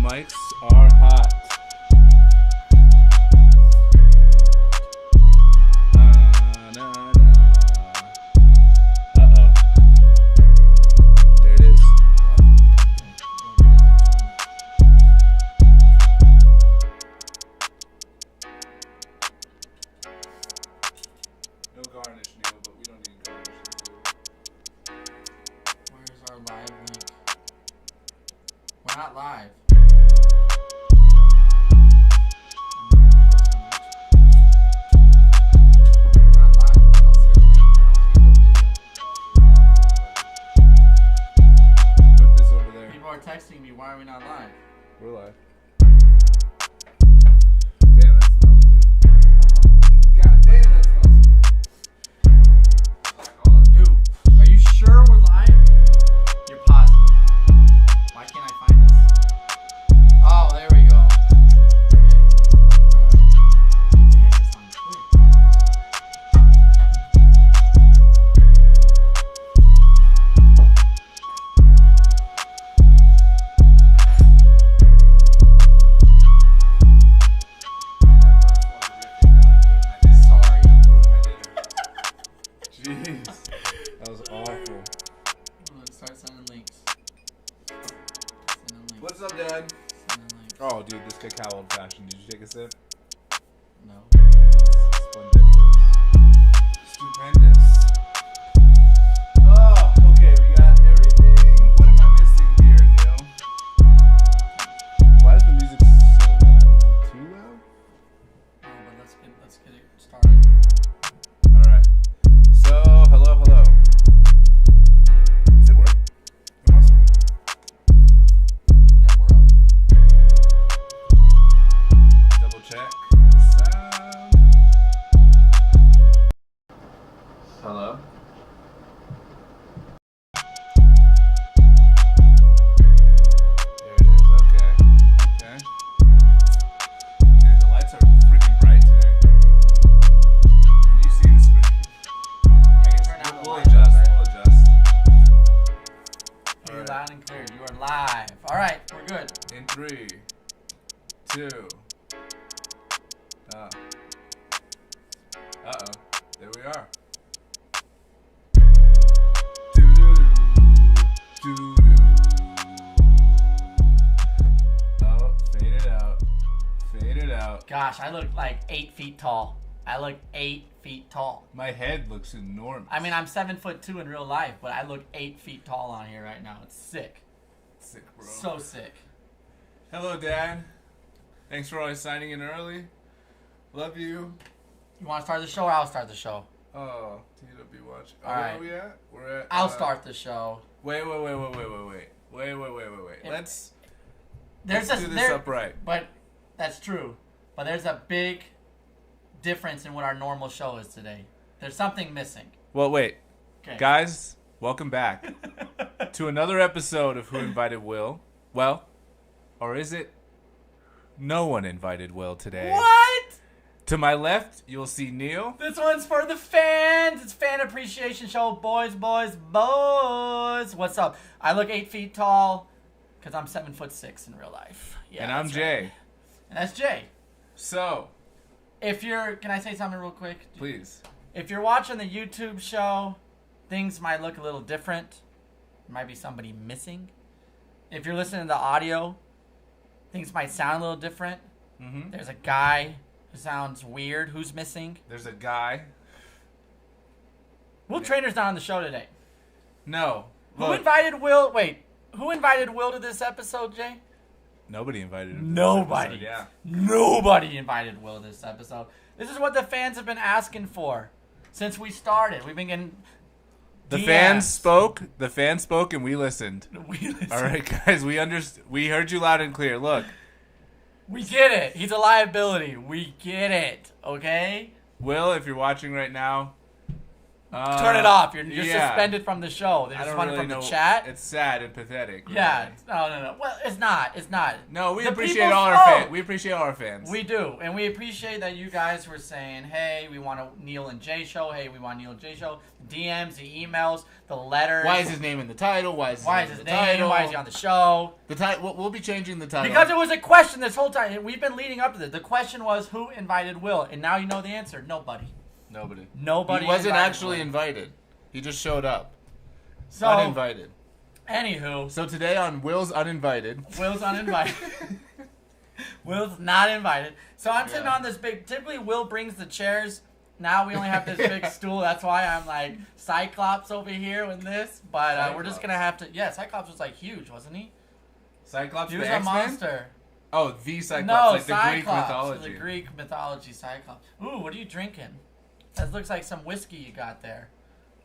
mics are hot. Uh-oh. There it is. No garnish, Neil, but we don't need garnish. Where's our live link? We're not live. Put this over there. People are texting me, why are we not live? We're live. Damn, that smells, dude. God damn, that smells. Dude, are you sure we're live? You're positive. Why can't I find us? Oh, there we go. Sorry. Jeez. That was awful. Let's start sending links. What's up, Dad? Sending links. Oh, dude, this cacao old fashioned. Did you take a sip? No. Splendiferous. Stupendous. Oh, okay, we got everything. What am I missing here, Neil? Why is the music so loud? Is it too loud? No, but let's get it started. Alright. So, hello. Is it working? It must be. Yeah, we're up. Double check the sound. Hello? There it is. Okay. Dude, the lights are freaking bright today. Can you see the screen? You can turn down the We'll light adjust. over. We'll adjust. You're Alright. loud and clear. You are live. All right, we're good. In 3, 2. Uh-oh. There we are. Oh, fade it out. Gosh, I look like 8 feet tall. I look 8 feet tall. My head looks enormous. I mean, I'm 7'2" in real life, but I look 8 feet tall on here right now. It's sick. Sick, bro. So sick. Hello, Dad. Thanks for always signing in early. Love you. You want to start the show or I'll start the show? Oh, TW watch. All Where right. are we at? We're at. I'll start the show. Wait. Let's There's do this upright. But that's true. But there's a big difference in what our normal show is today. There's something missing. Well, wait. Okay. Guys, welcome back to another episode of Who Invited Will. Well, or is it no one invited Will today? What? To my left, you'll see Neil. This one's for the fans. It's fan appreciation show. Boys. What's up? I look 8 feet tall because I'm 7'6" in real life. Yeah, And I'm that's Jay. right. And that's Jay. So, Can I say something real quick? please. If you're watching the YouTube show, things might look a little different. There might be somebody missing. If you're listening to the audio, things might sound a little different. Mm-hmm. There's a guy who sounds weird who's missing. There's a guy. Will Trainer's not on the show today. No. Who Look, invited Will? Wait, who invited Will to this episode, Jay? nobody invited him. to this Nobody. episode, Yeah. Nobody invited Will to this episode. This is what the fans have been asking for since we started. We've been getting The DMs. fans spoke. The fans spoke, and we listened. We listen. All right, guys. We heard you loud and clear. Look, We get it. He's a liability. We get it. Okay? Will, if you're watching right now, Turn it off. You're yeah. suspended from the show. They I just don't want really it from know. the chat. It's sad and pathetic. Yeah. Really. No. Well, it's not. It's not. No, we The appreciate people- all our oh! fans. We appreciate all our fans. We do, and we appreciate that you guys were saying, "Hey, we want a Neil and Jay show. Hey, we want Neil and Jay show." DMs, the emails, the letters. Why is his name in the title? Why is his name in the name? title? Why is he on the show? The title. We'll be changing the title. Because it was a question this whole time. We've been leading up to this. The question was, who invited Will? And now you know the answer. Nobody. Nobody. Nobody. He wasn't invited actually Will. invited. He just showed up. So, Uninvited. anywho, So today on Will's Uninvited. Will's uninvited. Will's not invited. So I'm sitting Yeah. on this big. Typically, Will brings the chairs. Now we only have this big stool. That's why I'm like Cyclops over here with this. But we're just gonna have to. Yeah, Cyclops was like huge, wasn't he? Cyclops He the was a X-Men? monster. Oh, the Cyclops, No, like the Cyclops. Greek mythology. The Greek mythology Cyclops. Ooh, what are you drinking? That looks like some whiskey you got there.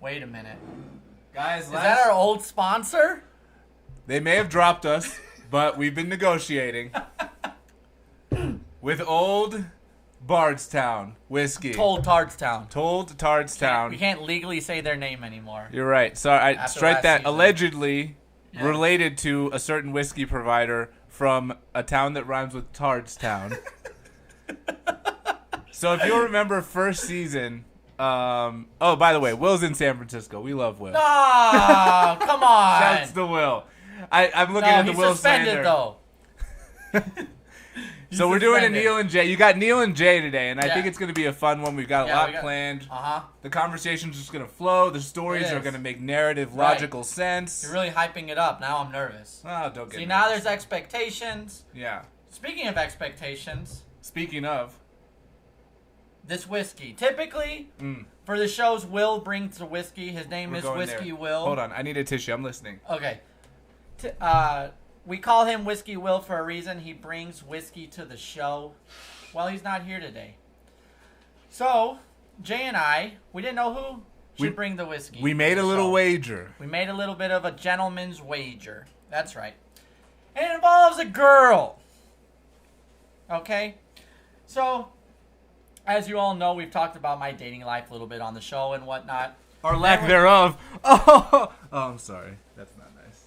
Wait a minute. Guys, Is that our old sponsor? They may have dropped us, but we've been negotiating with Old Bardstown whiskey. Told Tardstown. Told Tardstown. We can't legally say their name anymore. You're right. Sorry, I After strike last that. season. Allegedly Yeah. related to a certain whiskey provider from a town that rhymes with Tardstown. So if you'll remember first season, oh, by the way, Will's in San Francisco. We love Will. Oh, come on. Shouts to Will. I'm looking No, at the he's Will suspended, slander. though. So we're doing a suspended. Neil and Jay. You got Neil and Jay today, and I Yeah. think it's going to be a fun one. We've got a Yeah, lot we got- planned. Uh-huh. The conversation's just going to flow. The stories It are is. going to make narrative, Right. logical sense. You're really hyping it up. Now I'm nervous. Oh, don't get See, me. now there's expectations. Yeah. Speaking of expectations, Speaking of, this whiskey. Typically, mm, for the shows, Will brings the whiskey. His name we're is going Whiskey there. Will. Hold on, I need a tissue. I'm listening. Okay. We call him Whiskey Will for a reason. He brings whiskey to the show. Well, he's not here today. So, Jay and I, we didn't know who should bring the whiskey. We made to a the little show. wager. We made a little bit of a gentleman's wager. That's right. And it involves a girl. Okay? So, as you all know, we've talked about my dating life a little bit on the show and whatnot. Or lack thereof. Oh, I'm sorry. That's not nice.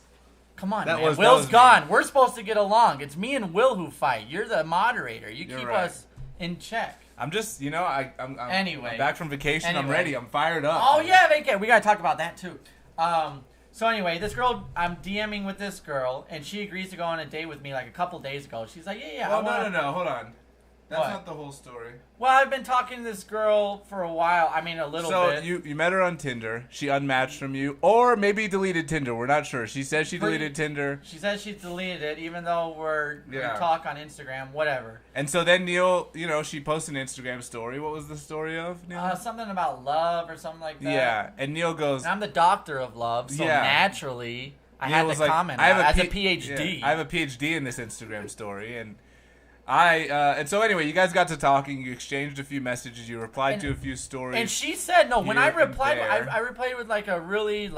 Come on, That man. was Will's me. gone. We're supposed to get along. It's me and Will who fight. You're the moderator. You You're keep right. us in check. I'm just, I'm Anyway. I'm back from vacation. I'm Anyway. ready. I'm fired up. Oh, yeah, okay. We got to talk about that, too. So, anyway, this girl, I'm DMing with this girl, and she agrees to go on a date with me like a couple days ago. She's like, yeah. Well, I wanna... no. Hold on. That's What? not the whole story. Well, I've been talking to this girl for a while. I mean, a little bit. So you met her on Tinder. She unmatched from you, or maybe deleted Tinder. We're not sure. She says she deleted Tinder, She says she deleted it, even though we Yeah. talk on Instagram, whatever. and so then Neil, she posted an Instagram story. What was the story of Neil? Something about love or something like that. Yeah, and Neil goes. And I'm the doctor of love, so Yeah. naturally I Neil had was to like, comment I have as a P- PhD. yeah, I have a PhD in this Instagram story, and and so anyway, you guys got to talking. You exchanged a few messages. You replied And- to a few stories. and she said no. When I here and replied, there. I replied with like a really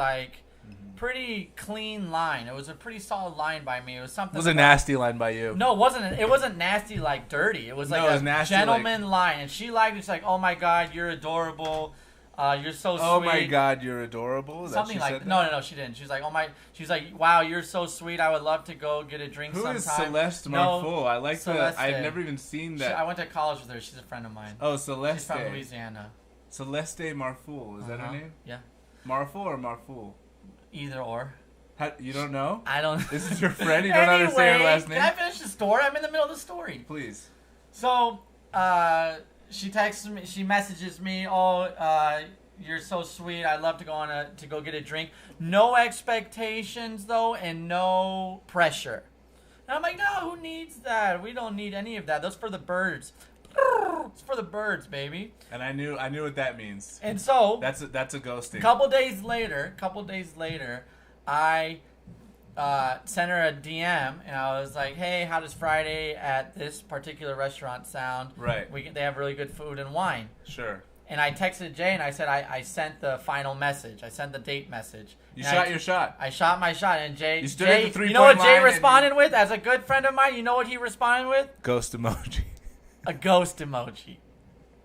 pretty clean line. It was a pretty solid line by me. It was something. it was a about- nasty line by you. No, it wasn't. It wasn't nasty like dirty. It was like No, it a was nasty, gentleman line, and she liked it. She's like, "Oh my God, you're adorable. You're so Oh sweet." my God, you're adorable. Is that Something she like said that. that? No, she didn't. She was like, "Oh my," she was like, "Wow, you're so sweet. I would love to go get a drink Who sometime." is Celeste No, Marful? I like Celeste. I've never even seen that. I went to college with her. She's a friend of mine. Oh, She's Celeste. from Louisiana. Celeste Marful. Is that her Uh-huh. name? Yeah. Marful or Marful? Either or. You don't know? I don't. This is your friend? You don't understand her last name? Can I finish the story? I'm in the middle of the story. Please. So, she texts me. She messages me. "Oh, you're so sweet. I'd love to go get a drink. No expectations though, and no pressure." And I'm like, "No, who needs that? We don't need any of that. Those for the birds. It's for the birds, baby." And I knew what that means. And so That's a ghosting. couple days later, I sent her a DM, and I was like, "Hey, how does Friday at this particular restaurant sound? Right. They have really good food and wine." Sure. And I texted Jay, and I said I sent the final message. I sent the date message. You And shot your shot. I shot my shot, and Jay. You stood at the three-point you know what line Jay and responded with? As a good friend of mine, you know what he responded with? Ghost emoji. A ghost emoji.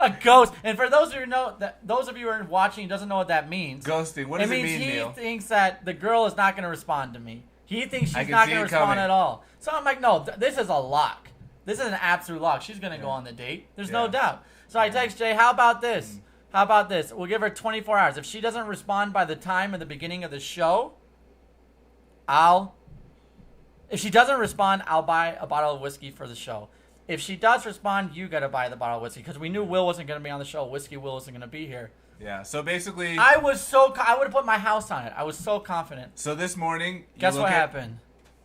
A ghost. And for those of you who are watching, doesn't know what that means. Ghosting. What does it mean, Neil? He thinks that the girl is not going to respond to me. He thinks she's I can not see going it to respond coming. at all. So I'm like, no, this is a lock. This is an absolute lock. She's going to go on the date. There's no Yeah. doubt. So I text Jay, how about this? How about this? We'll give her 24 hours. If she doesn't respond by the time of the beginning of the show, if she doesn't respond, I'll buy a bottle of whiskey for the show. If she does respond, you got to buy the bottle of whiskey because we knew Will wasn't going to be on the show. Whiskey Will wasn't going to be here. Yeah. So basically, I would have put my house on it. I was so confident. so this morning, Guess you what look at happened?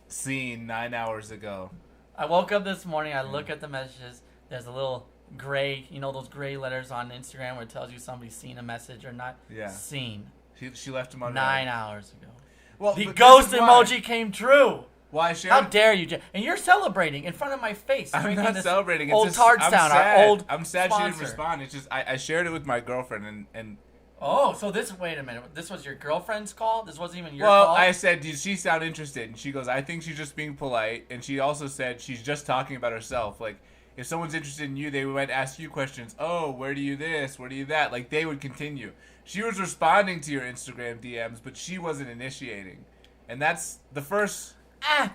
Scene 9 hours ago. I woke up this morning. I look at the messages. There's a little gray, those gray letters on Instagram where it tells you somebody's seen a message or not Yeah. seen. She left him on 9 hours ago. Well, The but ghost this is why. emoji came true. Why shared? How dare you, Jay? And you're celebrating in front of my face. I'm drinking not this celebrating. It's Old just, Tarts I'm Town, sad. our old I'm sad she didn't sponsor. respond. It's just I shared it with my girlfriend and Oh, so wait a minute. This was your girlfriend's call? This wasn't even your well, call? I said, did she sound interested? And she goes, I think she's just being polite. And she also said she's just talking about herself. Like, if someone's interested in you, they might ask you questions. Oh, where do you this? Where do you that? Like, they would continue. She was responding to your Instagram DMs, but she wasn't initiating. And that's the first.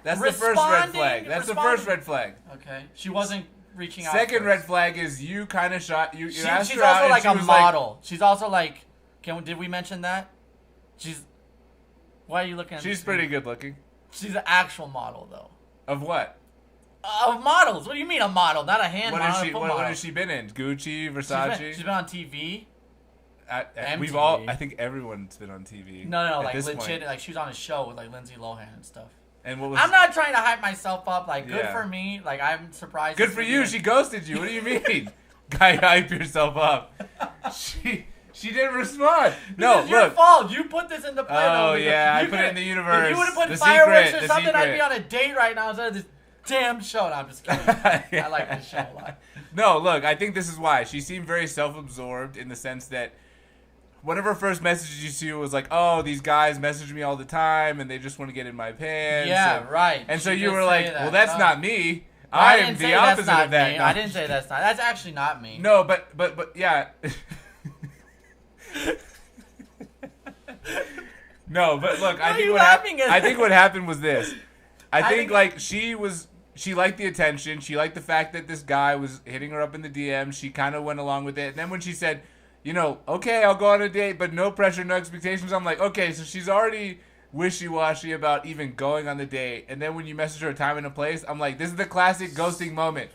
That's the first red flag. That's the first red flag. Okay. She wasn't reaching out. Second first. red flag is you kind of shot. You asked She's her out also and like she a was model. She's also like. Did we mention that? Why are you looking at She's this? pretty good looking. She's an actual model, though. Of what? Of models. What do you mean a model? Not a hand What model. has a she? foot What model. has she been in? Gucci, She's Versace. been on TV. We've MTV. all. I think everyone's been on TV. No, at like this legit. point. Like she was on a show with like Lindsay Lohan and stuff. And what was? I'm not trying to hype myself up. Like, good Yeah. for me. Like, I'm surprised. Good for you. She ghosted you. What do you mean? Guy, hype yourself up. She didn't respond. No, This is your look. fault. You put this into play. Oh though. yeah, I You put it could've- in the universe. If you would have put the fireworks secret, or the something, I'd secret. be on a date right now instead of this damn show. No, I'm just kidding. I like this show a lot. No, look, I think this is why. She seemed very self-absorbed in the sense that one of her first messages you see was like, oh, these guys message me all the time and they just want to get in my pants. Yeah, and, right. And so She you did were say like, that. well, that's No. not me. No, I didn't am say the that's opposite not of that. me. No. I didn't say that's not. That's actually not me. No, but yeah. No, but look, Why are you laughing at I that? think what happened was this. I think think- like she liked the attention. She liked the fact that this guy was hitting her up in the DM. She kind of went along with it. And then when she said, okay, I'll go on a date, but no pressure, no expectations, I'm like, okay, so she's already wishy-washy about even going on the date. And then when you message her a time and a place, I'm like, this is the classic ghosting moment.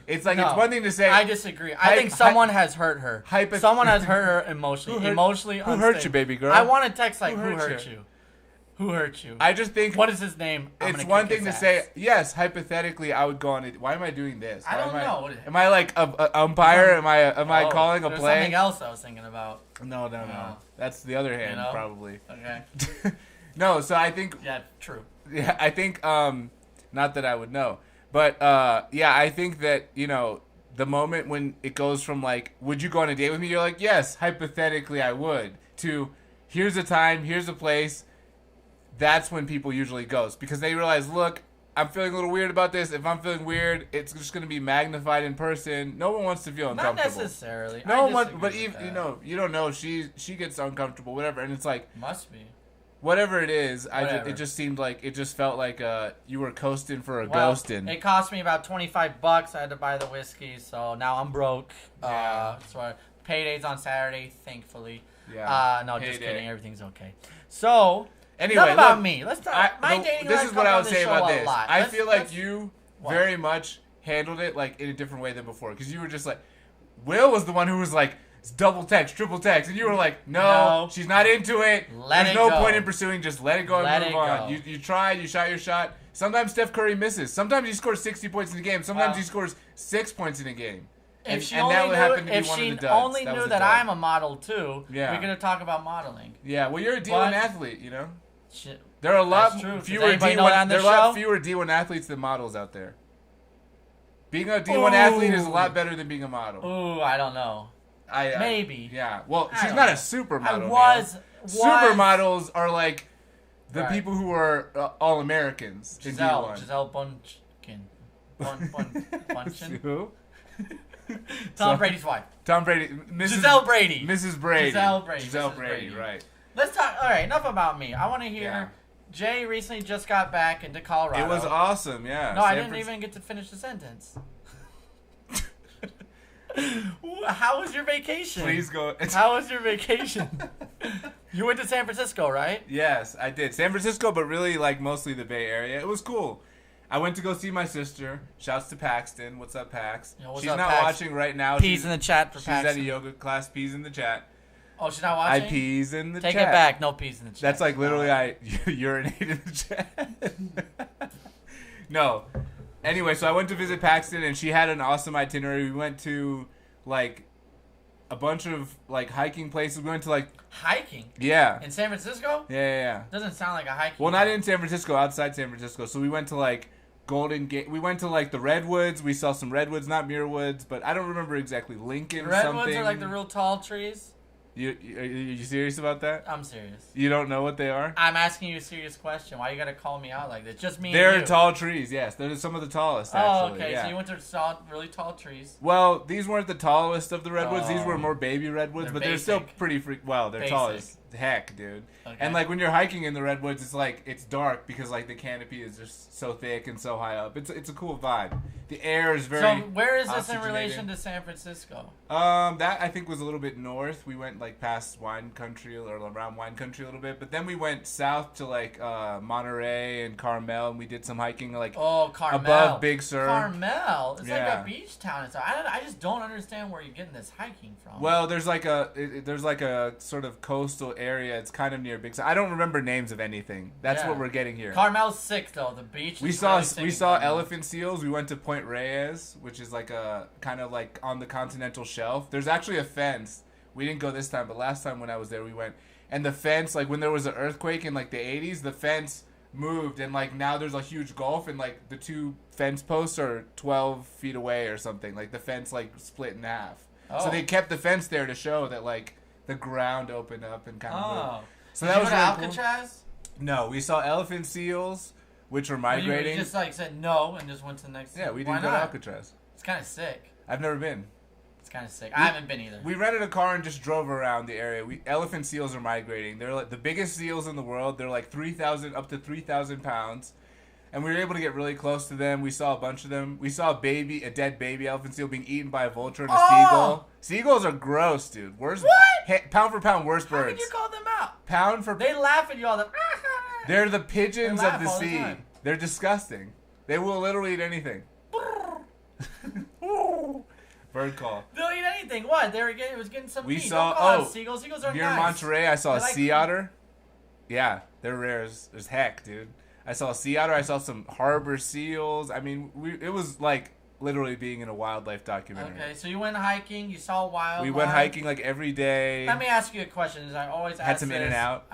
It's like, No, it's one thing to say, I disagree. I think someone has hurt her. Someone has hurt her emotionally. Who hurt- emotionally who hurt unstable. you, baby girl? I want to text like, Who who hurt hurt you? you? Who hurt you? I just think What is his name? I'm it's gonna one kick thing to his say, ass. yes, hypothetically, I would go on it. Why am I doing this? I Why don't am know. Am I like a umpire? Am I Oh, calling a there's play? something else I was thinking about. No. Oh. That's the other hand, know? probably. Okay. No, so I think, Yeah, true. yeah, I think, not that I would know, but yeah, I think that the moment when it goes from like, would you go on a date with me? You're like, yes, hypothetically, I would. To here's a time, here's a place. That's when people usually ghost because they realize, look, I'm feeling a little weird about this. If I'm feeling weird, it's just going to be magnified in person. No one wants to feel Not uncomfortable. necessarily. No I one wants, disagree but with even that. you don't know. She gets uncomfortable, whatever, and it's like Must be. whatever it is. Whatever. It just seemed like it just felt like you were coasting for a Well, ghosting. it cost me about $25. I had to buy the whiskey, so now I'm broke. Yeah. So payday's on Saturday, thankfully. Yeah. No, just Payday. kidding. Everything's okay. So, Anyway, enough about look, me. Let's talk. My dating this life is what comes I on would this say show about a this. lot. I Let's- feel like let's- you What? very much handled it like in a different way than before because you were just like, Will was the one who was like double text, triple text, and you were like, no, she's not into it. Let There's it no go. point in pursuing. Just let it go Let and it move on. go. You tried, you shot your shot. Sometimes Steph Curry misses. Sometimes he scores 60 points in a game. Sometimes Wow. he scores 6 points in a game. If she and only that would happen knew, to be if one she of the duds. only That was knew a that dud. I'm a model too, Yeah. we could have talked about modeling. Yeah, well, you're a D1 But- athlete, Shit. There are a lot That's true. Does fewer anybody know that on D1. There are this a lot show? fewer D1 athletes than models out there. Being a D1 athlete is a lot better than being a model. Ooh, I don't know. Maybe. Yeah. Well, I she's don't not know. a supermodel. I was. Supermodels are like the Right. people who are all Americans in Giselle D1. Bunchkin. Bunchin. Who? Tom Brady's wife. Tom Brady. Giselle Brady. Mrs. Brady. Giselle Brady. Giselle Mrs. Brady, Brady. right. Let's talk. All right, enough about me. I want to hear. Yeah. Jay recently just got back into Colorado. It was awesome, yeah. No, I didn't even get to finish the sentence. How was your vacation? Please go. How was your vacation? You went to San Francisco, right? Yes, I did. San Francisco, but really like mostly the Bay Area. It was cool. I went to go see my sister. Shouts to Paxton. What's up, Pax? Yo, what's She's up, not Pax? watching right now. Peas in the chat for She's at a Paxton. yoga class. Peas in the chat. Oh, she's not watching? I peas in the Take chat. it back. No peas in the chat. That's like literally No. I urinate in the chat. No. Anyway, so I went to visit Paxton and she had an awesome itinerary. We went to like a bunch of like hiking places. We went to like Hiking? yeah. In San Francisco? Yeah. Doesn't sound like a hiking. Well, not in San Francisco, outside San Francisco. So we went to like Golden Gate. We went to like the Redwoods. We saw some redwoods, not Muirwoods, but I don't remember exactly. Lincoln Redwoods something. are like the real tall trees. Are you serious about that? I'm serious. You don't know what they are? I'm asking you a serious question. Why you gotta call me out like this? Just me They're and you. tall trees, yes. They're some of the tallest, Oh, actually. okay. Yeah. So you went to really tall trees. Well, these weren't the tallest of the redwoods. These were Oh. more baby redwoods, They're but they're still basic. pretty well, they're tall as heck, dude. Okay. And like when you're hiking in the redwoods, it's like it's dark because like the canopy is just so thick and so high up. It's a cool vibe. The air is very So where is this in oxygenated. relation to San Francisco? That I think was a little bit north. We went like past wine country or around wine country a little bit, but then we went south to like Monterey and Carmel, and we did some hiking like Oh, Carmel. above Big Sur. Carmel. It's Yeah. like a beach town and stuff. I just don't understand where you're getting this hiking from. Well, there's like a sort of coastal area. It's kind of near Big Sur. I don't remember names of anything. That's Yeah. what we're getting here. Carmel's sick though. The beach. We is saw really sick in Carmel. elephant seals. We went to Point Reyes, which is like a kind of like on the continental shelf. There's actually a fence. We didn't go this time, but last time when I was there, we went. And the fence, like when there was an earthquake in like the 80s, the fence moved, and like now there's a huge gulf, and like the two fence posts are 12 feet away or something. Like the fence like split in half. So Oh. they kept the fence there to show that like the ground opened up and kind of moved. Oh. So Did that you was go to really cool. Alcatraz? No, we saw elephant seals, which were Or migrating. You just like said no and just went to the next. Yeah, we Why didn't go to not? Alcatraz. It's kind of sick. I've never been. It's kind of sick. I haven't been either. We rented a car and just drove around the area. Elephant seals are migrating. They're like the biggest seals in the world. They're like 3,000 up to 3,000 pounds, and we were able to get really close to them. We saw a bunch of them. We saw a dead baby elephant seal being eaten by a vulture and a Oh! seagull. Seagulls are gross, dude. Worst. What? Pound for pound, worst How birds. did you call them out? Pound for. They laugh at you all the. They're the pigeons They of laugh the all the sea. time. They're disgusting. They will literally eat anything. Bird call. They'll eat anything. What? It was getting some We meat. saw- Don't call out oh, seagulls. Seagulls are Near nice. Monterey, I saw They're a like- sea otter. Yeah, they're rare as heck, dude. I saw a sea otter. I saw some harbor seals. I mean, it was like literally being in a wildlife documentary. Okay, so you went hiking. You saw wildlife. We went hiking like every day. Let me ask you a question. As I always ask Had some this, In-N-Out.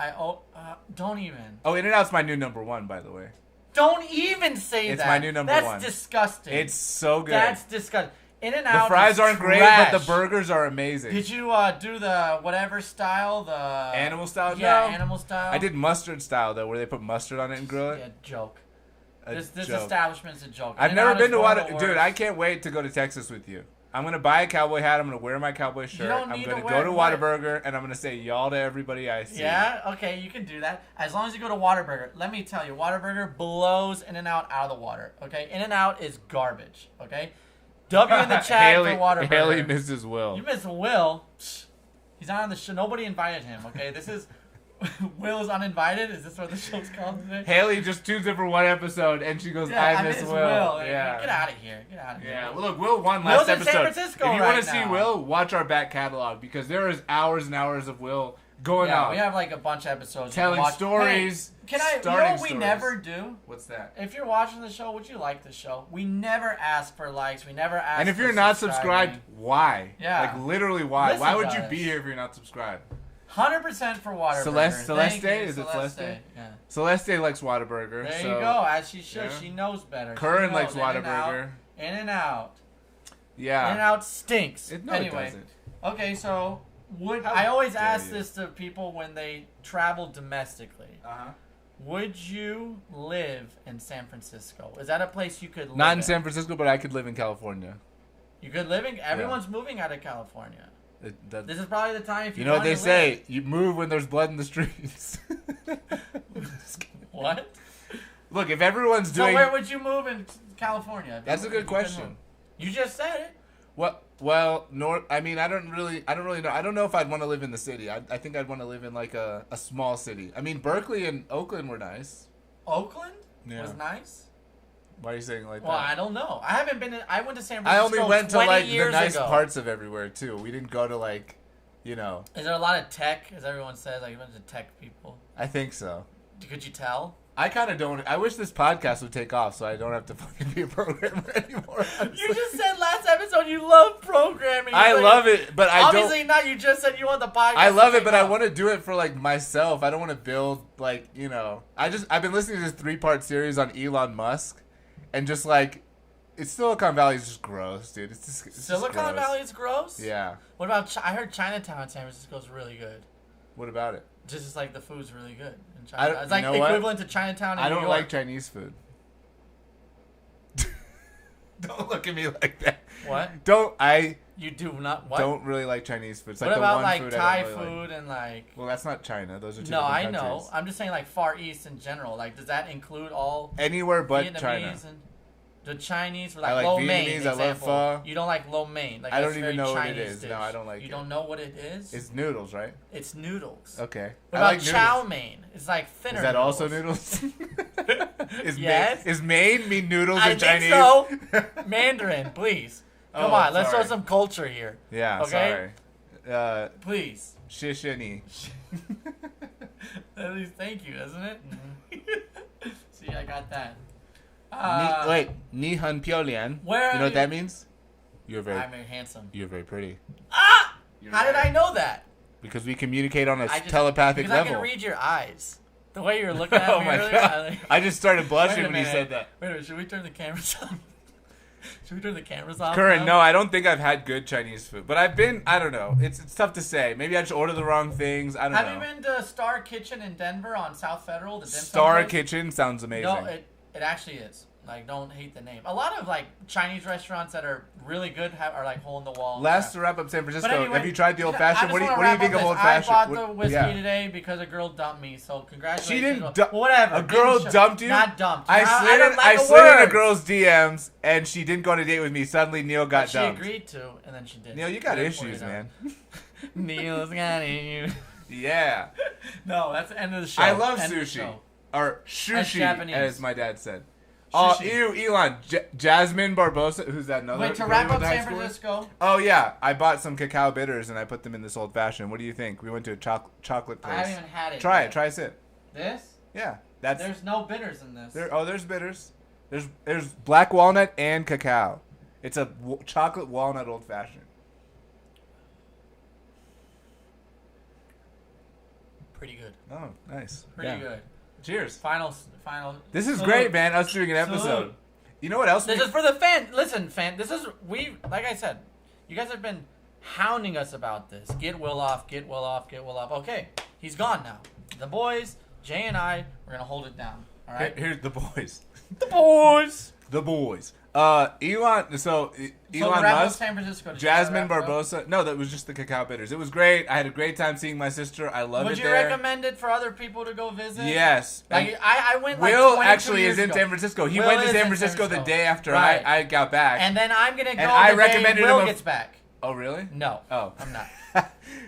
Don't even. Oh, In-N-Out's my new number one, by the way. Don't even say It's that. my new number That's one. disgusting. It's so good. That's disgusting. In-N-Out. The fries is aren't great, trash. but the burgers are amazing. Did you do the whatever style? The Animal style? Yeah, No. animal style. I did mustard style though, where they put mustard on it and grill it. Yeah, joke. A This joke. establishment's a joke. I've In-N-Out never been is to one of Water. the Dude, worst. I can't wait to go to Texas with you. I'm gonna buy a cowboy hat. I'm gonna wear my cowboy shirt. don't I'm need gonna to go wear to what? Whataburger and I'm gonna say y'all to everybody I see. Yeah, okay, you can do that. As long as you go to Whataburger. Let me tell you, Whataburger blows In-N-Out out of the water, okay? In-N-Out is garbage, okay? W in the chat for Whataburger. Haley misses Will. You miss Will. Psh, he's not on the show. Nobody invited him, okay? This is... Will's uninvited? Is this what the show's called today? Haley just tunes in for one episode and she goes, Yeah, I miss Will. Yeah. Yeah. Get out of here. Get out of here. Yeah, well, look, Will won last Will's in San episode. Francisco if you right want to see now. Will, watch our back catalog because there is hours and hours of Will going Yeah, on. we have like a bunch of episodes. you Telling can watch. stories, Hey, can I? You know starting what we stories. never do? What's that? If you're watching the show, would you like the show? We never ask for likes. We never ask. And if for you're not subscribing. subscribed, why? Yeah. Like literally why? Listen Why would to you us. be here if you're not subscribed? 100% for Whataburger. Celeste? Thank you, Is it Celeste? Yeah. Celeste likes Whataburger. There so you go. As she should. yeah. She knows better. Curran She likes knows. Whataburger. In-N-Out. Yeah. In-N-Out stinks. It anyway. doesn't. Okay, so would How I always dare ask you. this to people when they travel domestically? Uh-huh. Would you live in San Francisco? Is that a place you could live Not in San Francisco, but I could live in California. You could live in. Everyone's moving out of California. That, This is probably the time if you know what want they to say? live. You move when there's blood in the streets. What? Look, if everyone's So doing. where would you move in California? if That's you- a good if you could question. move? You just said it. What? Well, I mean, I don't really know. I don't know if I'd want to live in the city. I think I'd want to live in like a small city. I mean, Berkeley and Oakland were nice. Oakland Yeah. was nice. Why are you saying it like Well, that? I don't know. I haven't been. I went to San I Francisco. only went to 20 like the years nice ago. parts of everywhere too. We didn't go to like, you know. Is there a lot of tech, as everyone says? Like a bunch of tech people. I think so. Could you tell? I kind of don't. I wish this podcast would take off so I don't have to fucking be a programmer anymore. You just said last episode you love programming. I love it, but I Obviously don't. not. You just said you want the podcast. I love to it, but take I off. want to do it for like myself. I don't want to build like, you know. I've been listening to this 3-part series on Elon Musk, and just like, Silicon Valley is just gross, dude. It's just Silicon gross. Valley is gross. Yeah. What about? I heard Chinatown in San Francisco is really good. What about it? Just like the food's really good in I China. don't- It's like you know the what? equivalent to Chinatown in I New don't York. like Chinese food. Don't look at me like that. What? You do not. What? don't really like Chinese food. It's like What the about one like food Thai I don't really food like. and like? Well, that's not China. Those are two No, different I know. countries. I'm just saying like Far East in general. Like, does that include all Anywhere but Vietnamese China. and the Chinese? Like, I like lo Vietnamese, mein, I love example. pho. You don't like lo mein. Like, I that's don't very even know what it Chinese is. dish. No, I don't like You it. don't know what it is? It's noodles, right? It's noodles. Okay. What I about like chow noodles. mein? It's like thinner. Is that noodles. also noodles? is Yes. Is main mean noodles I in think Chinese? so. Mandarin, please. Come Oh, on, let's show sorry. some culture here. Yeah, Okay? sorry. Please. 谢谢你. At least thank you, isn't it? Mm-hmm. See, I got that. Wait, 你很漂亮. Where You know are what that means? You're very I'm very handsome. You're very pretty. Ah! You're How did right. I know that? Because we communicate on a I just, telepathic because level. I can read your eyes. The way you were looking at Oh me my earlier. god! I just started Wait blushing a when you minute. said that. Wait a minute, should we turn the cameras off? Should we turn the cameras off? Current, now? no, I don't think I've had good Chinese food, but I don't know. It's tough to say. Maybe I just order the wrong things. I don't Have know. you been to Star Kitchen in Denver on South Federal? The dim sum Star place? Kitchen sounds amazing. No, it actually is. Like, don't hate the name. A lot of like Chinese restaurants that are really good are like hole in the wall. Last to wrap up San Francisco, But anyway, have you tried the old I fashioned? just What do wanna you wrap think up of this. old fashioned? I bought the whiskey yeah. today because a girl dumped me. So congratulations. She didn't Well, dump. whatever. A girl Didn't dumped you? Not dumped. I slid, don't like I the slid in a word. girl's DMs and she didn't go on a date with me. Suddenly Neil got But she dumped. agreed to, and then she did. Neil, you got Therefore, issues, you know. man. Neil's got issues. Yeah. No, that's the end of the show. I love End of the sushi. show. Or sushi, Japanese. as my dad said. Oh, Sushi. ew, Elon. Jasmine Barbosa. Who's that? Another Wait, to girl wrap you went up to high San school with? Francisco. Oh, yeah. I bought some cacao bitters and I put them in this old fashioned. What do you think? We went to a chocolate I place. haven't even had it. Try yet. it. Try a sip. This? Yeah. That's There's no bitters in this. there's bitters. There's black walnut and cacao. It's a chocolate walnut old fashioned. Pretty good. Oh, nice. Pretty Yeah. good. Cheers. Final. This is Salute. great, man. Us doing an episode. Salute. You know what else? This is for the fan. Listen, fan. This is like I said, you guys have been hounding us about this. Get Will off. Get Will off. Get Will off. Okay, he's gone now. The boys, Jay and I, we're gonna hold it down. All right. Here's the boys. The boys. The boys. Elon. So So Elon wrap up Musk. San Francisco. Did you Jasmine wanna wrap it up? Barbosa. No, that was just the cacao bitters. It was great. I had a great time seeing my sister. I love Would it you there. recommend it for other people to go visit? Yes. Like And I went. Like Will 22 actually years is in ago. San Francisco. He Will went to is San in Francisco the day after Right. I got back. And then I'm gonna go. And I the recommended day Will him a- gets back. Oh, really? No. Oh. I'm not.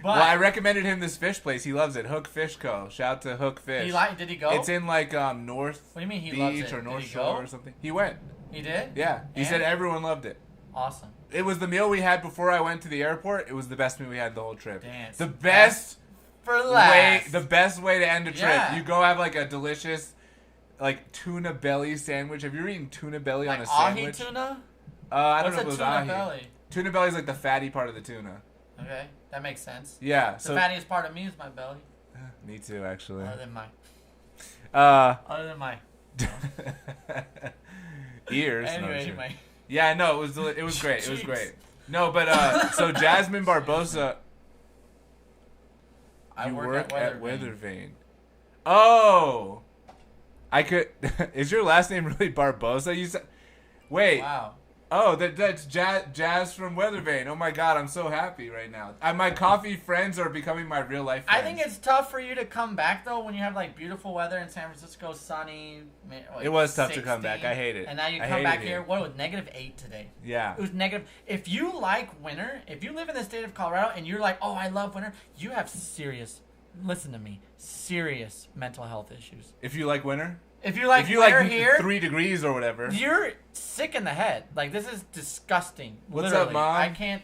Well, I recommended him this fish place. He loves it. Hook Fish Co. Shout out to Hook Fish. Did he go? It's in like North What do you mean he Beach loves it? or Did North he Shore go? or something. He went. He did? Yeah. He And? said everyone loved it. Awesome. It was the meal we had before I went to the airport. It was the best meal we had the whole trip. Dance. The best For way, last. the best way to end a trip. Yeah. You go have like a delicious, like tuna belly sandwich. Have you ever eaten tuna belly like on a ahi sandwich? tuna? I don't What's know a if it was tuna ahi. belly? Tuna belly is like the fatty part of the tuna. Okay, that makes sense. Yeah. The So fattiest part of me is my belly. me too, actually. Other than my. Uh, Other than my. ears. No, Anyway, sure. my. Yeah, no, it was great. It was Jeez. great. No, but so Jasmine Barbosa, I you work at Weather Weathervane. Vane. Oh, I could. Is your last name really Barbosa? You said. Wait. Wow. Oh, that's Jazz from Weathervane. Oh my God, I'm so happy right now. My coffee friends are becoming my real life friends. I think it's tough for you to come back though when you have like beautiful weather in San Francisco, sunny. It was tough to 16, come back. I hate it. And now you I come hate back it here. What was -8 today? Yeah. It was negative. If you like winter, if you live in the state of Colorado and you're like, oh, I love winter, you have serious. Listen to me, serious mental health issues. If you like winter. If you like if you winter like here, 3 degrees or whatever, you're sick in the head. Like, this is disgusting. What's Literally. up, Mom? I can't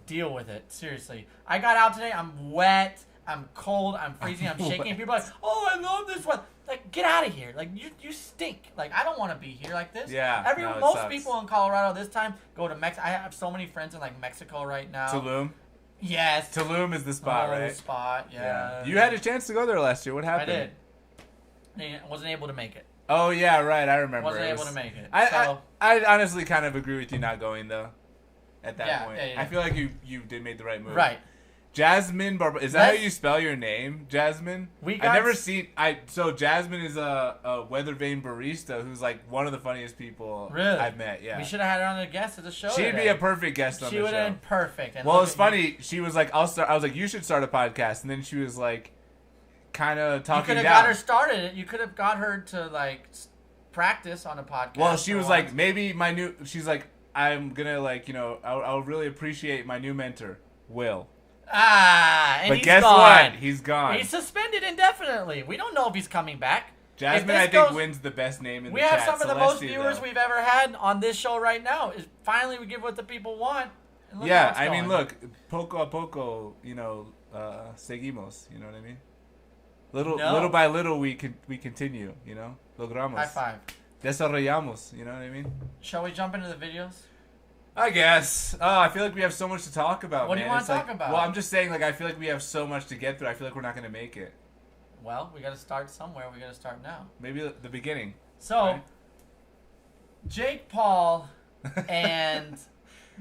deal with it. Seriously. I got out today. I'm wet. I'm cold. I'm freezing. I'm shaking. People are like, oh, I love this weather. Like, get out of here. Like, you stink. Like, I don't want to be here like this. Yeah, no, it most sucks. people in Colorado this time go to Mexico. I have so many friends in, like, Mexico right now. Tulum. Yes. Tulum is the spot, right? The spot, yeah. You had a chance to go there last year. What happened? I did. I wasn't able to make it. Oh yeah, right. I remember. Wasn't able to make it. I honestly kind of agree with you not going though. At that point, yeah. I feel like you made the right move. Right. Jasmine Barba. Is that how you spell your name, Jasmine? I've never seen. So Jasmine is a Weathervane barista who's like one of the funniest people I've met. Yeah. We should have had her on a guest at the show. She'd today. be a perfect guest on the show. She would have been perfect. And well, it's funny. She was like, "I'll start." I was like, "You should start a podcast," and then she was like, kind of talking down. You could have got her started. You could have got her to like practice on a podcast. Well, she was like, maybe my new. She's like, I'm gonna like, I'll really appreciate my new mentor, Will. And but he's guess gone. what? He's gone. He's suspended indefinitely. We don't know if he's coming back. Jasmine, I think, wins the best name in the chat. We have some of the most Celestia, viewers we've ever had on this show right now. Is finally we give what the people want. And look yeah, how it's I mean, going. look, poco a poco, seguimos. You know what I mean? Little by little, we continue. Logramos. High five. Desarrollamos. You know what I mean? Shall we jump into the videos? I guess. Oh, I feel like we have so much to talk about. What do you want to talk about? Well, I'm just saying, like, I feel like we have so much to get through. I feel like we're not going to make it. Well, we got to start somewhere. We got to start now. Maybe the beginning. So, right? Jake Paul and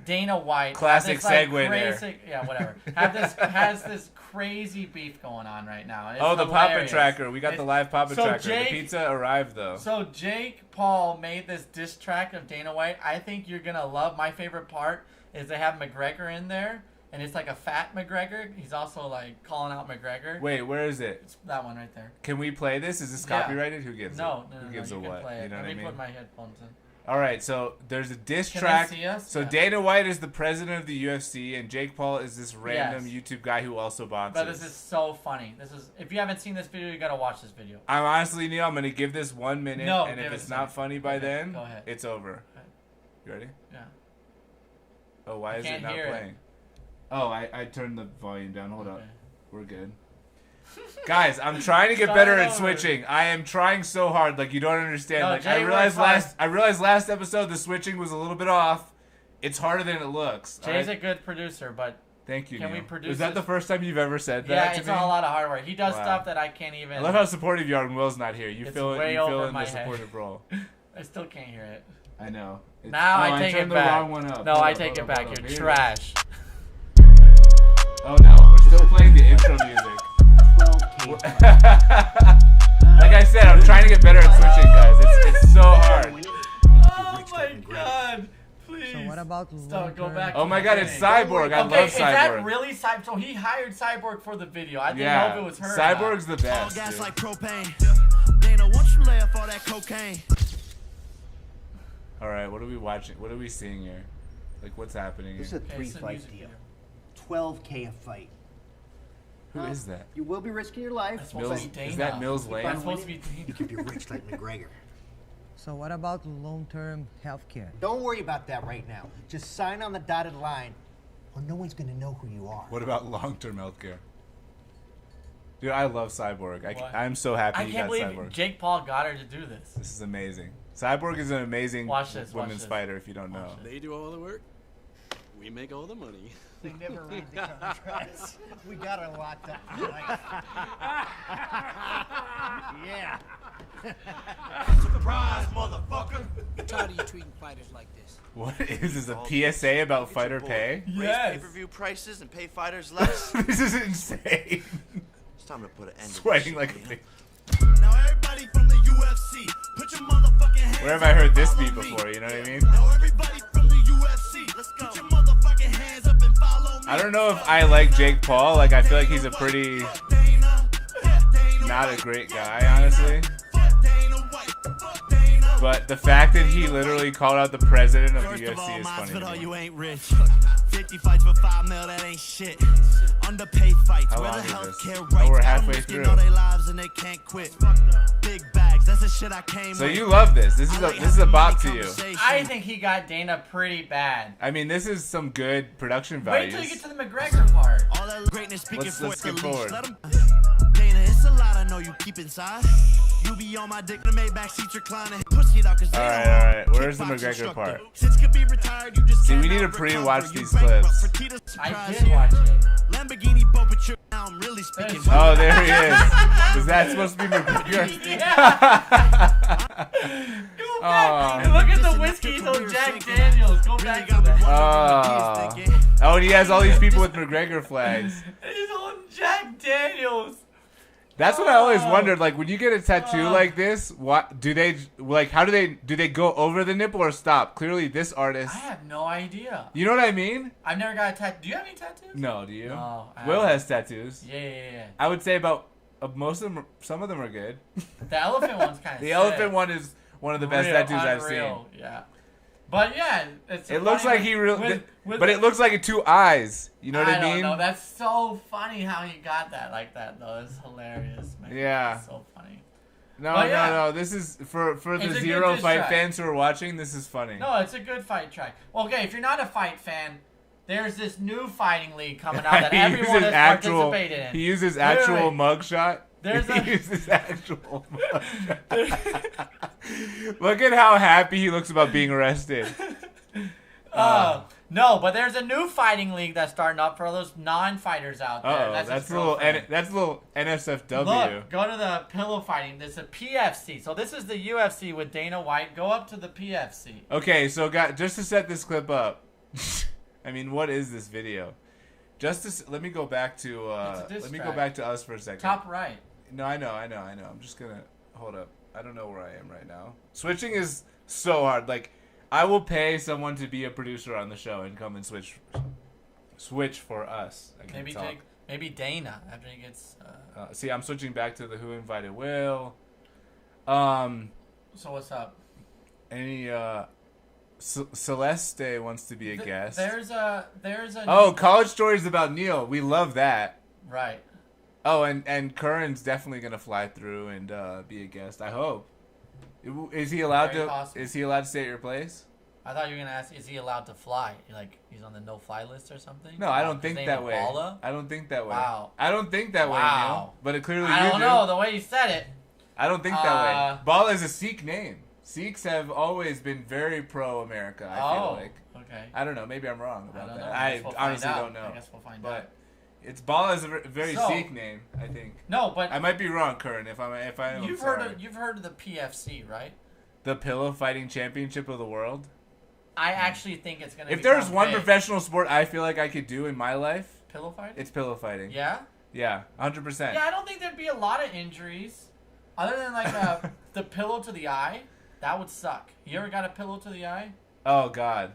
Dana White. Classic segue there. Yeah, whatever. Has this crazy beef going on right now. It's the hilarious. Papa Tracker. We got the live Papa Tracker. Jake, the pizza arrived, though. So Jake Paul made this diss track of Dana White. I think you're going to love. My favorite part is they have McGregor in there. And it's like a fat McGregor. He's also like calling out McGregor. Wait, where is it? It's that one right there. Can we play this? Is this copyrighted? Who gives No, it? no, Who gives you a can what? play it. You know what I mean? Let me put my headphones in. All right, so there's a diss Can track. they see us? So Yeah. Dana White is the president of the UFC, and Jake Paul is this random YouTube guy who also boxes. But this is so funny. If you haven't seen this video, you gotta watch this video. I'm honestly, Neil, I'm gonna give this 1 minute, No, and if give it it's a not second. funny by Okay, then, go ahead. it's over. Okay. You ready? Yeah. Oh, why is it can't not hear it. playing? Oh, I turned the volume down. Hold up. Okay. We're good. Guys, I'm trying to get Start better it at over. switching. I am trying so hard, like you don't understand. No, like Jay I realized works last episode the switching was a little bit off. It's harder than it looks. Jay's alright? a good producer, but Thank you. Can we Neil. produce Is that this? the first time you've ever said yeah, that to it's me? a lot of hard work. He does Wow. stuff that I can't even. I love how supportive you are when Will's not here. You It's fill way in over my the head. supportive role. I still can't hear it. I know. Now I take it turned the back. wrong one up. No, Hold I up, take hold it up, back. hold up. You're Here it trash. is. Oh no, we're still playing the intro music. 12K. Like I said, I'm trying to get better at switching, guys. It's so hard. Oh my god! Please. So what about Stop, go back. Oh to my the god, it's beginning. Cyborg. I Okay, love is that Cyborg. really Cyborg? So he hired Cyborg for the video. I didn't know Yeah, if it was her. Cyborg's the All best. gas Dude. like propane. Dana, won't you lay off all that cocaine? All right, what are we watching? What are we seeing here? Like, what's happening This is a here? Okay, it's a 3-fight music deal. video. 12K a fight. Who is that? You will be risking your life. That's supposed Mills? to be Dana. Is that Mills That's Lane? supposed to be You Dana. could be rich like McGregor. So what about long-term health care? Don't worry about that right now. Just sign on the dotted line, or no one's gonna know who you are. What about long-term healthcare? Dude, I love Cyborg. What? I'm so happy I you can't got believe Cyborg. Jake Paul got her to do this. This is amazing. Cyborg is an amazing Watch this, watch women's this. fighter, if you don't know. Watch They do all the work. We make all the money. They never read the contracts. We got her locked up for life. Yeah. Surprise, motherfucker. I'm tired of you treating fighters like this. What is this, a PSA about fighter pay? Raise Yes. pay-per-view prices and pay fighters less. This is insane. It's time to put an end Sweating to like this a shit, pig. Dana. Now everybody from the UFC, put your motherfucking hands Where have I heard this up beat on me. before, you know what I mean? Now everybody from the UFC, I don't know if I like Jake Paul. Like, I feel like he's a pretty not a great guy, honestly. But the fact that he literally called out the president of the UFC is funny to me. You ain't rich. 50 fights for 5 mil, that ain't shit. Underpaid fights, How where long the is healthcare this? rights. Oh, we're Got 'em halfway risking through. all their lives and they can't quit. Big bags, that's the shit I came So with. you love this. This is a bop to you. I think he got Dana pretty bad. I mean, this is some good production Wait values. till you get to the McGregor part. All that greatness speaking Let's for skip the forward. leash. Let 'em. Dana, it's a lot I know you keep inside. You be on my dick, the Maybach seats reclining. Pussy it out 'cause they Alright, don't alright. want Where's the kickbox McGregor instructor. part? Since could be retired, you just See, we cannot need to pre-watch recover. You these bankrupt. clips. Fertitta I surprise did you. watch it. Lamborghini boat, but now I'm really speaking. Oh, there he is. Is that supposed to be McGregor? Yeah. Oh. Look at the whiskey. He's on Jack Daniels. Go back to that. Oh, and he has all these people with McGregor flags. He's on Jack Daniels. That's what I always wondered. Like, when you get a tattoo like this, what do they like? How do they go over the nipple or stop? Clearly, this artist. I have no idea. You know what I mean? I've never got a tattoo. Do you have any tattoos? No, do you? No, I Will haven't. has tattoos. Yeah. I would say about most of them. Some of them are good. The elephant one's kind of The elephant one is one of the best tattoos I've seen. Yeah. But yeah, it's It looks funny like he really, with but it looks like 2 eyes. You know what I mean? don't know. That's so funny how he got that like that though. It's hilarious, man. Yeah. It's so funny. No, But yeah. no. This is for It's the a good zero diss fight track. fans who are watching. This is funny. No, it's a good fight track. Well, okay, if you're not a fight fan, there's this new fighting league coming out that everyone has participated in. He uses Wait, actual wait. mugshot. There's He uses actual mugshot. Look at how happy he looks about being arrested. No, but there's a new fighting league that's starting up for all those non-fighters out there. Oh, his that's a little girlfriend. that's a little NSFW. Look, go to the pillow fighting. There's a PFC. So this is the UFC with Dana White. Go up to the PFC. Okay, so just to set this clip up, I mean, what is this video? Let me go back to It's a diss let me go track. back to us for a second. Top right. No, I know. I'm just gonna hold up. I don't know where I am right now. Switching is so hard. Like, I will pay someone to be a producer on the show and come and switch for us. I can talk. Maybe Dana after he gets. See, I'm switching back to the Who Invited Will. So what's up? Any Celeste wants to be a guest. There's a. Oh, College Stories about Neil. We love that. Right. Oh, and Curran's definitely gonna fly through and be a guest. I hope. Is he allowed Very to? possible. Is he allowed to stay at your place? I thought you were gonna ask, is he allowed to fly? Like he's on the no-fly list or something? No, I don't His think name that is way. Bala? I don't think that way. Wow. I don't think that way, Wow. Neil. But it clearly I you don't do. know the way you said it. I don't think that way. Bala is a Sikh name. Sikhs have always been very pro-America. I feel like. Okay. I don't know. Maybe I'm wrong I about don't that. know. I guess we'll find honestly out. don't know. I guess we'll find But out. it's Bala is a very So- Sikh name. I think. No, but I might be wrong, Curran. If I am, you've heard of the PFC, right? the Pillow Fighting Championship of the World. I actually think it's gonna. If there's become one big. professional sport I feel like I could do in my life, pillow fighting, it's pillow fighting. yeah. Yeah, 100%. Yeah, I don't think there'd be a lot of injuries, other than like the pillow to the eye. That would suck. You ever got a pillow to the eye? Oh God.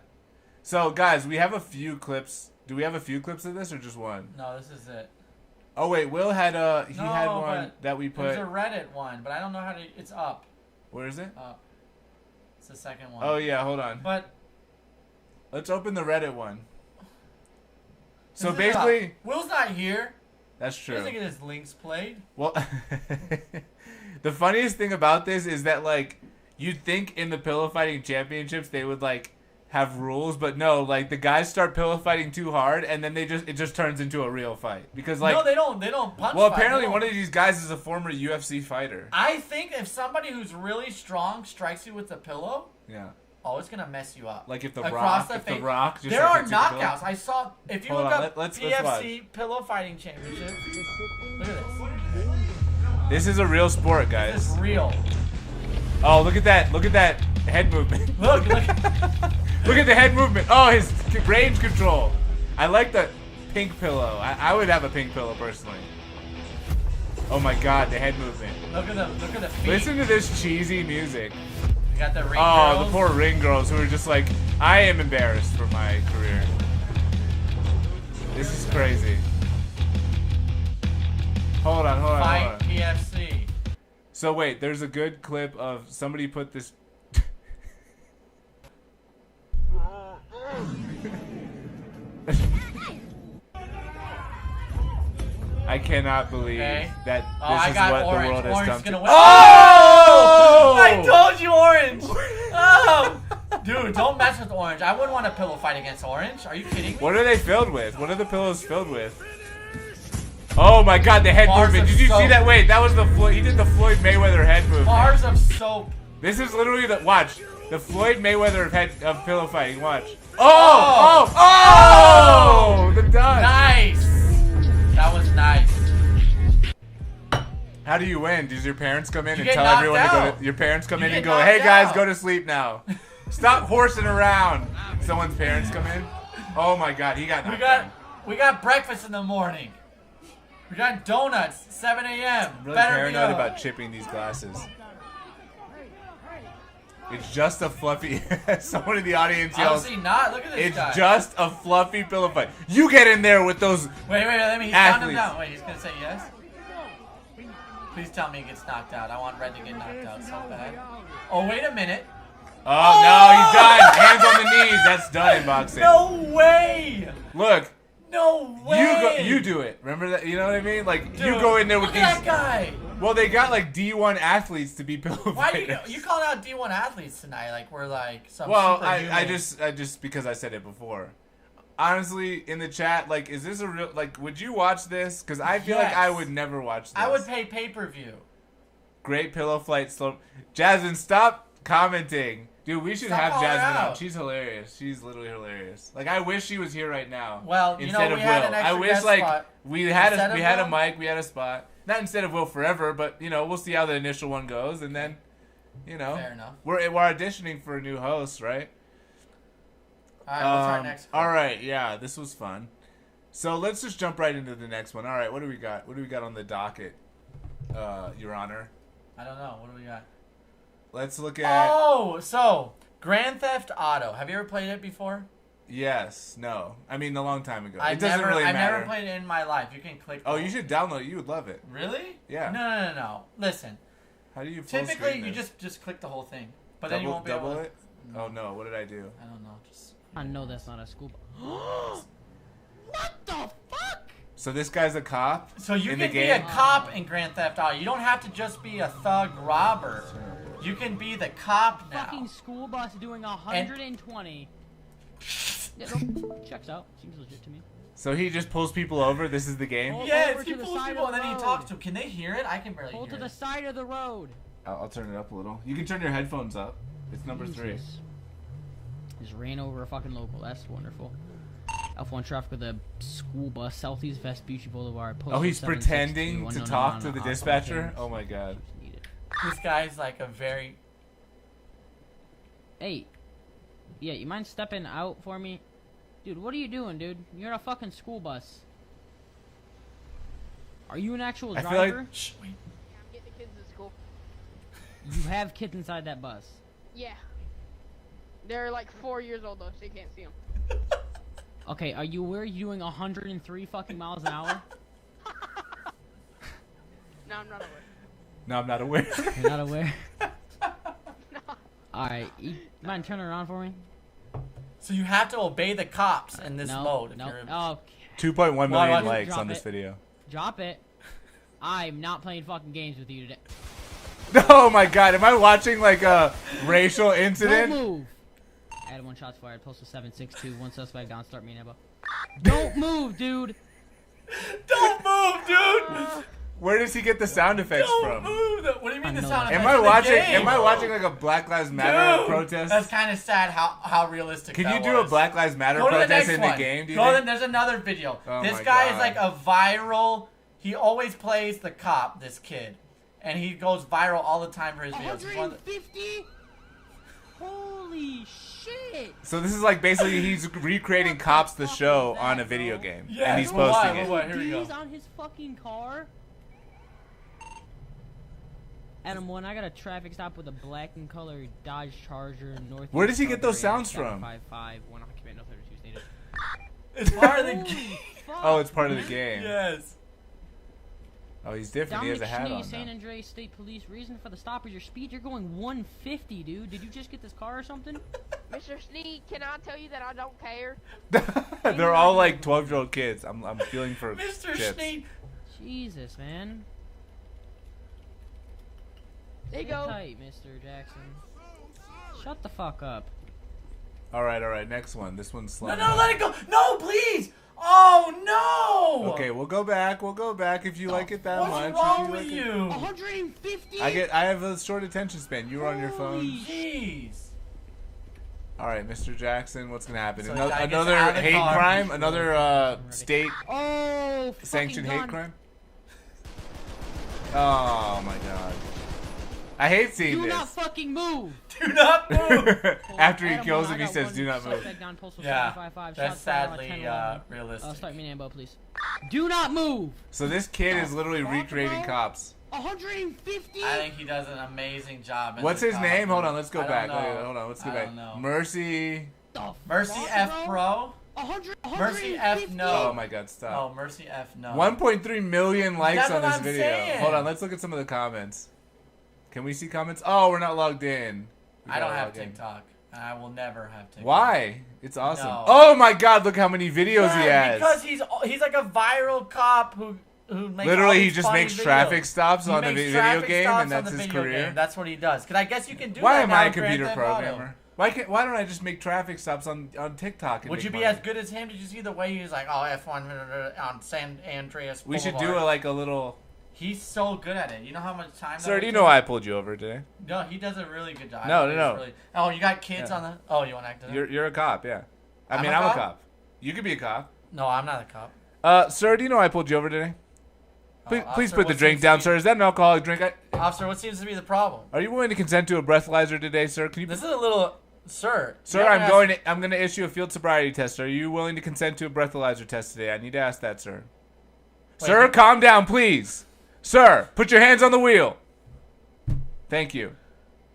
So guys, we have a few clips. Do we have a few clips of this or just one? No, this is it. Oh wait, Will had had No, one but that we There's put. a Reddit one, but I don't know how to. It's up. Where is it? Up. It's the second one. Oh yeah, hold on. But Let's open the Reddit one. So this is basically, up. Will's not here. that's He true. doesn't get his links played. Well, the funniest thing about this is that like you'd think in the pillow fighting championships they would like have rules, but no, like the guys start pillow fighting too hard and then it just turns into a real fight because like No, they don't. They don't punch. well fight. apparently They don't. one of these guys is a former UFC fighter. I think if somebody who's really strong strikes you with a pillow, Yeah. oh, it's gonna mess you up. Like if the Across Rock, the if the face. Rock just There like, are hits you with a pillow. knockouts. I saw. If you Hold look on, up let's PFC Pillow Fighting Championship, look at this. This is a real sport, This guys. is real. Oh, look at that! Look at that head movement. Look. Look at the head movement. Oh, his range control. I like the pink pillow. I would have a pink pillow personally. Oh my God, the head movement. Look at the feet. Listen to this cheesy music. You got the ring Oh, girls. the poor ring girls who are just like, I am embarrassed for my career. This is crazy. Hold on. Fight PFC. So wait, there's a good clip of somebody put this. I cannot believe Okay. that this I is got what orange. the world has Orange come is to. gonna win. Oh! I told you orange. Oh. Dude, don't mess with orange. I wouldn't want a pillow fight against orange. Are you kidding me? What are they filled with? What are the pillows filled with? Oh my god, the head Bars movement. of Did you see soap. that? Wait, that was the Floyd. He did the Floyd Mayweather head movement. Bars of soap. This is literally the watch. The Floyd Mayweather of pillow fighting. Watch. Oh! The done. Nice. That was nice. How do you win? Does your parents come in You and get tell knocked everyone to go out. to your parents come You in get and go, knocked hey guys, out. go to sleep now. Stop horsing around. Someone's parents come in. Oh my god, he got knocked down. We got breakfast in the morning. We got donuts, 7 a.m. I'm really Better paranoid be up. about chipping these glasses. It's just a fluffy. Someone in the audience yells. Obviously not. Look at this It's guy. just a fluffy pillow fight. You get in there with those. Wait, let me. He's counting him Athletes. down. Wait, he's gonna say yes. Please tell me he gets knocked out. I want Red to get knocked out so bad. Oh, wait a minute. Oh no, he's done. Hands on the knees. That's done in boxing. No way. Look, No way. you do it. Remember that? You know what I mean? Like you Dude, go in there with look at these. that guy. Well, they got like D1 athletes to be pillow Why fighters. do you calling out D1 athletes tonight? Like we're like some Well, superhuman. I just because I said it before. Honestly, in the chat, like, is this a real? Like, would you watch this? Because I feel like I Yes. would never watch this. I would pay pay-per-view. Great pillow fight. Slow. Jasmine, stop commenting. Dude, we should Stop have calling her Jasmine out. out. She's hilarious. She's literally hilarious. Like, I wish she was here right now. Well, you know, instead we of had Will. an extra I wish guest like spot. we had Instead a of we had a Will? mic, we had a spot. Not instead of Will forever, but you know, we'll see how the initial one goes, and then, you know, Fair enough. we're auditioning for a new host, right? All right, what's our next? All right, yeah, this was fun. So let's just jump right into the next one. All right, what do we got? What do we got on the docket, Your Honor? I don't know. What do we got? Let's look at. Oh, so Grand Theft Auto. Have you ever played it before? Yes, no. I mean, a long time ago. I've it doesn't really I've matter. never played it in my life. You can click. Oh, you should download it. You would love it. Really? Yeah. No. Listen. How do you full Typically, screen you this? just click the whole thing, but then you double won't be able double to. it? Oh no! What did I do? I don't know. Just I know that's not a school bus. what the fuck? So this guy's a cop. So you in the can be a game? cop in Grand Theft Auto. You don't have to just be a thug robber. You can be the cop now. Fucking school bus doing 120. Yeah, no, checks out. Seems legit to me. So he just pulls people over. This is the game. Oh. Yes, over he to the pulls side people of and the then he road. talks to them. Can they hear it? I can barely Pull hear to the it. side of the road. I'll turn it up a little. You can turn your headphones up. It's number 3. Jesus. Just ran over a fucking local. That's wonderful. F1 traffic with a school bus, Southeast Vespucci Boulevard. Oh, he's 762, pretending to unknown talk amount to of the hostile dispatcher. appearance. Oh my god. Needed. This guy's like a very. Hey, yeah, you mind stepping out for me? Dude, what are you doing, dude? You're in a fucking school bus. Are you an actual I feel like- driver? Shh, wait. I'm getting the kids to school. You have kids inside that bus. Yeah. They're like 4 years old though, so you can't see them. Okay, are you aware you're doing 103 fucking miles an hour? No, I'm not aware. No, I'm not aware. You're not aware? No. Alright, you mind turning around for me? So you have to obey the cops in this no, mode. If no. you're... Okay. 2.1 Why million don't you likes drop on this it? video. Drop it. I'm not playing fucking games with you today. Oh my god, am I watching like a racial Don't incident? move! Add 1 shots fired, postal 762, 1 suspect down, start me Nebo. Don't move, dude! Don't move, dude! Where does he get the sound effects Don't from? move! What do you mean I the know sound that. effects Am I in the watching? game? Am I watching like a Black Lives Matter Dude, protest? That's kind of sad how realistic Can that you do a was. Black Lives Matter Go to the protest next in one. the game? Do you Go think? then. There's another video. Oh This my guy God. is like a viral. He always plays the cop. This kid, and he goes viral all the time for his videos. He's one of the- 150? Holy shit! So this is like basically he's recreating Cops the show on a video game, Yes, and he's well, why? posting it. Well, why? Here we go. He's on his fucking car? Adam 1, I got a traffic stop with a black and colored Dodge Charger north. Where does he get those sounds from? 551 occupant, no 32 stated. It's part of the game. fuck? Oh, it's part of the man? game. Yes. Oh, he's different. He has a hat Schnee, on San now. Andreas State Police. Reason for the stop is your speed. You're going 150, dude. Did you just get this car or something? Mr. Sneak, can I tell you that I don't care? They're all like 12-year-old kids. I'm feeling for Mr. chips. Sneak. Jesus, man. There you Sit go. tight, Mr. Jackson. Shut the fuck up. All right. Next one. This one's slow. No, let it go. No, please. Oh no. Okay, we'll go back. If you like it that What's much. wrong if with you like you? 150? I have a short attention span. You were on your phone. Jeez. All right, Mr. Jackson, what's gonna happen? So Ano- the guy gets another out of the hate car. crime? Another state Oh, sanctioned fucking hate gun. crime? Oh my god. I hate seeing Do this. not fucking move. Do not move. After he Adam, kills I him, he got says, one "Do not move." suspect down, postal Yeah, 755, that's shots fired on sadly 10-11. realistic. Start me an ambo, please. Do not move. So this kid is literally fuck, recreating bro? cops. 150? I think he does an amazing job. as What's a his cop. name? Hold on, let's go I don't back. know. Wait, hold on, let's go I back. don't know. Mercy. The Mercy fuck, F Pro. 100, Mercy 150? F no. Oh my god, stop. Oh, Mercy F no. 1.3 million likes That's on what this I'm video. saying. Hold on, let's look at some of the comments. Can we see comments? Oh, we're not logged in. We I don't gotta have log in. TikTok. I will never have TikTok. Why? It's awesome. No. Oh my god, look how many videos he Yeah, has. because he's like a viral cop who makes Literally, all he these just funny makes videos. traffic stops He on the makes video traffic game, stops and on that's the his video career. game. That's what he does. Because I guess you can do Why that am now I a in Grand computer Theft Auto. programmer? Why don't I just make traffic stops on TikTok? And Would make you be money? as good as him? Did you see the way he was like, oh, F1 on San Andreas We should Boulevard? do like a little. He's so good at it. You know how much time that Sir, would do you take? know why I pulled you over today? No, he does a really good job. No, He's no. really- Oh, you got kids Yeah. on the... Oh, you want to act it out? You're a cop, yeah. I I'm mean, a I'm a cop? cop. You could be a cop. No, I'm not a cop. Sir, do you know why I pulled you over today? Please Officer, put the what drink seems down, to be- sir. Is that an alcoholic drink? Officer, what seems to be the problem? Are you willing to consent to a breathalyzer today, sir? Can you? This is a little... Sir. Sir, you haven't I'm going to issue a field sobriety test. Are you willing to consent to a breathalyzer test today? I need to ask that, sir. Wait, Sir, calm down, please. Sir, put your hands on the wheel. Thank you.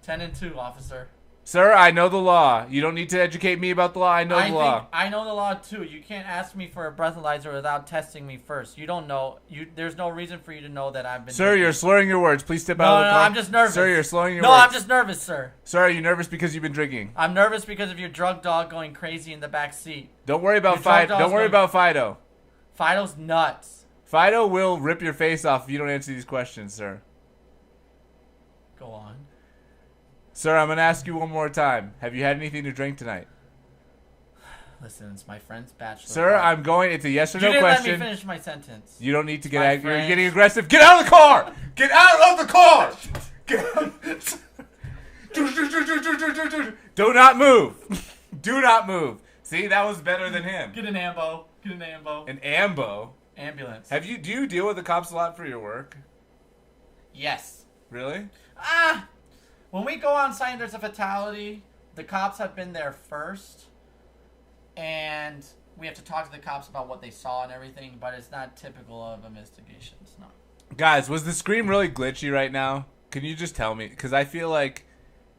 10 and 2, officer. Sir, I know the law. You don't need to educate me about the law. I know the law. I know the law too. You can't ask me for a breathalyzer without testing me first. You don't know. There's no reason for you to know that I've been. Sir, drinking. you're slurring your words. Please step No, out of the no, car. I'm just nervous. Sir, you're slurring your No, words. I'm just nervous, sir. Sir, are you nervous because you've been drinking? I'm nervous because of your drug dog going crazy in the back seat. Don't worry about Your drug Fido. dog's Don't worry going- about Fido. Fido's nuts. Fido will rip your face off if you don't answer these questions, sir. Go on. Sir, I'm gonna ask you one more time. Have you had anything to drink tonight? Listen, it's my friend's bachelor. Sir, party. I'm going. It's a yes or You no didn't question. let me finish my sentence. You don't need to get My angry. You're friends- getting aggressive. Get out of the car! Get out of the car! Get out. Do not move. Do not move. See, that was better than him. Get an ambo. Get an ambo. An ambo. Ambulance. Do you deal with the cops a lot for your work? Yes. Really? When we go on site and there's a fatality, the cops have been there first, and we have to talk to the cops about what they saw and everything, but it's not typical of investigations, no. Guys, was the screen really glitchy right now? Can you just tell me? Because I feel like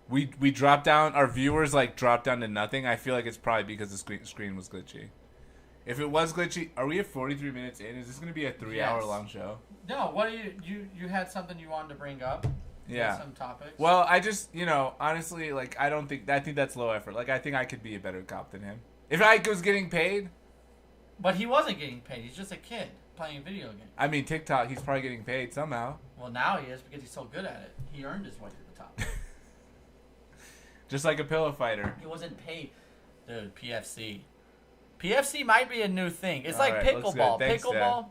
we dropped down, our viewers like dropped down to nothing. I feel like it's probably because the screen was glitchy. If it was glitchy, are we at 43 minutes in? Is this going to be a 3-hour long show? No, what do you had something you wanted to bring up? You had Yeah. some topics? Well, I just, honestly, like, I think that's low effort. Like, I think I could be a better cop than him. If I was getting paid. But he wasn't getting paid. He's just a kid playing a video game. I mean, TikTok, he's probably getting paid somehow. Well, now he is because he's so good at it. He earned his way to the top. Just like a pillow fighter. He wasn't paid. Dude, PFC. PFC might be a new thing. It's like Alright, looks good. pickleball. Thanks, Pickleball.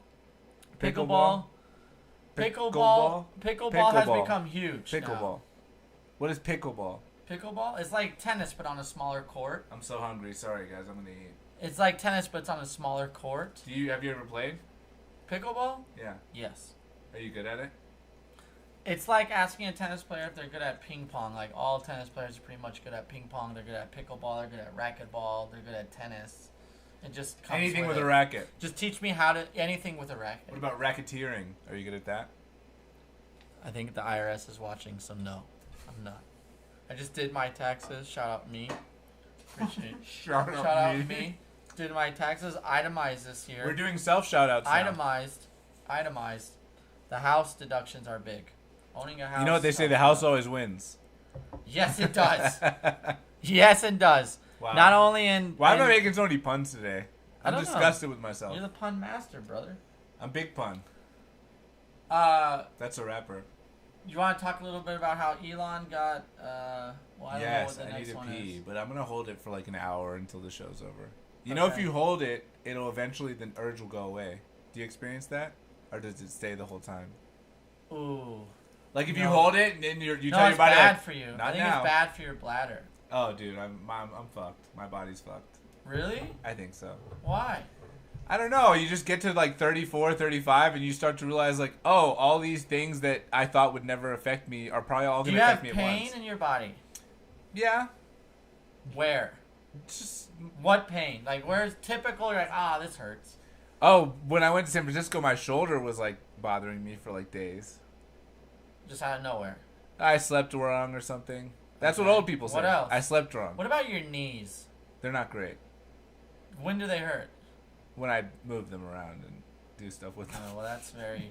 Dad. Pickleball. Pickleball has become huge Pickleball. now. What is pickleball? Pickleball? It's like tennis, but on a smaller court. I'm so hungry. Sorry, guys. I'm gonna eat. It's like tennis, but it's on a smaller court. Have you ever played? Pickleball? Yeah. Yes. Are you good at it? It's like asking a tennis player if they're good at ping pong. Like, all tennis players are pretty much good at ping pong. They're good at pickleball. They're good at racquetball. They're good at tennis. It just comes Anything with it. a racket. Just teach me how to... Anything with a racket. What about racketeering? Are you good at that? I think the IRS is watching, so no. I'm not. I just did my taxes. Shout out me. Appreciate it. Shout out me. did my taxes. Itemized this year. We're doing self shout-outs now. Itemized. The house deductions are big. Owning a house. You know what they say, the house always wins. Yes, it does. Yes, it does. Wow. Not only in... Why am I making so many puns today? I I'm don't know. disgusted with myself. You're the pun master, brother. I'm Big Pun. Uh, That's a rapper. you want to talk a little bit about how Elon got... well, I don't know what the I next need to one pee, is. but I'm going to hold it for like an hour until the show's over. You know, if Okay. you hold it, it'll eventually, the urge will go away. Do you experience that? Or does it stay the whole time? Ooh. Like if you No. hold it and then you No, tell your it's body, bad like, for you. not I think now. it's bad for your bladder. Oh, dude, I'm fucked. My body's fucked. Really? I think so. Why? I don't know. You just get to like 34, 35, and you start to realize like, oh, all these things that I thought would never affect me are probably all Do going you to have affect me at pain once. in your body? Yeah. Where? Just What pain? Like, where's typical? You're like, this hurts. oh, when I went to San Francisco, my shoulder was like bothering me for like days. Just out of nowhere. I slept wrong or something. That's what Okay. old people say. What else? I slept wrong. What about your knees? They're not great. When do they hurt? When I move them around and do stuff with them. Oh, well, that's very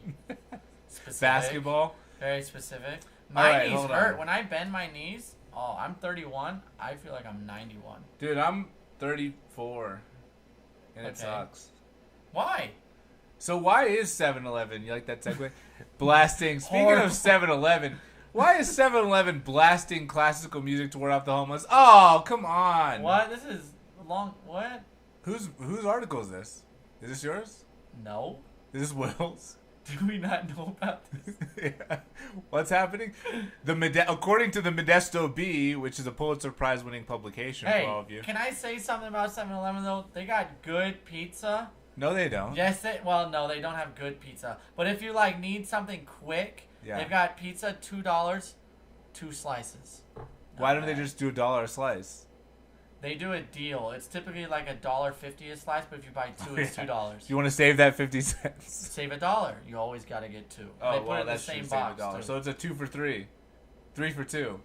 specific. Basketball. Very specific. My Alright, knees hold hurt. on. When I bend my knees, I'm 31. I feel like I'm 91. Dude, I'm 34. And it Okay. sucks. Why? So why is 7-Eleven, you like that segue? Blasting. Speaking Horrible. of 7-Eleven, why is 7-Eleven blasting classical music to ward off the homeless? Oh, come on. What? This is long. What? Whose article is this? Is this yours? No. Is this Will's? Do we not know about this? Yeah. What's happening? According to the Modesto Bee, which is a Pulitzer Prize winning publication Hey, for all of you. can I say something about 7-Eleven though? They got good pizza. No, they don't. Yes, no, they don't have good pizza. But if you like need something quick, Yeah. they've got pizza $2, 2 slices. Why Not don't they bad. just do $1 a slice? They do a deal. It's typically like $1.50 a slice, but if you buy 2, it's Yeah. $2. You want to save that 50 cents? Save $1. You always got to get 2. And Oh, they put well, it in the that's same true. box. Save $1. too. So it's a 2 for 3. 3 for 2.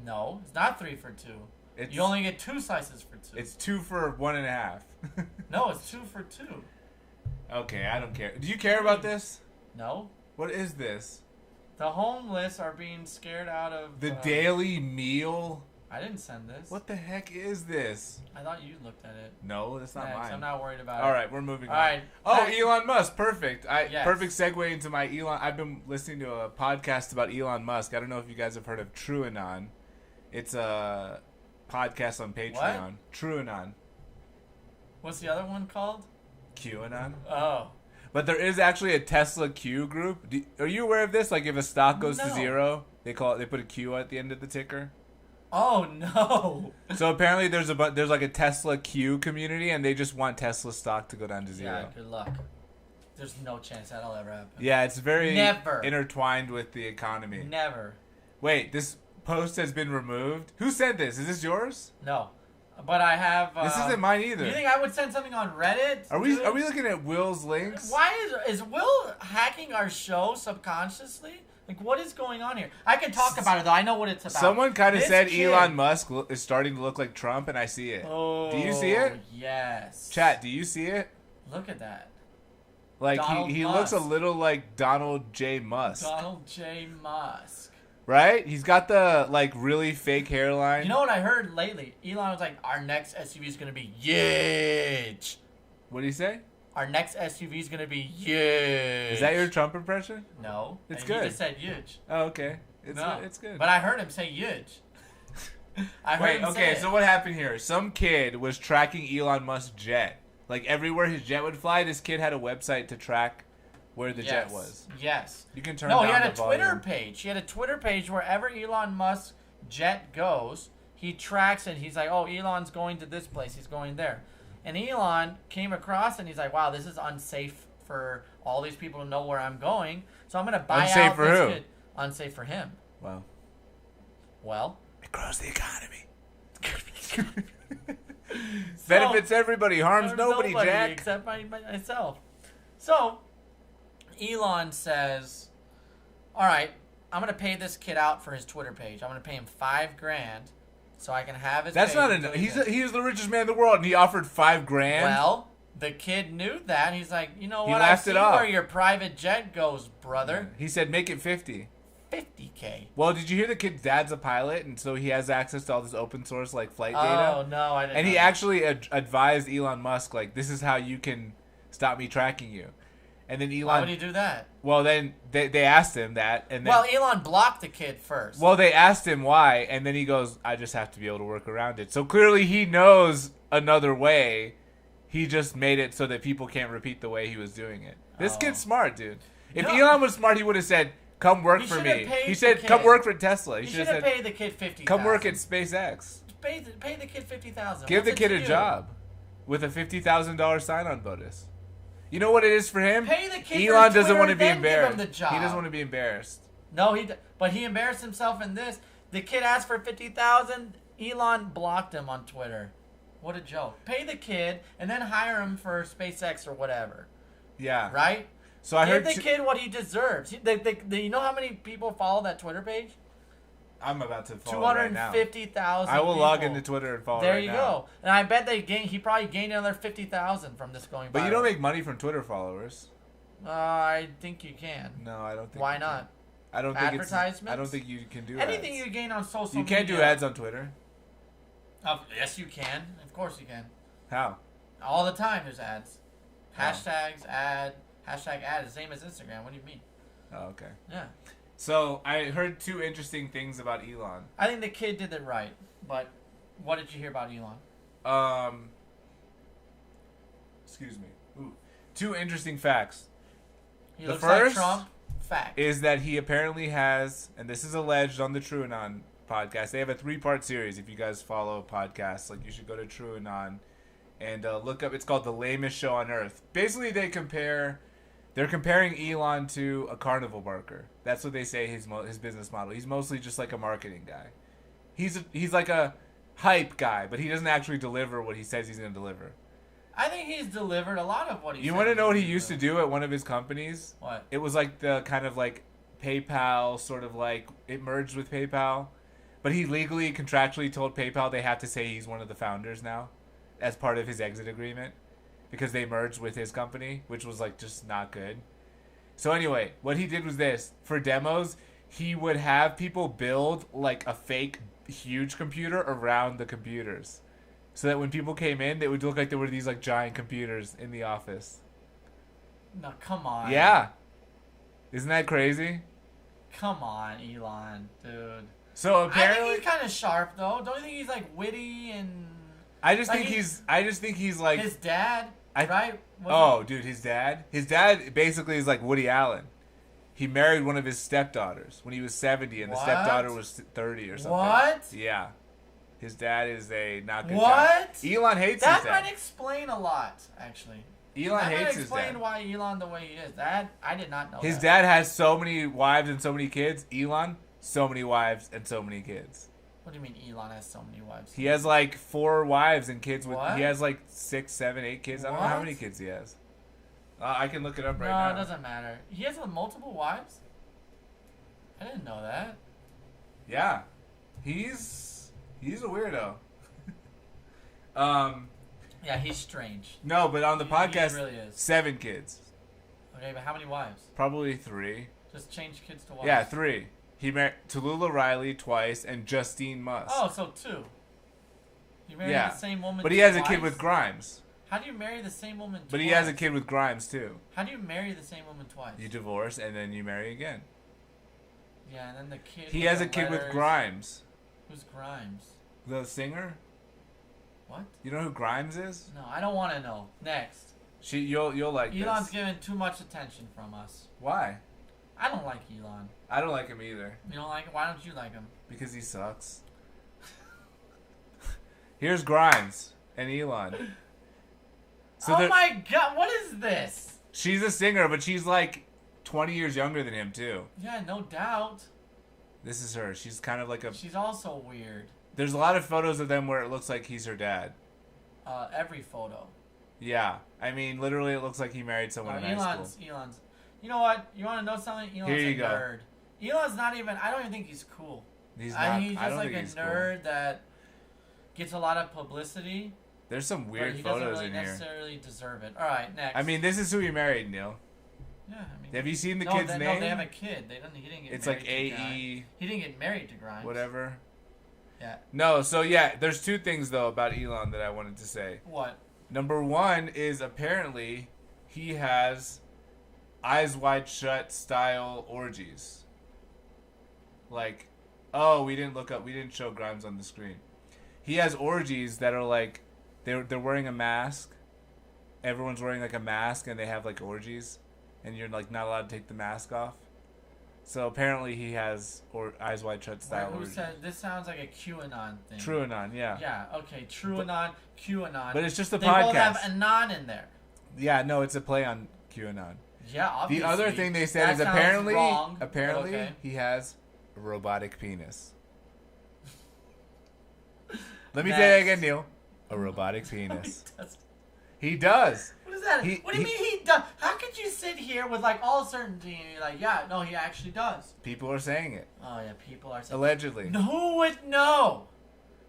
No, it's not 3 for 2. It's, You only get 2 slices for 2. It's 2 for 1.5. No, it's 2 for 2. Okay, I don't care. Do you care about this? No. What is this? The homeless are being scared out of... The Daily Meal? I didn't send this. What the heck is this? I thought you looked at it. No, that's not Next, mine. I'm not worried about it. All right, we're moving on. All right. Oh, Back- Elon Musk, perfect. Yes. Perfect segue into my Elon. I've been listening to a podcast about Elon Musk. I don't know if you guys have heard of TrueAnon. It's a podcast on Patreon. TrueAnon. What's the other one called? QAnon. Oh. But there is actually a Tesla Q group. Are you aware of this? Like if a stock goes to No. 0, they put a Q at the end of the ticker. Oh, no. So apparently there's like a Tesla Q community, and they just want Tesla stock to go down to 0. Yeah, good luck. There's no chance that'll ever happen. Yeah, it's very Never. intertwined with the economy. Never. Wait, this post has been removed? Who sent this? Is this yours? No. But I have... This isn't mine either. You think I would send something on Reddit? Are we dude? looking at Will's links? Why is Will hacking our show subconsciously? Like, what is going on here? I can talk about it, though. I know what it's about. Someone kind of This said kid- Elon Musk is starting to look like Trump, and I see it. Oh, Do you see it? Yes. Chat, do you see it? Look at that. Like Donald he looks a Musk. little like Donald J. Musk, Donald J. Musk. right? He's got the like really fake hairline. You know what I heard lately? Elon was like, our next SUV is going to be huge. What do you say? Our next SUV is going to be huge. Is that your Trump impression? No. It's And good. He just said huge. Oh, okay. No. It's good. But I heard him say huge. I heard Wait, him say okay, it. so what happened here? Some kid was tracking Elon Musk's jet. Like everywhere his jet would fly, this kid had a website to track where the jet was. Yes. You can turn No, down he had the a Twitter volume. page. He had a Twitter page wherever Elon Musk's jet goes, he tracks it. He's like, oh, Elon's going to this place. He's going there. And Elon came across and he's like, wow, this is unsafe for all these people to know where I'm going. So I'm going to buy Unsafe out for this who? kid. Unsafe for him. Wow. Well. It grows the economy. So- Benefits everybody, harms nobody, Jack. except myself. So, Elon says, all right, I'm going to pay this kid out for his Twitter page. I'm going to pay him $5,000 so I can have his. That's baby not until enough. he's He's the richest man in the world, and he offered $5 grand. Well, the kid knew that. He's like, you know He what? laughed I it see off. where your private jet goes, brother. He said, make it 50. 50K. Well, did you hear the kid's dad's a pilot, and so he has access to all this open source like flight data? Oh no, I didn't. And know he that. actually advised Elon Musk, like, this is how you can stop me tracking you. And then Elon. Why would he do that? Well, then they asked him that, and then. Well, Elon blocked the kid first. Well, they asked him why, and then he goes, I just have to be able to work around it. So clearly he knows another way. He just made it so that people can't repeat the way he was doing it. This kid's smart, dude. If No. Elon was smart, he would have said, come work He for should've me. paid He the said, kid. come work for Tesla. He You should should have have said, paid the kid 50,000. come work at SpaceX. Pay the kid 50,000. Give What's the it kid to a you? job with a $50,000 sign-on bonus. You know what it is for him? Pay the kid for Elon doesn't Twitter want to and be then give him embarrassed. the job. He doesn't want to be embarrassed. No, but he embarrassed himself in this. The kid asked for 50,000. Elon blocked him on Twitter. What a joke. Pay the kid and then hire him for SpaceX or whatever. Yeah. Right? So I Give heard. the kid what he deserves. You know how many people follow that Twitter page? I'm about to follow it right now. 250,000. I will log people. into Twitter and follow There right you now. go. And I bet he probably gained another 50,000 from this going. But you viral. don't make money from Twitter followers. I think you can. No, I don't think. Why you not? can. I don't think Advertisements? I don't think you can do Anything ads. you gain on social You media. can't do ads on Twitter. Yes, you can. Of course you can. How? All the time there's ads. Oh. Hashtags, ad. Hashtag ad is the same as Instagram. What do you mean? Oh, okay. Yeah. So I heard two interesting things about Elon. I think the kid did it right. But what did you hear about Elon? Excuse me. Ooh. Two interesting facts. He The looks like first Trump. Fact. is that he apparently has, and this is alleged on the TrueAnon podcast. They have a 3-part series. If you guys follow podcasts, like, you should go to TrueAnon and look up. It's called The Lamest Show on Earth. Basically, they're comparing Elon to a carnival barker. That's what they say his business model. He's mostly just like a marketing guy. He's like a hype guy, but he doesn't actually deliver what he says he's going to deliver. I think he's delivered a lot of what he You said want to he know what was he used to gonna do at one of his companies? What? It was like the kind of like PayPal, sort of like it merged with PayPal. But he legally, contractually told PayPal they have to say he's one of the founders now as part of his exit agreement because they merged with his company, which was like just not good. So anyway, what he did was this. For demos, he would have people build like a fake huge computer around the computers. So that when people came in, they would look like there were these like giant computers in the office. No, come on. Yeah. Isn't that crazy? Come on, Elon, dude. So I apparently, think he's kind of sharp though. Don't you think he's like witty and I just like think he's like. his dad, I- right? Dude, his dad basically is like Woody Allen. He married one of his stepdaughters when he was 70, and the What? stepdaughter was 30 or something. What? Yeah. His dad is a not good What? guy. Elon hates That his dad. might explain a lot, actually. Elon that might hates his explain dad. why Elon the way he is. That I did not know. His that. dad has so many wives and so many kids. Elon, so many wives and so many kids. What do you mean Elon has so many wives? He has like 4 wives and kids with. What? He has like 6, 7, 8 kids. I don't know how What? many kids he has. I can look it up right no, now. it doesn't matter. He has multiple wives. I didn't know that. Yeah, he's a weirdo. Yeah, he's strange. No, but on the He podcast, really is. 7 kids, Okay, but how many wives? probably 3. Just change kids to wives. Yeah, 3. He married Tallulah Riley twice and Justine Musk. Oh, so 2. You married yeah, the same woman. but he has a kid twice? with Grimes. How do you marry the same woman twice? But he has a kid with Grimes too. How do you marry the same woman twice? You divorce and then you marry again. Yeah, and then the kid. He with has the a kid with letters. Grimes, Who's Grimes? the singer. What? You know who Grimes is? No, I don't want to know. Next. You'll like Elon's this. giving too much attention from us. Why? I don't like Elon. I don't like him either You don't like him? Why don't you like him? because he sucks. Here's Grimes and Elon. So oh they're- my god, what is this? she's a singer, but she's like 20 years younger than him too. Yeah, no doubt. This is her. She's kind of like a. She's also weird. There's a lot of photos of them where it looks like he's her dad. Every photo. Yeah, I mean, literally, it looks like he married someone in high school. Elon's. You know what? You want to know something? Elon's Here you a go. nerd. Elon's not even. I don't even think he's cool. He's not. He's I just don't like think a he's cool. nerd that. gets a lot of publicity. There's some But weird he doesn't photos really in here. necessarily deserve it. All right, next. I mean, this is who he married, Neil. yeah. I mean, Have you seen the no, kid's they, name? No, they have a kid. He didn't get It's married like to Grimes. AE, He didn't get married to Grimes. whatever. Yeah. No, so yeah, there's two things though about Elon that I wanted to say. What? Number one is apparently he has Eyes Wide Shut style orgies. Like, oh, we didn't show Grimes on the screen. He has orgies that are like, they're wearing a mask. Everyone's wearing like a mask and they have like orgies, and you're like not allowed to take the mask off. So apparently he has Eyes Wide Shut style Who orgies. said this sounds like a QAnon thing? TrueAnon, yeah. Yeah. Okay. TrueAnon, QAnon. But it's just a they podcast. both have anon in there. Yeah, no, it's a play on QAnon. Yeah. Obviously. The other thing they said That is sounds apparently wrong, but apparently okay. he has a robotic penis. Let me Next. say that again, Neil. A robotic penis. He does. What is that? He- What do you mean he does? How could you sit here with like all certainty and you're like, yeah, no, he actually does. People are saying it. Oh yeah, people are saying. Allegedly. Who would know?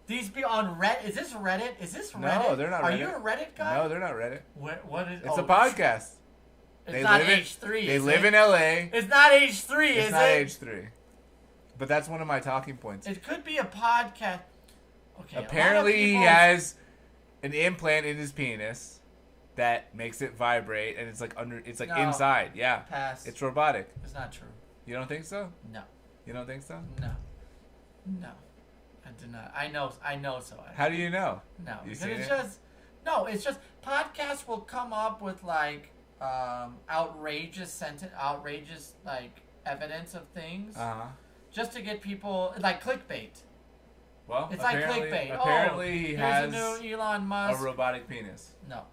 These be on Reddit. Is this Reddit? Is this Reddit? No, they're not Are Reddit. you a Reddit guy? No, they're not Reddit. What is? It's oh, a podcast. It's They not live in- H3. They is live it? in LA. It's not H3, It's is not it? H3. But that's one of my talking points. It could be a podcast. Okay. Apparently he people- has an implant in his penis that makes it vibrate, and it's like No. inside. Yeah. Pass. It's robotic. It's not true. You don't think so? No. You don't think so? No. No. I do not. I know so. How do you know? No, You because seen it's it? just it's just podcasts will come up with like outrageous like evidence of things Uh-huh. just to get people like clickbait. Well, It's like apparently, clickbait. apparently he Here's has a new Elon a Musk. robotic penis. No,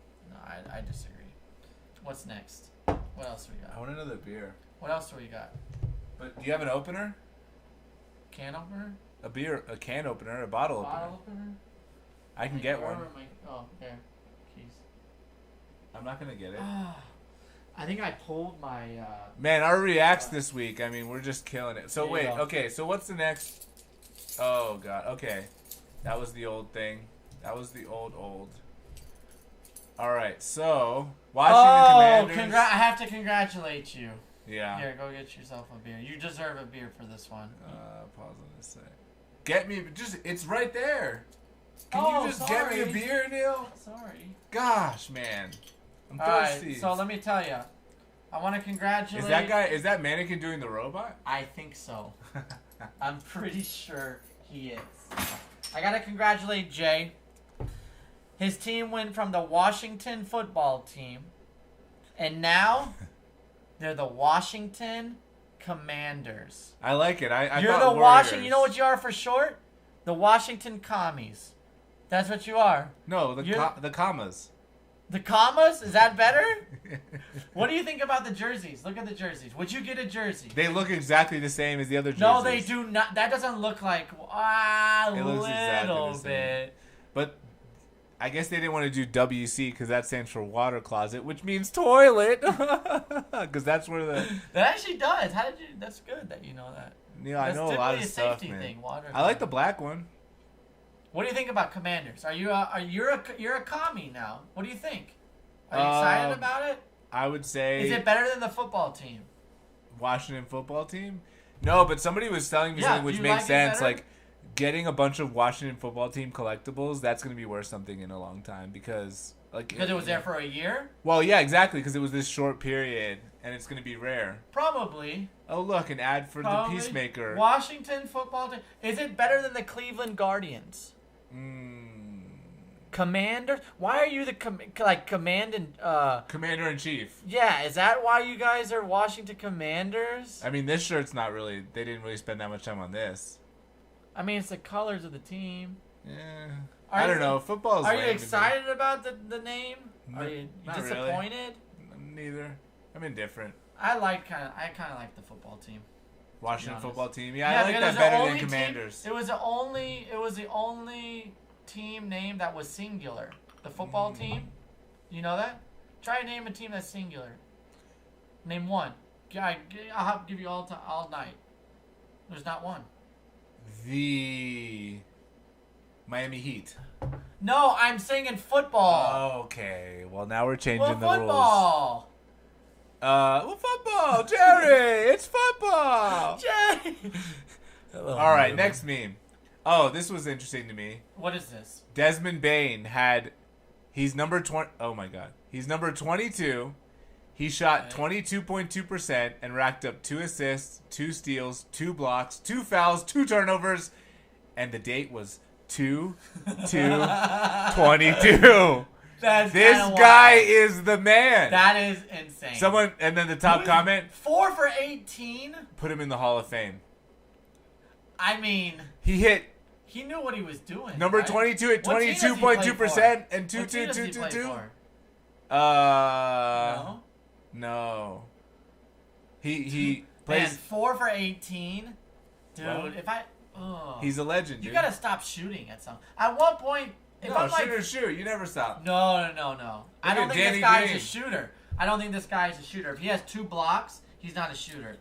I disagree. What's next? What else do we got? I want another beer. What else do we got? But do you have an opener? Can opener? A can opener, a bottle Bottle opener. opener? I can get one. Oh, there. Keys. I'm not gonna get it. I think I pulled my. Man, our reacts this week. I mean, we're just killing it. So There you wait, go. okay. So what's the next? Oh god. Okay, that was the old thing. That was the old. All right. So Washington Commanders. I have to congratulate you. Yeah. Here, go get yourself a beer. You deserve a beer for this one. Pause on this sec. Get me. It's right there. Can Oh, you just get me a sorry. beer, Neil? Sorry. Gosh, man. I'm All right, thirsty. so let me tell you. I want to congratulate. Is that mannequin doing the robot? I think so. I'm pretty sure he is. I got to congratulate Jay. His team went from the Washington football team, and now they're the Washington Commanders. I like it. I You're thought the Warriors. Washington. You know what you are for short? The Washington Commies. That's what you are. No, the You're- the commas. The commas? Is that better? What do you think about the jerseys? Look at the jerseys. Would you get a jersey? They look exactly the same as the other jerseys. No, they do not. That doesn't look like a It looks exactly little the same. bit. But I guess they didn't want to do WC because that stands for water closet, which means toilet. Because that's where the That actually does. How did you? That's good that you know that. Neil, I That's know a lot of typically a stuff, safety man. thing, water I like the closet. black one. What do you think about Commanders? You're a commie now? What do you think? Are you excited about it? I would say Is it better than the football team? Washington football team. No, but somebody was telling me Yeah, something do which you makes like it sense. better? Like getting a bunch of Washington football team collectibles. That's going to be worth something in a long time because Because it was there for a year? Well, yeah, exactly. Because it was this short period, and it's going to be rare. Probably. Oh, look, an ad for Probably. the Peacemaker. Washington football team. Is it better than the Cleveland Guardians? Commanders? Why are you the command and Commander in Chief? Yeah, is that why you guys are Washington Commanders? I mean, this shirt's not really. They didn't really spend that much time on this. I mean, it's the colors of the team. Yeah. Are I you- don't know. Football's Are lame you to me. excited about the name? Are you not really. disappointed? Neither. I'm indifferent. I kind of like the football team. Washington honest. football team. Yeah, I like because that it was the better than only team- Commanders. It was the only team name that was singular. The football team. You know that? Try to name a team that's singular. Name one. I'll have to give you all night. There's not one. The Miami Heat. No, I'm saying in football. Okay, well now we're changing Well, the rules. football. Football, Jerry. It's football. Jay. All right, next meme. Oh, this was interesting to me. What is this? Desmond Bain he's number 20. Oh my God, he's number 22. He shot 22.2% and racked up 2 assists, 2 steals, 2 blocks, 2 fouls, 2 turnovers, and the date was 2/2/22. That's This kinda guy wild. is the man. That is insane. Someone, and then the top comment, 4 for 18. put him in the Hall of Fame. I mean, He hit he knew what he was doing. number right? 22 at What team does he play 22.2% for? and What team does he play 2-2-2-2-2. for? No. No. He Man, plays. 4 for 18. Dude, Well, if I. Ugh. He's a legend, You dude. gotta stop shooting at some. At what point. If No, I'm like, shoot or shoot. You never stop. No. I don't at think Danny this guy's Green. a shooter. I don't think this guy's a shooter. If he has 2 blocks, he's not a shooter.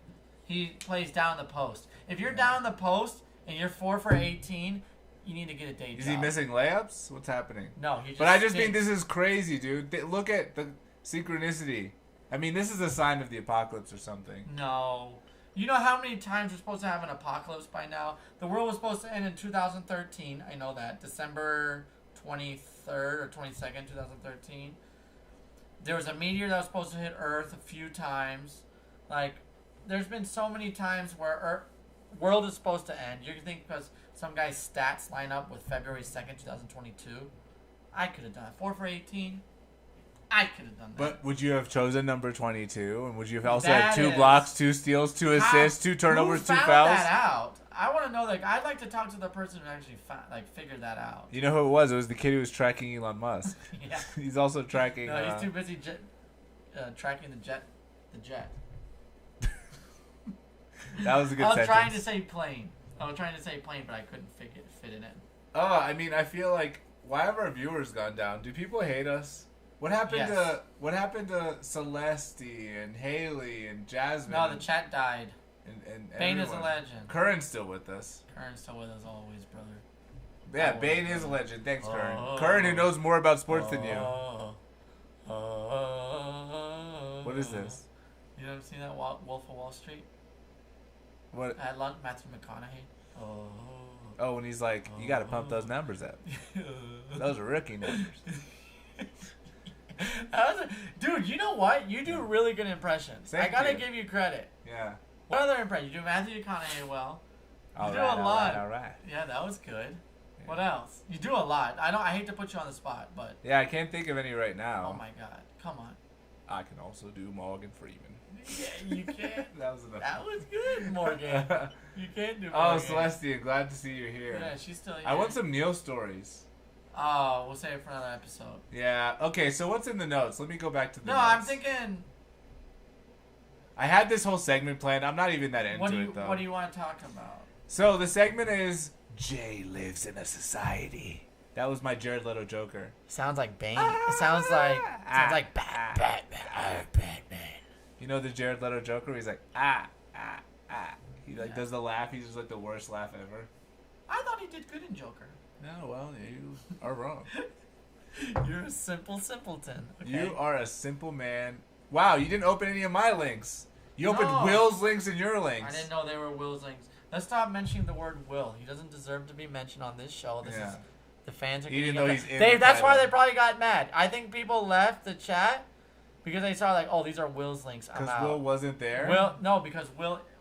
He plays down the post. If you're down the post and you're 4 for 18, you need to get a day job. Is he missing layups? What's happening? No, he just. But I just think stinks. this is crazy, dude. Look at the synchronicity. I mean, this is a sign of the apocalypse or something. No. You know how many times we're supposed to have an apocalypse by now? The world was supposed to end in 2013. I know that. December 23rd or 22nd, 2013. There was a meteor that was supposed to hit Earth a few times. Like, there's been so many times where world is supposed to end. You think because some guy's stats line up with February 2nd, 2022? I could have done it. 4 for 18? I could have done that. But would you have chosen number 22? And would you have also That had 2 is- blocks, 2 steals, 2 assists, 2 turnovers, Who 2 found fouls? that out? I want to know. Like, I'd like to talk to the person who actually figured that out. You know who it was? It was the kid who was tracking Elon Musk. Yeah. He's also tracking. No, he's too busy tracking the jet. The jet. That was a good I was sentence. trying to say plane. I was trying to say plane, but I couldn't fit it in. Oh, I mean, I feel like why have our viewers gone down? Do people hate us? What happened Yes. to Celeste and Haley and Jasmine? No, the chat died. and Bane is a everyone? legend. Curran's still with us. Kern's still with us always, brother. Yeah, Always, Bane is a brother. legend. Thanks, Curran. Oh. Curran, who knows more about sports than you. What What is this? You never seen that Wolf of Wall Street? What? At lunch, Matthew McConaughey. Oh, and he's like, you gotta pump those numbers up. Those are rookie numbers. Dude, you know what? You do really good impressions. Thank I gotta you. give you credit. Yeah. What other impression? You do Matthew McConaughey well. You All do right, a lot. all right. Yeah, that was good. What else? You do a lot. I hate to put you on the spot, but Yeah, I can't think of any right now. oh my god, come on. I can also do Morgan Freeman. Yeah, you can. That was enough. That was good, Morgan. You can do. Oh, Morgan. Celestia, glad to see you here. Yeah, she's still here. I want some Neil stories. Oh, we'll save it for another episode. Yeah. Okay. So what's in the notes? Let me go back to the. No, notes. I'm thinking. I had this whole segment planned. I'm not even that into What do it though. you want to talk about? So the segment is Jay lives in a society. That was my Jared Leto Joker. Sounds like Bane. It sounds like Batman. You know the Jared Leto Joker? Where he's like He like does the laugh. He's just like the worst laugh ever. I thought he did good in Joker. No, well, you are wrong. You're a simple simpleton. Okay? You are a simple man. Wow, you didn't open any of my links. You opened No. Will's links and your links. I didn't know they were Will's links. Let's stop mentioning the word Will. He doesn't deserve to be mentioned on this show. This is the fans are. Even gonna though get he's in they, the that's why title. they probably got mad. I think people left the chat because they saw like, oh, these are Will's links. I'm Because out. Will wasn't there. Because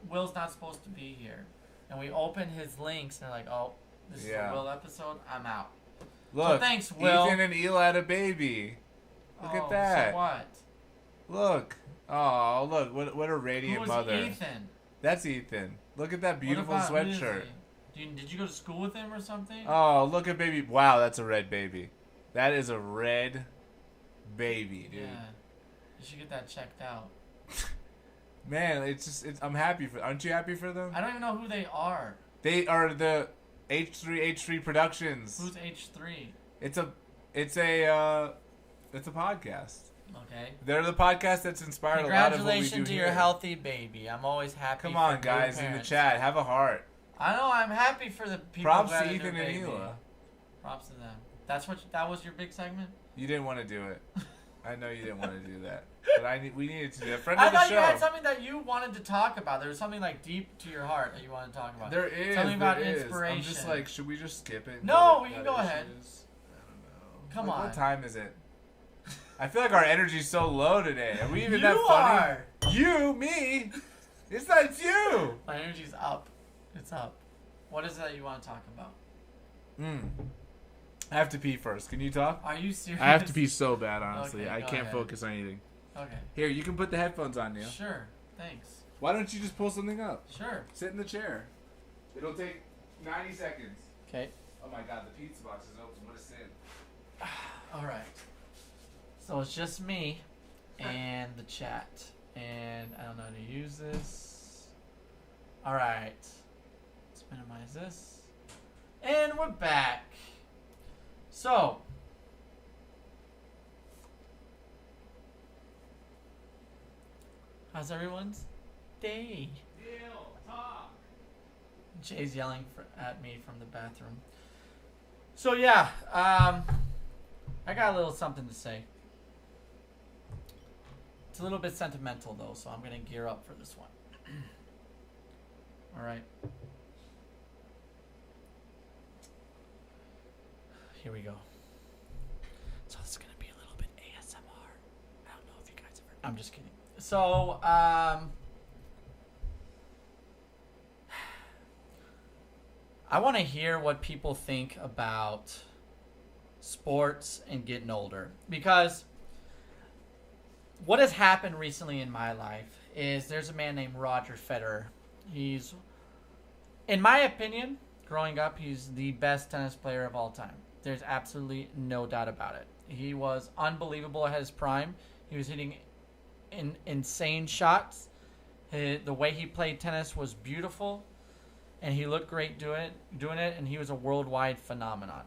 Will's not supposed to be here, and we opened his links and they're like, oh, this is a Will episode. I'm out. Look, thanks, Will. Ethan and Eli had a baby. Look at that. So what? Look. Oh, look. What a Who radiant was mother. Ethan? That's Ethan. Look at that beautiful What about- who is sweatshirt. he? Did you go to school with him or something? Oh, look at baby. Wow, that's a red baby. That is a red baby, dude. Yeah. You should get that checked out. Man, I'm happy for. Aren't you happy for them? I don't even know who they are. They are the H3 Productions. Who's H3? It's a podcast. Okay. They're the podcast that's inspired a lot of what we do Congratulations to here. your healthy baby. I'm always happy. Come for on, new guys, in the parents. chat, have a heart. I know. I'm happy for the people. Props who had to a new Ethan and baby. Hila. Props to them. That was your big segment? You didn't want to do it. I know you didn't want to do that, but we needed to do it. Friend I of the thought show. you had something that you wanted to talk about. There was something like deep to your heart that you wanted to talk about. There is something about there is. inspiration. I'm just like, should we just skip it? No, we can go ahead. I don't know. Come Like, on. What time is it? I feel like our energy's so low today. Are we even You that funny? are. You, me. It's not you. My energy's up. It's up. What is it that you want to talk about? I have to pee first. Can you talk? Are you serious? I have to pee so bad, honestly. Okay, I go can't ahead. focus on anything. Okay. Here, you can put the headphones on, Neil. Sure. Thanks. Why don't you just pull something up? Sure. Sit in the chair. It'll take 90 seconds. Okay. Oh my god, the pizza box is open. What a sin. All right. So it's just me and the chat. And I don't know how to use this. All right. Let's minimize this. And we're back. So. How's everyone's day? Neil, talk. Jay's yelling at me from the bathroom. So yeah, I got a little something to say. It's a little bit sentimental though, so I'm gonna gear up for this one. All right. Here we go. So this is gonna be a little bit ASMR. I don't know if you guys ever. I'm just kidding. So I want to hear what people think about sports and getting older, because what has happened recently in my life is there's a man named Roger Federer. He's, in my opinion, growing up, he's the best tennis player of all time. There's absolutely no doubt about it. He was unbelievable at his prime. He was hitting insane shots. The way he played tennis was beautiful. And he looked great doing it, and he was a worldwide phenomenon.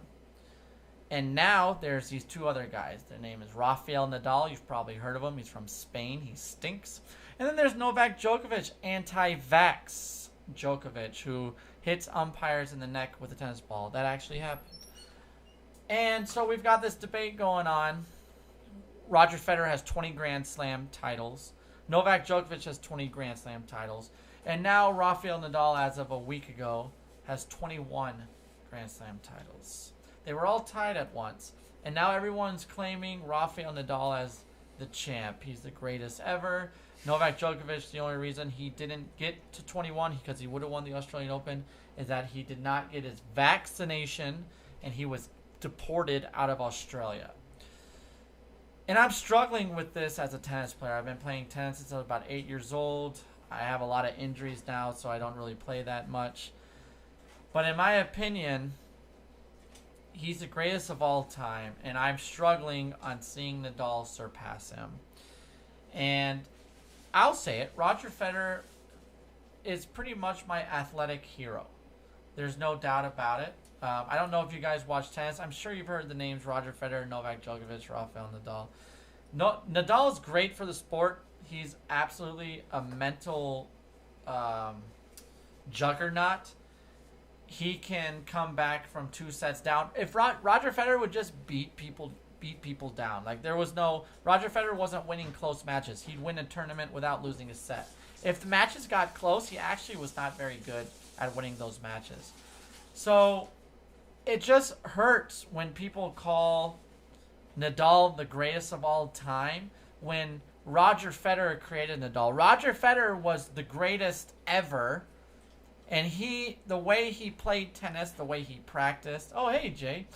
And now there's these two other guys. Their name is Rafael Nadal. You've probably heard of him. He's from Spain. He stinks. And then there's Novak Djokovic, anti-vax Djokovic, who hits umpires in the neck with a tennis ball. That actually happened. And so we've got this debate going on. Roger Federer has 20 Grand Slam titles. Novak Djokovic has 20 Grand Slam titles. And now Rafael Nadal, as of a week ago, has 21 Grand Slam titles. They were all tied at once. And now everyone's claiming Rafael Nadal as the champ. He's the greatest ever. Novak Djokovic, the only reason he didn't get to 21, because he would have won the Australian Open, is that he did not get his vaccination and he was deported out of Australia. And I'm struggling with this as a tennis player. I've been playing tennis since I was about 8 years old. I have a lot of injuries now, so I don't really play that much. But in my opinion, he's the greatest of all time, and I'm struggling on seeing Nadal surpass him. And I'll say it, Roger Federer is pretty much my athletic hero. There's no doubt about it. I don't know if you guys watch tennis. I'm sure you've heard the names Roger Federer, Novak Djokovic, Rafael Nadal. Nadal is great for the sport. He's absolutely a mental juggernaut. He can come back from 2 sets down. If Roger Federer would just beat people down, like there was no Roger Federer wasn't winning close matches. He'd win a tournament without losing a set. If the matches got close, he actually was not very good at winning those matches. So it just hurts when people call Nadal the greatest of all time when Roger Federer created Nadal. Roger Federer was the greatest ever, and the way he played tennis, the way he practiced, oh hey Jay,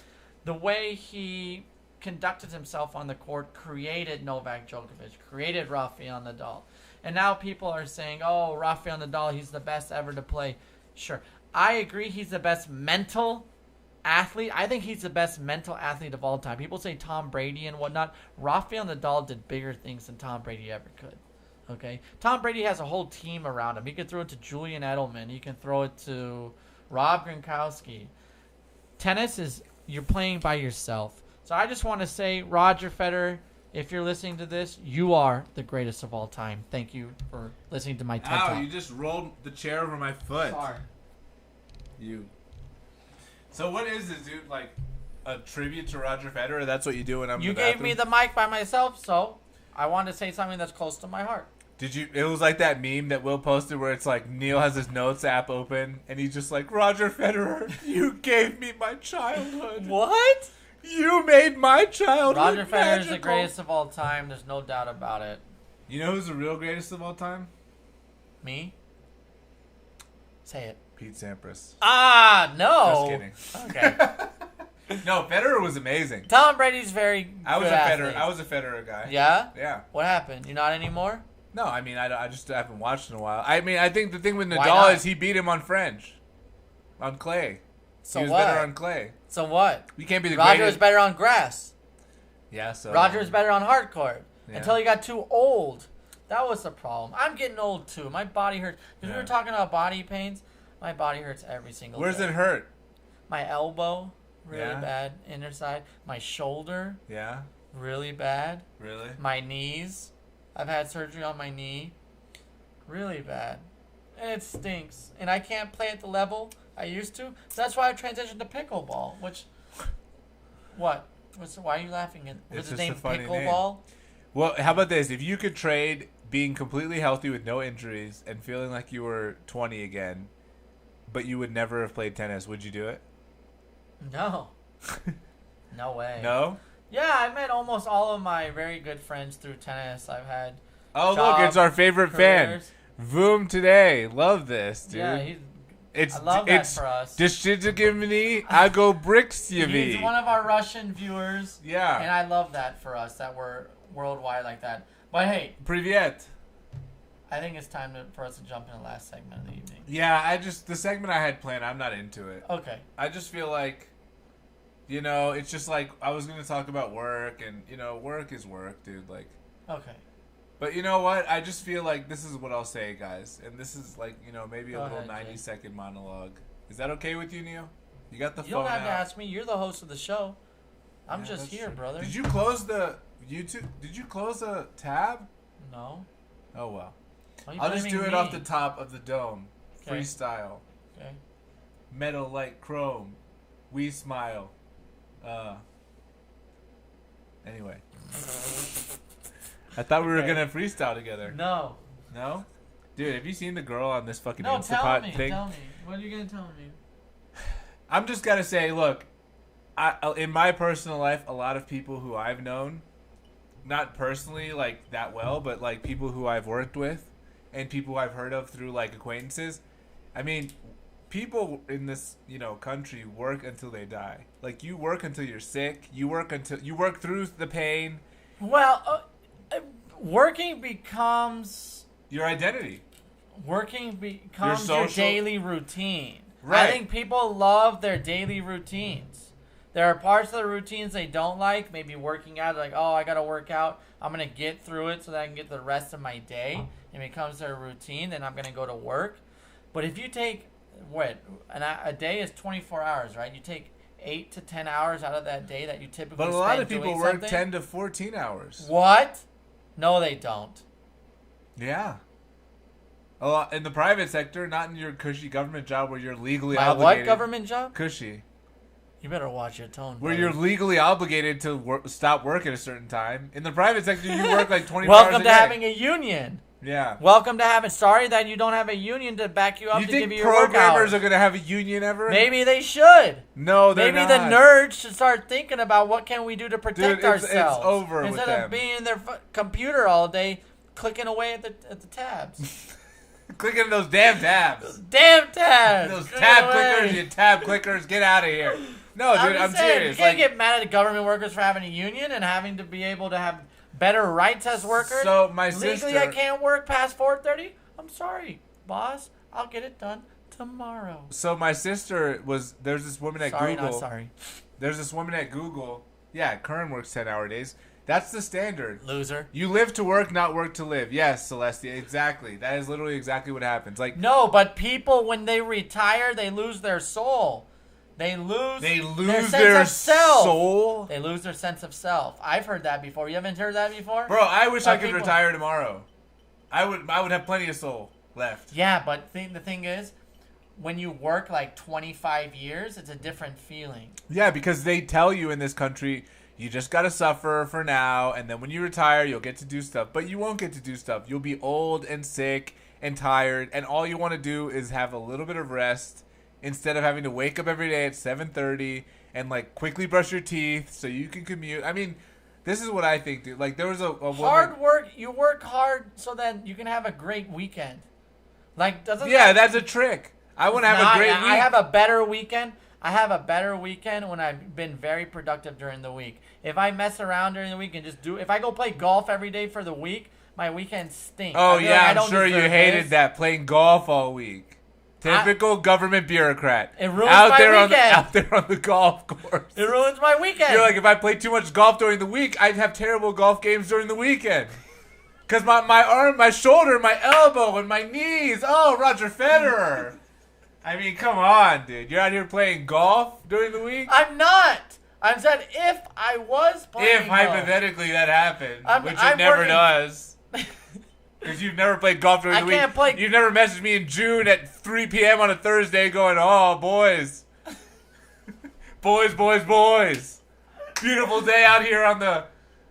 the way he conducted himself on the court created Novak Djokovic, created Rafael Nadal. And now people are saying, oh, Rafael Nadal, he's the best ever to play. Sure, I agree he's the best mental athlete. I think he's the best mental athlete of all time. People say Tom Brady and whatnot. Rafael Nadal did bigger things than Tom Brady ever could. Okay? Tom Brady has a whole team around him. He can throw it to Julian Edelman. He can throw it to Rob Gronkowski. Tennis is, you're playing by yourself. So I just want to say, Roger Federer, if you're listening to this, you are the greatest of all time. Thank you for listening to my TED Talk. Ow, you just rolled the chair over my foot. Sorry. You. So what is this, dude? Like, a tribute to Roger Federer. That's what you do when I'm. You in the gave me bathroom? the mic by myself, so I wanted to say something that's close to my heart. Did you? It was like that meme that Will posted where it's like Neil has his notes app open and he's just like, Roger Federer, you gave me my childhood. What? You made my childhood Roger Federer is the magical." greatest of all time. There's no doubt about it. You know who's the real greatest of all time? Me? Say it. Pete Sampras. Ah, no. Just kidding. Okay. No, Federer was amazing. Tom Brady's very I was good a athlete. Federer. I was a Federer guy. Yeah? Yeah. What happened? You're not anymore? No, I mean I just haven't watched in a while. I mean I think the thing with Why Nadal not? is he beat him on French, on clay. So he was what? better on clay. So what? You can't be the Roger greatest. was better on grass. Yeah, so Roger was better on hard court. Yeah. Until he got too old. That was the problem. I'm getting old too. My body hurts. Because we Yeah. were talking about body pains. My body hurts every single Where's day. it hurt? My elbow, really Yeah. bad. Inner side. My shoulder, Yeah, really bad. really. My knees. I've had surgery on my knee. Really bad. And it stinks. And I can't play at the level I used to. So that's why I transitioned to pickleball. Which, what? Why are you laughing at? It's Was it just a named funny pickleball? Well, how about this? If you could trade being completely healthy with no injuries and feeling like you were 20 again, but you would never have played tennis, would you do it? No. No way. No? Yeah, I met almost all of my very good friends through tennis. I've had. Oh, look, job, it's our favorite fan. careers. Voom today. Love this, dude. Yeah, it's I love that it's for us. just shit to give me. I go bricks you He's me. one of our Russian viewers. Yeah. And I love that for us, that we're worldwide like that. But hey, Privyet. I think it's time for us to jump in the last segment of the evening. Yeah, the segment I had planned, I'm not into it. Okay. I just feel like, it's just like I was going to talk about work and, work is work, dude. Like, Okay. but you know what? I just feel like this is what I'll say, guys. And this is like, maybe a Go little ahead, Jay. 90-second monologue. Is that okay with you, Neil? You got the You phone don't have to out. ask me. You're the host of the show. I'm Yeah, just that's here, true. brother. Did you close the YouTube? Did you close a tab? No. Oh, well. Why are you I'll just do blaming it off me? the top of the dome. Okay. Freestyle. Okay. Metal like chrome. We smile. Anyway. I thought we were Okay. gonna freestyle together. No. No? Dude, have you seen the girl on this fucking No, tell Instapot me. thing? Tell me. What are you going to tell me? I'm just gonna say, look, in my personal life, a lot of people who I've known, not personally like that well, but like people who I've worked with, and people I've heard of through like acquaintances. I mean, people in this country work until they die. Like you work until you're sick. You work through the pain. Well, working becomes Your identity. your social- daily routine. Right. I think people love their daily routines. There are parts of the routines they don't like, maybe working out, like, oh, I got to work out. I'm going to get through it so that I can get the rest of my day. It becomes their routine, then I'm going to go to work. But if you take, a day is 24 hours, right? You take 8 to 10 hours out of that day that you typically But a spend lot of people doing work something. 10 to 14 hours. What? No, they don't. Yeah. A lot in the private sector, not in your cushy government job where you're legally My obligated. what government job? Cushy. You better watch your tone. Where brother. you're legally obligated to stop work at a certain time. In the private sector, you work like 24 hours a Welcome day. to having a union. Yeah. Welcome to having. Sorry that you don't have a union to back you up You to think give you your work programmers hours. are going to have a union ever? Maybe they should. No, they're Maybe not. the nerds should start thinking about what can we do to protect Dude, it's ourselves. over with instead them. of being in their computer all day, clicking away at the tabs. Clicking those damn tabs. Damn tabs. Those Click tab away. clickers, you tab clickers, get out of here. No, dude, I'm just saying, serious. You can't Like, get mad at the government workers for having a union and having to be able to have better rights as workers. So my Legally, sister- I can't work past 4:30. I'm sorry, boss. I'll get it done tomorrow. so my sister there's this woman at Sorry, Google. not sorry. There's this woman at Google. Yeah, Kern works 10-hour days. That's the standard. Loser. You live to work, not work to live. Yes, Celestia, exactly. That is literally exactly what happens. Like No, but people, when they retire, they lose their soul. They lose their sense their of self. soul. They lose their sense of self. I've heard that before. You haven't heard that before? Bro, I wish I could people- retire tomorrow. I would have plenty of soul left. Yeah, but the thing is, when you work like 25 years, it's a different feeling. Yeah, because they tell you in this country, you just gotta suffer for now, and then when you retire, you'll get to do stuff. But you won't get to do stuff. You'll be old and sick and tired, and all you want to do is have a little bit of rest instead of having to wake up every day at 7:30 and like quickly brush your teeth so you can commute. I mean, this is what I think, dude. Like there was a woman. Hard work. You work hard so that you can have a great weekend. Like doesn't Yeah, that's a trick. I want to have a great week. I have a better weekend. I have a better weekend when I've been very productive during the week. If I mess around during the week and if I go play golf every day for the week, my weekend stinks. Oh I feel yeah, like I I'm don't sure you deserve hated this. that, playing golf all week. Typical government bureaucrat. It ruins my weekend. Out there on the golf course. It ruins my weekend. You're like, if I play too much golf during the week, I'd have terrible golf games during the weekend. Because my arm, my shoulder, my elbow, and my knees. Oh, Roger Federer. I mean, come on, dude. You're out here playing golf during the week? I'm not. I'm saying if I was playing If hypothetically that happened, which I'm it never working- does. Because you've never played golf during I the week. can't play- You've never messaged me in June at 3 p.m. on a Thursday going, oh, boys. boys. Beautiful day out here on the...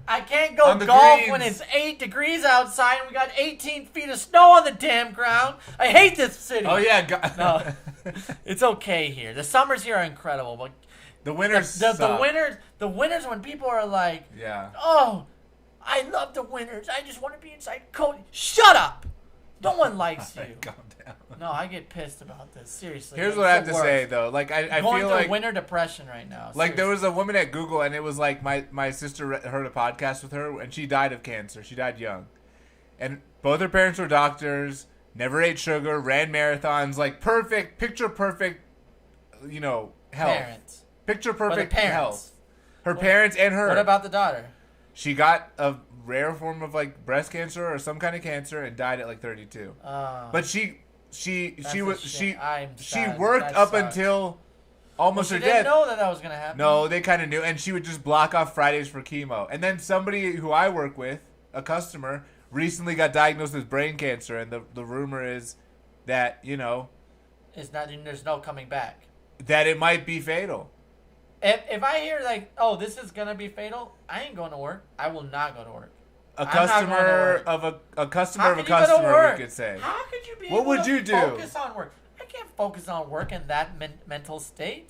I can't go On the golf greens. when it's 8 degrees outside and we got 18 feet of snow on the damn ground. I hate this city. Oh, yeah. No, it's okay here. The summers here are incredible, but The winters the suck. winters when people are like, Yeah. oh, I love the winters. I just want to be inside cold. Shut up. No one likes you. Calm down. No, I get pissed about this. Seriously. Here's It's what I have the to say, worst. though. Like, I Going feel through like... winter depression right now. Like, there Seriously. was a woman at Google, and it was like my sister heard a podcast with her, and she died of cancer. She died young. And both her parents were doctors, never ate sugar, ran marathons, like picture perfect, health. Parents. Picture But the perfect parents. health. Her parents and her. What about the daughter? She got a rare form of, like, breast cancer or some kind of cancer and died at, like, 32. But she sad. worked That up sucks. until almost She her didn't death. know that was going to happen. No, they kind of knew, and she would just block off Fridays for chemo. And then somebody who I work with, a customer, recently got diagnosed with brain cancer, and the rumor is that, It's not. There's no coming back. that it might be fatal. If I hear like, oh, this is gonna be fatal, I ain't going to work. I will not go to work. A I'm not going to customer work. of a customer How of a can you go to customer, work? we could say. How could you be What able would to you do? focus on work? I can't focus on work in that mental state.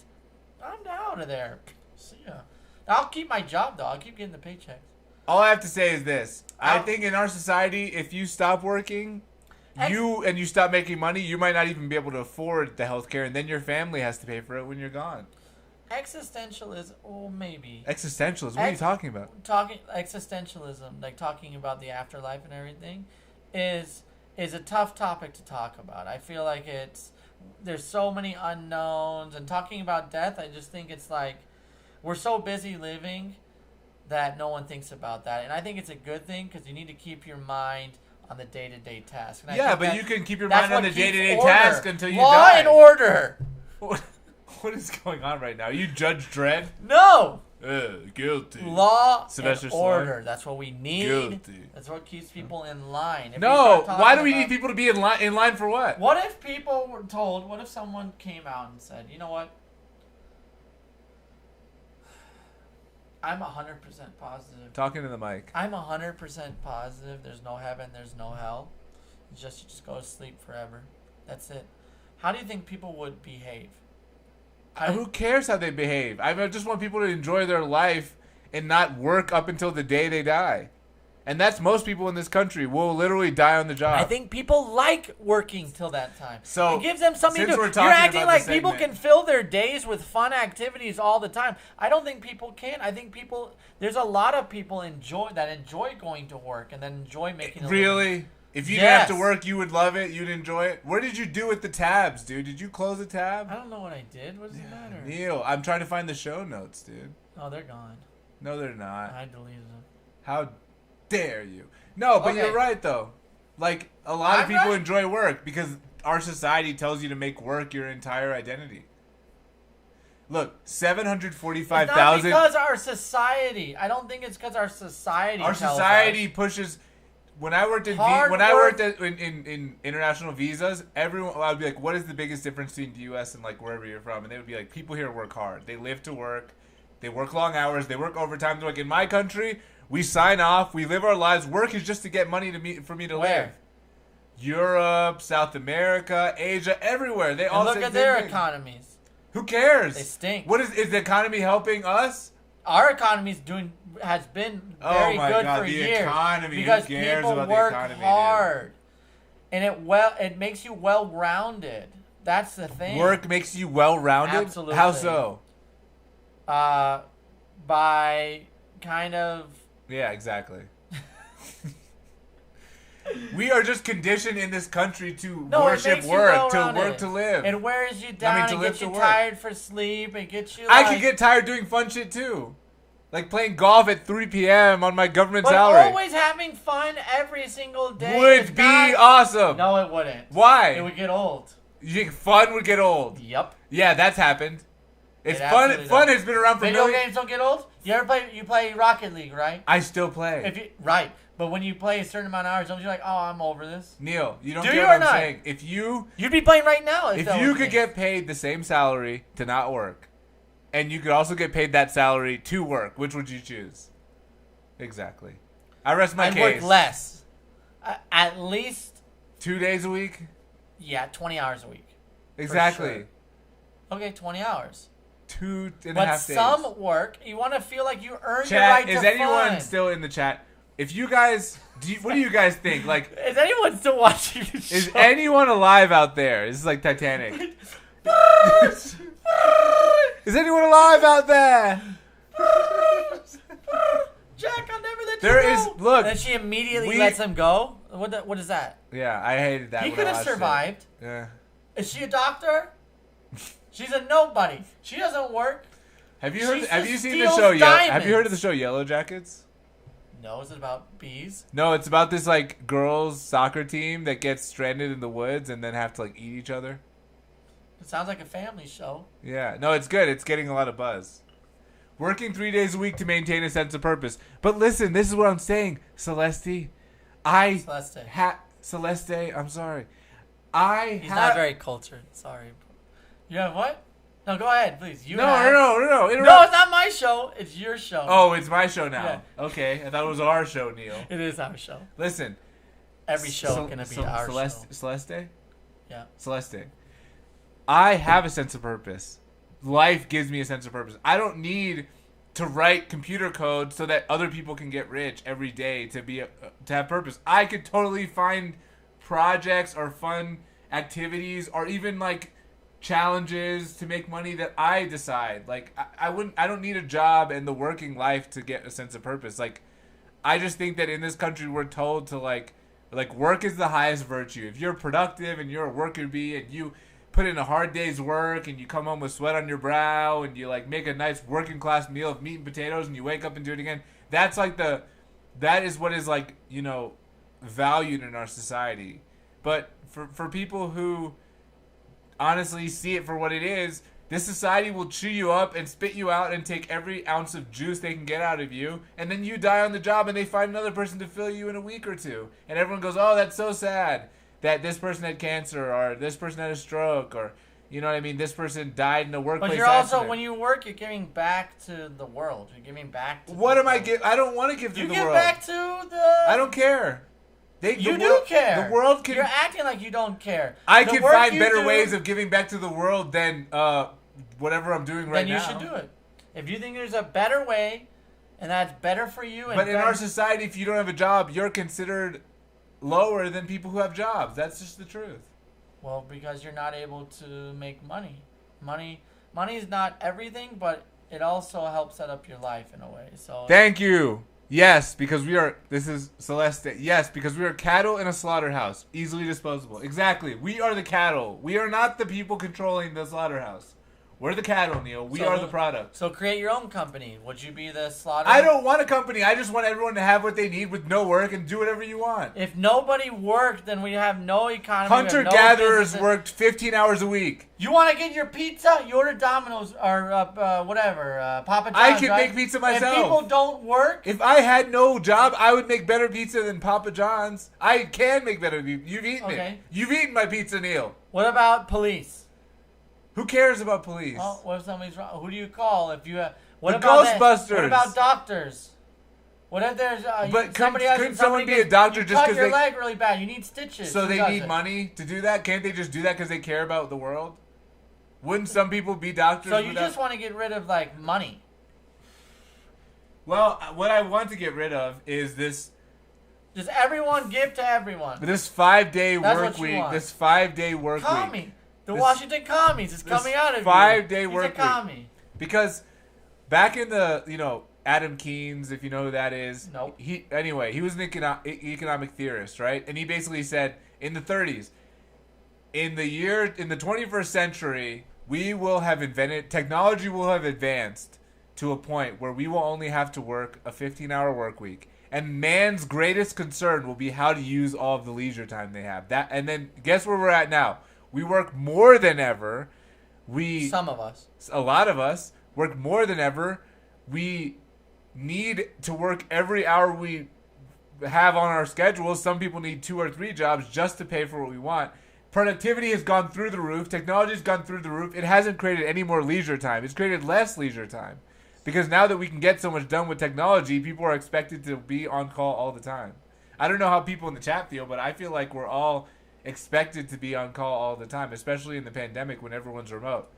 I'm out of there. See ya. I'll keep my job though. I'll keep getting the paychecks. All I have to say is this. I I'll- think in our society, if you stop working, Ex- you stop making money, you might not even be able to afford the health care, and then your family has to pay for it when you're gone. Existentialism, oh maybe. Existentialism. What are you talking about? Talking existentialism, like talking about the afterlife and everything, is a tough topic to talk about. I feel like there's so many unknowns, and talking about death, I just think it's like we're so busy living that no one thinks about that, and I think it's a good thing because you need to keep your mind on the day-to-day task. And I Yeah, think but that- you can keep your that's mind on what the keeps day-to-day order. task until you Law die. and order. What is going on right now? You Judge Dredd? No. Guilty. Law Sylvester and Stallone? order. That's what we need. Guilty. That's what keeps people in line. If we No, start talking why do we about- need people to be in line? In line for what? What if people were told? What if someone came out and said, "You know what? I'm 100% positive. Talking to the mic. I'm 100% positive. There's no heaven. There's no hell. You just go to sleep forever. That's it." How do you think people would behave? Who cares how they behave? I just want people to enjoy their life and not work up until the day they die. And that's most people in this country will literally die on the job. I think people like working till that time. So, it gives them something to since do. we're You're talking acting about like this people segment- can fill their days with fun activities all the time. I don't think people can. I think there's a lot of people enjoy going to work and then enjoy making a living. Really? If you didn't have to Yes. work, you would love it. You'd enjoy it. What did you do with the tabs, dude? Did you close a tab? I don't know what I did. What does it matter? Neil, I'm trying to find the show notes, dude. Oh, they're gone. No, they're not. I deleted them. How dare you? No, but Okay. you're right, though. Like, a lot of I'm people right. enjoy work because our society tells you to make work your entire identity. Look, It's not 745,000. because our society. I don't think it's because our society. Our tells society us. pushes when I worked in Hard when I work. worked in international visas, everyone I would be like, "What is the biggest difference between the U.S. and like wherever you're from?" And they would be like, "People here work hard. They live to work. They work long hours. They work overtime." They're like, "In my country, we sign off. We live our lives. Work is just to get money for me to Where? live." Europe, South America, Asia, everywhere. They all And look say at the same their thing. economies. Who cares? They stink. What is the economy helping us? Our economy's has been Oh very my good God, for the years economy. Who because cares people about the work economy, dude? hard, and it makes you well rounded. That's the thing. Work makes you well-rounded? Absolutely. How so? By kind of. Yeah, exactly. We are just conditioned in this country to No, it worship makes you work, to well-rounded. work to live. It wears you down to and live gets to you work. tired for sleep. It gets you. I Like, could get tired doing fun shit too. Like playing golf at 3 p.m. on my government but salary. always having fun every single day. is Would be not- awesome. No, it wouldn't. Why? It would get old. You think fun would get old? Yep. Yeah, that's happened. It's It fun. absolutely Fun does. has been around for Video millions. games don't get old. You ever play? You play Rocket League, right? I still play. Right, but when you play a certain amount of hours, don't you like? Oh, I'm over this. Neil, you don't Do get you what or I'm not? saying. If You'd be playing right now. if that you was could me. get paid the same salary to not work, and you could also get paid that salary to work, which would you choose? Exactly. I rest my I'd case. work less. At least, 2 days a week. 20 hours a week. Exactly. sure. Okay, 20 hours. 2.5 But days. some work, you want to feel like you earned your Chat, right is to anyone fun. still in the chat? If you guys, what do you guys think? Like, Is anyone still watching this is show? anyone alive out there? This is like Titanic. Is anyone alive out there? Jack, I'll never let There you is- go. look, And then she immediately we- lets him go. What is that? Yeah, I hated that. He when could I have watched it. survived. Yeah. Is she a doctor? She's a nobody. She doesn't work. Have you heard? She Have you just seen the steals show? Have you heard of the diamonds. show Yellow Jackets? No, is it about bees? No, it's about this like girls soccer team that gets stranded in the woods and then have to like eat each other. It sounds like a family show. Yeah, no, it's good. It's getting a lot of buzz. Working 3 days a week to maintain a sense of purpose. But listen, this is what I'm saying, Celeste. Celeste, I'm sorry. He's not very cultured. Sorry. You have what? No, go ahead, please. You No, have... no. No, Interrupt. it's not my show. It's your show. Oh, it's my show now. Yeah. Okay, I thought it was our show, Neil. It is our show. Listen. Every show is gonna be our show. Celeste? Yeah. Celeste. I have a sense of purpose. Life gives me a sense of purpose. I don't need to write computer code so that other people can get rich every day to have purpose. I could totally find projects or fun activities or even like challenges to make money that I decide. Like I don't need a job and the working life to get a sense of purpose. Like I just think that in this country we're told to like work is the highest virtue. If you're productive and you're a worker bee and you put in a hard day's work and you come home with sweat on your brow and you like make a nice working class meal of meat and potatoes and you wake up and do it again, that is what is like, you know, valued in our society. But for people who honestly see it for what it is, this society will chew you up and spit you out and take every ounce of juice they can get out of you, and then you die on the job and they find another person to fill you in a week or two. And everyone goes, oh, that's so sad that this person had cancer or this person had a stroke or, you know what I mean, this person died in a workplace But you're also, accident. when you work, you're giving back to the world. You're giving back to What the am I world. give? I don't want to give to You the give world. back to the... I don't care. You do care. The world can... You're acting like you don't care. I The can work find you better do, ways of giving back to the world than whatever I'm doing right then you now. should do it. If you think there's a better way, and that's better for you... And But in better- our society, if you don't have a job, you're considered lower than people who have jobs. That's just the truth. Well, because you're not able to make money. Money is not everything, but it also helps set up your life in a way. So Thank you. Yes, because we are... This is Celeste. Yes, because we are cattle in a slaughterhouse. Easily disposable. Exactly. We are the cattle. We are not the people controlling the slaughterhouse. We're the cattle, Neil. We are the product. So create your own company. Would you be the slaughter? I don't want a company. I just want everyone to have what they need with no work and do whatever you want. If nobody worked, then we have no economy. Hunter-gatherers worked 15 hours a week. You want to get your pizza? You order Domino's or whatever, Papa John's. I can right? make pizza myself. If people don't work, if I had no job, I would make better pizza than Papa John's. I can make better pizza. You've eaten it. You've eaten my pizza, Neil. What about police? Who cares about police? Well, what if somebody's wrong? Who do you call if you? What about Ghostbusters? What about doctors? What if there's but couldn't someone be a doctor just because cut your leg really bad? You need stitches. So they need money to do that? Can't they just do that because they care about the world? Wouldn't some people be doctors? So you just want to get rid of like money? Well, what I want to get rid of is this. Just everyone give to everyone. This 5-day work week. This 5-day work week. Commie. The Washington commies is coming out of you. 5-day work week. Because back in the, Adam Keynes, if you know who that is. Nope. He was an economic theorist, right? And he basically said in the 30s, in the 21st century, technology will have advanced to a point where we will only have to work a 15-hour work week. And man's greatest concern will be how to use all of the leisure time they have. And then guess where we're at now? We work more than ever. Some of us. A lot of us work more than ever. We need to work every hour we have on our schedules. Some people need 2 or 3 jobs just to pay for what we want. Productivity has gone through the roof. Technology has gone through the roof. It hasn't created any more leisure time. It's created less leisure time. Because now that we can get so much done with technology, people are expected to be on call all the time. I don't know how people in the chat feel, but I feel like we're all expected to be on call all the time, especially in the pandemic when everyone's remote.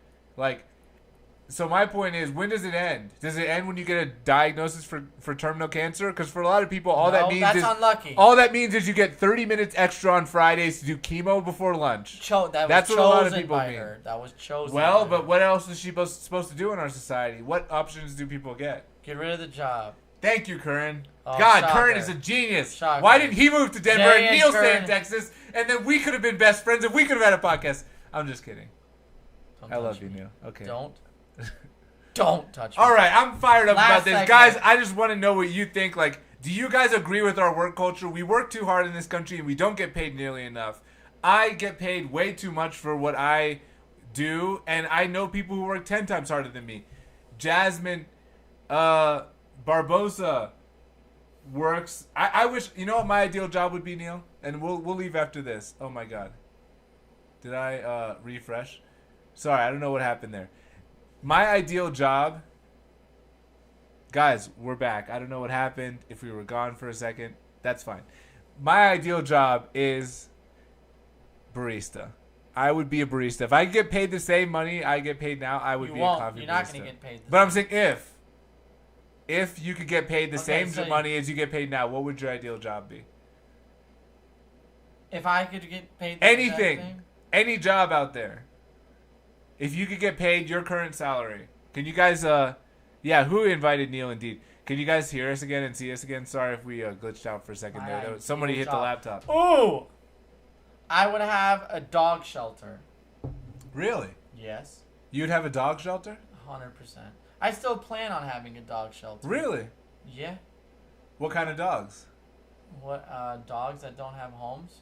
So my point is, when does it end? Does it end when you get a diagnosis for terminal cancer? Because for a lot of people, that's unlucky. All that means is you get 30 minutes extra on Fridays to do chemo before lunch. That's what a lot of people mean. That was chosen. Well, but what else is she supposed to do in our society? What options do people get? Get rid of the job. Thank you, Curran. Oh, God, shocker. Curran is a genius. Shocker. Why didn't he move to Denver and Neil stay in Curran. Texas? And then we could have been best friends and we could have had a podcast. I'm just kidding. I love you, Neil. Okay. Don't touch me. All right, I'm fired up about this. segment. Guys, I just want to know what you think. Do you guys agree with our work culture? We work too hard in this country and we don't get paid nearly enough. I get paid way too much for what I do, and I know people who work 10 times harder than me. Jasmine Barbosa works. I wish, you know what my ideal job would be, Neil? And we'll leave after this. Oh my God. Did I refresh? Sorry, I don't know what happened there. My ideal job, guys, we're back. I don't know what happened. If we were gone for a second, that's fine. My ideal job is barista. I would be a barista. If I could get paid the same money I get paid now, I would be a coffee barista. You're not going to get paid. But I'm saying if you could get paid the same money as you get paid now, what would your ideal job be? If I could get paid anything, any job out there. If you could get paid your current salary, can you guys, who invited Neil Indeed? Can you guys hear us again and see us again? Sorry if we glitched out for a second there. Somebody hit the laptop. Ooh! I would have a dog shelter. Really? Yes. You'd have a dog shelter? 100%. I still plan on having a dog shelter. Really? Yeah. What kind of dogs? Dogs that don't have homes.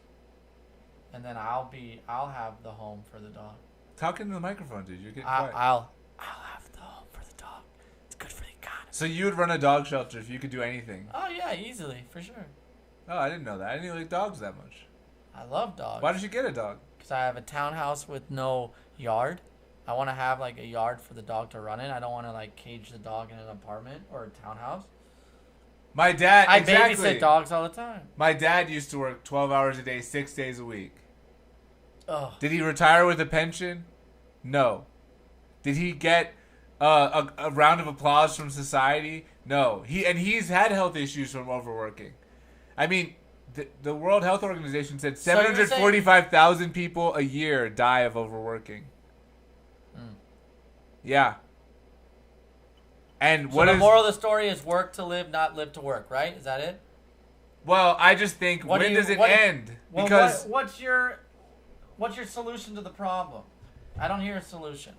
And then I'll have the home for the dog. Talk into the microphone, dude. You're getting quiet. I'll have the home for the dog. It's good for the economy. So you would run a dog shelter if you could do anything? Oh yeah, easily, for sure. Oh, I didn't know that. I didn't like dogs that much. I love dogs. Why did you get a dog? Because I have a townhouse with no yard. I want to have a yard for the dog to run in. I don't want to cage the dog in an apartment or a townhouse. My dad, I babysit dogs all the time. My dad used to work 12 hours a day, 6 days a week. Ugh. Did he retire with a pension? No. Did he get a round of applause from society? No. He's had health issues from overworking. I mean, the World Health Organization said 745,000 people a year die of overworking. Yeah. And the moral of the story is work to live, not live to work, right? Is that it? Well, I just think, when does it end? Because what's your solution to the problem? I don't hear a solution.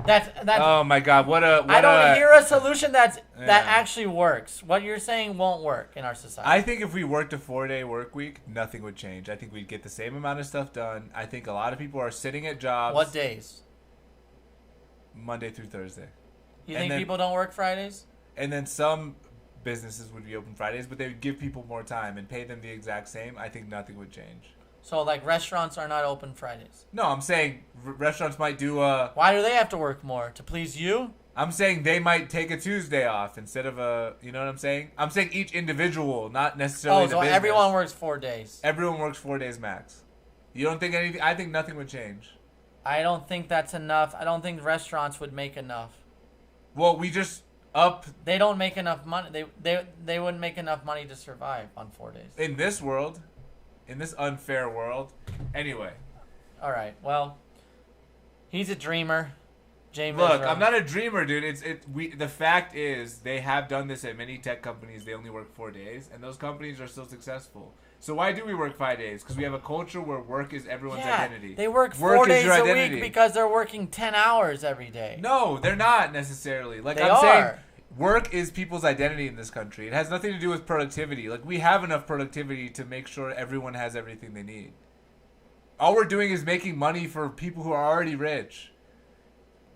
That's Oh my God! I don't hear a solution that Yeah. actually works. What you're saying won't work in our society. I think if we worked a 4-day work week, nothing would change. I think we'd get the same amount of stuff done. I think a lot of people are sitting at jobs. What days? Monday through Thursday. You And think then- people don't work Fridays? And then some businesses would be open Fridays, but they would give people more time and pay them the exact same. I think nothing would change. So like restaurants are not open Fridays. No, I'm saying restaurants might do a. Why do they have to work more? To please you? I'm saying they might take a Tuesday off instead of a. You know what I'm saying? I'm saying each individual, not necessarily Oh, the so business. everyone works 4 days. Everyone works 4 days max. You don't think anything? I think nothing would change. I don't think that's enough. I don't think restaurants would make enough. Well, we just up They don't make enough money. They wouldn't make enough money to survive on 4 days. in this world, in this unfair world. Anyway, All right. Well, he's a dreamer. James. look, Israel. I'm not a dreamer, dude. The fact is they have done this at many tech companies. They only work 4 days, and those companies are still successful. So why do we work 5 days? Because we have a culture where work is everyone's identity. They work Work 4 is days your a identity. week because they're working 10 hours every day. No, they're not necessarily. Like They I'm saying, are. work is people's identity in this country. It has nothing to do with productivity. Like we have enough productivity to make sure everyone has everything they need. All we're doing is making money for people who are already rich.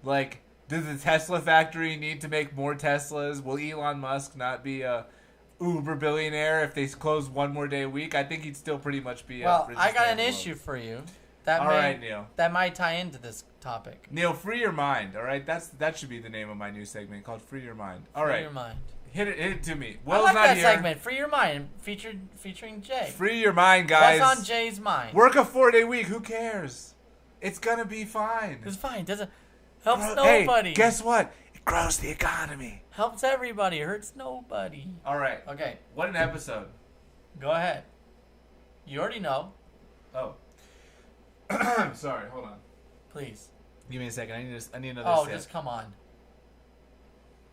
Like, does the Tesla factory need to make more Teslas? Will Elon Musk not be a uber billionaire if they close one more day a week? I think he'd still pretty much be. Well, richest I got man an in the issue world. for you. That All may, right, Neil. That might tie into this topic. Neil, free your mind. All right, that should be the name of my new segment called "Free Your Mind." All Free right, your mind. hit it to me. I Will's like not that here. segment. Free your mind, featuring Jay. Free your mind, guys. What's on Jay's mind? Work a 4-day week. Who cares? It's gonna be fine. It's fine. Doesn't helps Hey, nobody. guess what? It grows the economy. Helps everybody. Hurts nobody. All right. Okay, What an episode. go ahead. You already know. Oh. Sorry. Hold on. Please. Give me a second. I need another Oh, sip. just come on.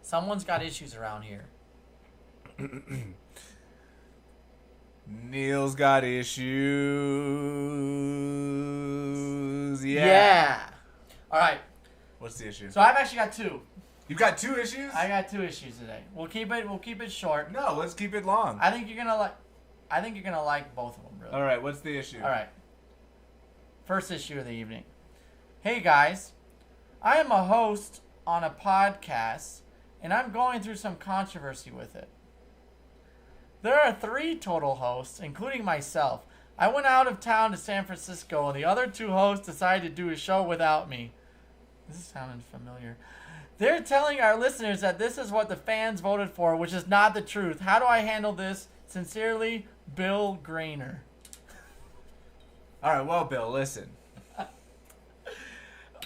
Someone's got issues around here. Neil's got issues. Yeah. All right. What's the issue? So I've actually got two. You've got 2 issues? I got 2 issues today. We'll keep it short. No, let's keep it long. I think you're gonna like both of them. Really. All right. What's the issue? All right. First issue of the evening. Hey guys, I am a host on a podcast, and I'm going through some controversy with it. There are 3 total hosts, including myself. I went out of town to San Francisco, and the other 2 hosts decided to do a show without me. This is sounding familiar. They're telling our listeners that this is what the fans voted for, which is not the truth. How do I handle this? Sincerely, Bill Grainer. All right. Well, Bill, listen.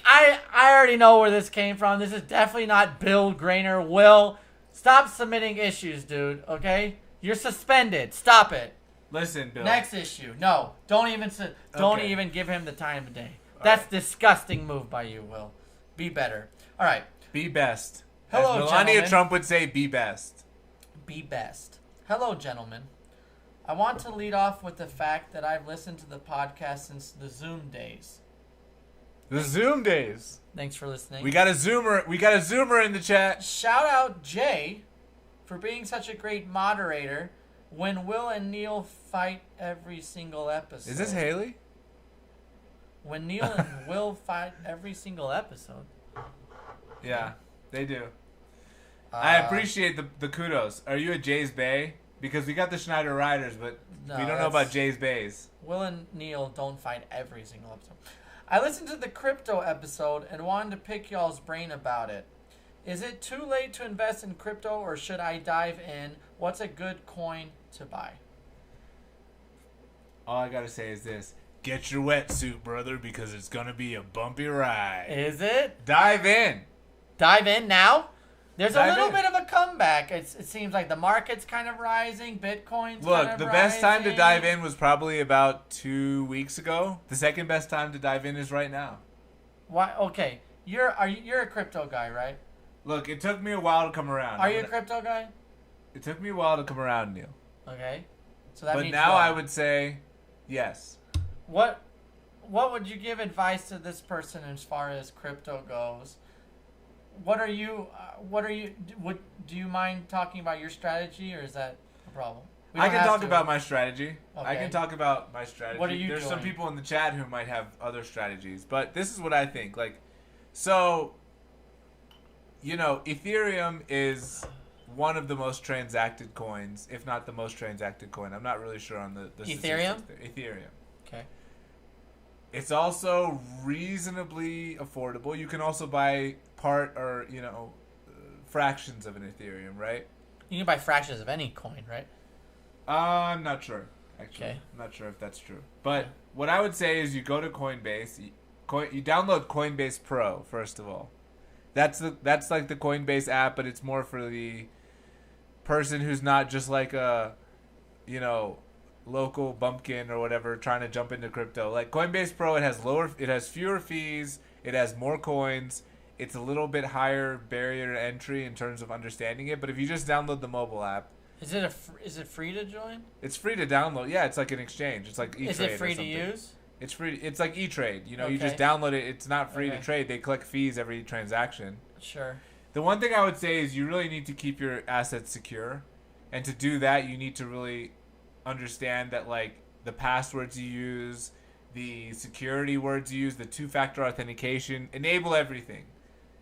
I already know where this came from. This is definitely not Bill Grainer. Will, stop submitting issues, dude, okay? You're suspended. Stop it. Listen, Bill. Next issue. No, don't Okay. even give him the time of day. That's disgusting move by you, Will. Be better. All right. Be best. Hello, As Melania gentlemen. Trump would say, be best. Be best. Hello, gentlemen. I want to lead off with the fact that I've listened to the podcast since the Zoom days. The Zoom days. Thanks for listening. We got a Zoomer in the chat. Shout out Jay for being such a great moderator when Will and Neil fight every single episode. Is this Haley? When Neil and Will fight every single episode. Yeah, they do. I appreciate the kudos. Are you a Jay's Bay? Because we got the Schneider Riders, but No, we don't know that's- about Jay's Bays. Will and Neil don't fight every single episode. I listened to the crypto episode and wanted to pick y'all's brain about it. Is it too late to invest in crypto, or should I dive in? What's a good coin to buy? All I gotta say is this. Get your wetsuit, brother, because it's gonna be a bumpy ride. Is it? Dive in. Dive in now? There's a Dive little in. bit of a comeback. It seems like the market's kind of rising. Bitcoin's Look, kind of the best time to rising. dive in was probably about 2 weeks ago. The second best time to dive in is right now. Why? Okay, you're a crypto guy, right? Look, it took me a while to come around. Are you a crypto guy? It took me a while to come around, Neil. Okay, so that But means now what? I would say yes. What would you give advice to this person as far as crypto goes? what are you? Do you mind talking about your strategy, or is that a problem? We I don't can have talk to. about my strategy. I Okay. can talk about my strategy. What are you There's some doing? people in the chat who might have other strategies, but this is what I think. So, Ethereum is one of the most transacted coins, if not the most transacted coin. I'm not really sure on the Ethereum? statistics there. Ethereum. Okay. It's also reasonably affordable. You can also buy part or fractions of an Ethereum, right? You can buy fractions of any coin, right? I'm not sure, actually. Okay. I'm not sure if that's true. But what I would say is you go to Coinbase, you download Coinbase Pro first of all. That's like the Coinbase app, but it's more for the person who's not just like a local bumpkin or whatever trying to jump into crypto. Like Coinbase Pro, it has fewer fees, it has more coins. It's a little bit higher barrier to entry in terms of understanding it, but if you just download the mobile app, Is it free to join? it's free to download. Yeah, it's like an exchange. It's like E-Trade. Is it or free to something. use? It's free. It's like E-Trade. You Okay. just download it. It's not free to Okay. trade. They collect fees every transaction. Sure. The one thing I would say is you really need to keep your assets secure, and to do that, you need to really understand that the passwords you use, the security words you use, the two-factor authentication, enable everything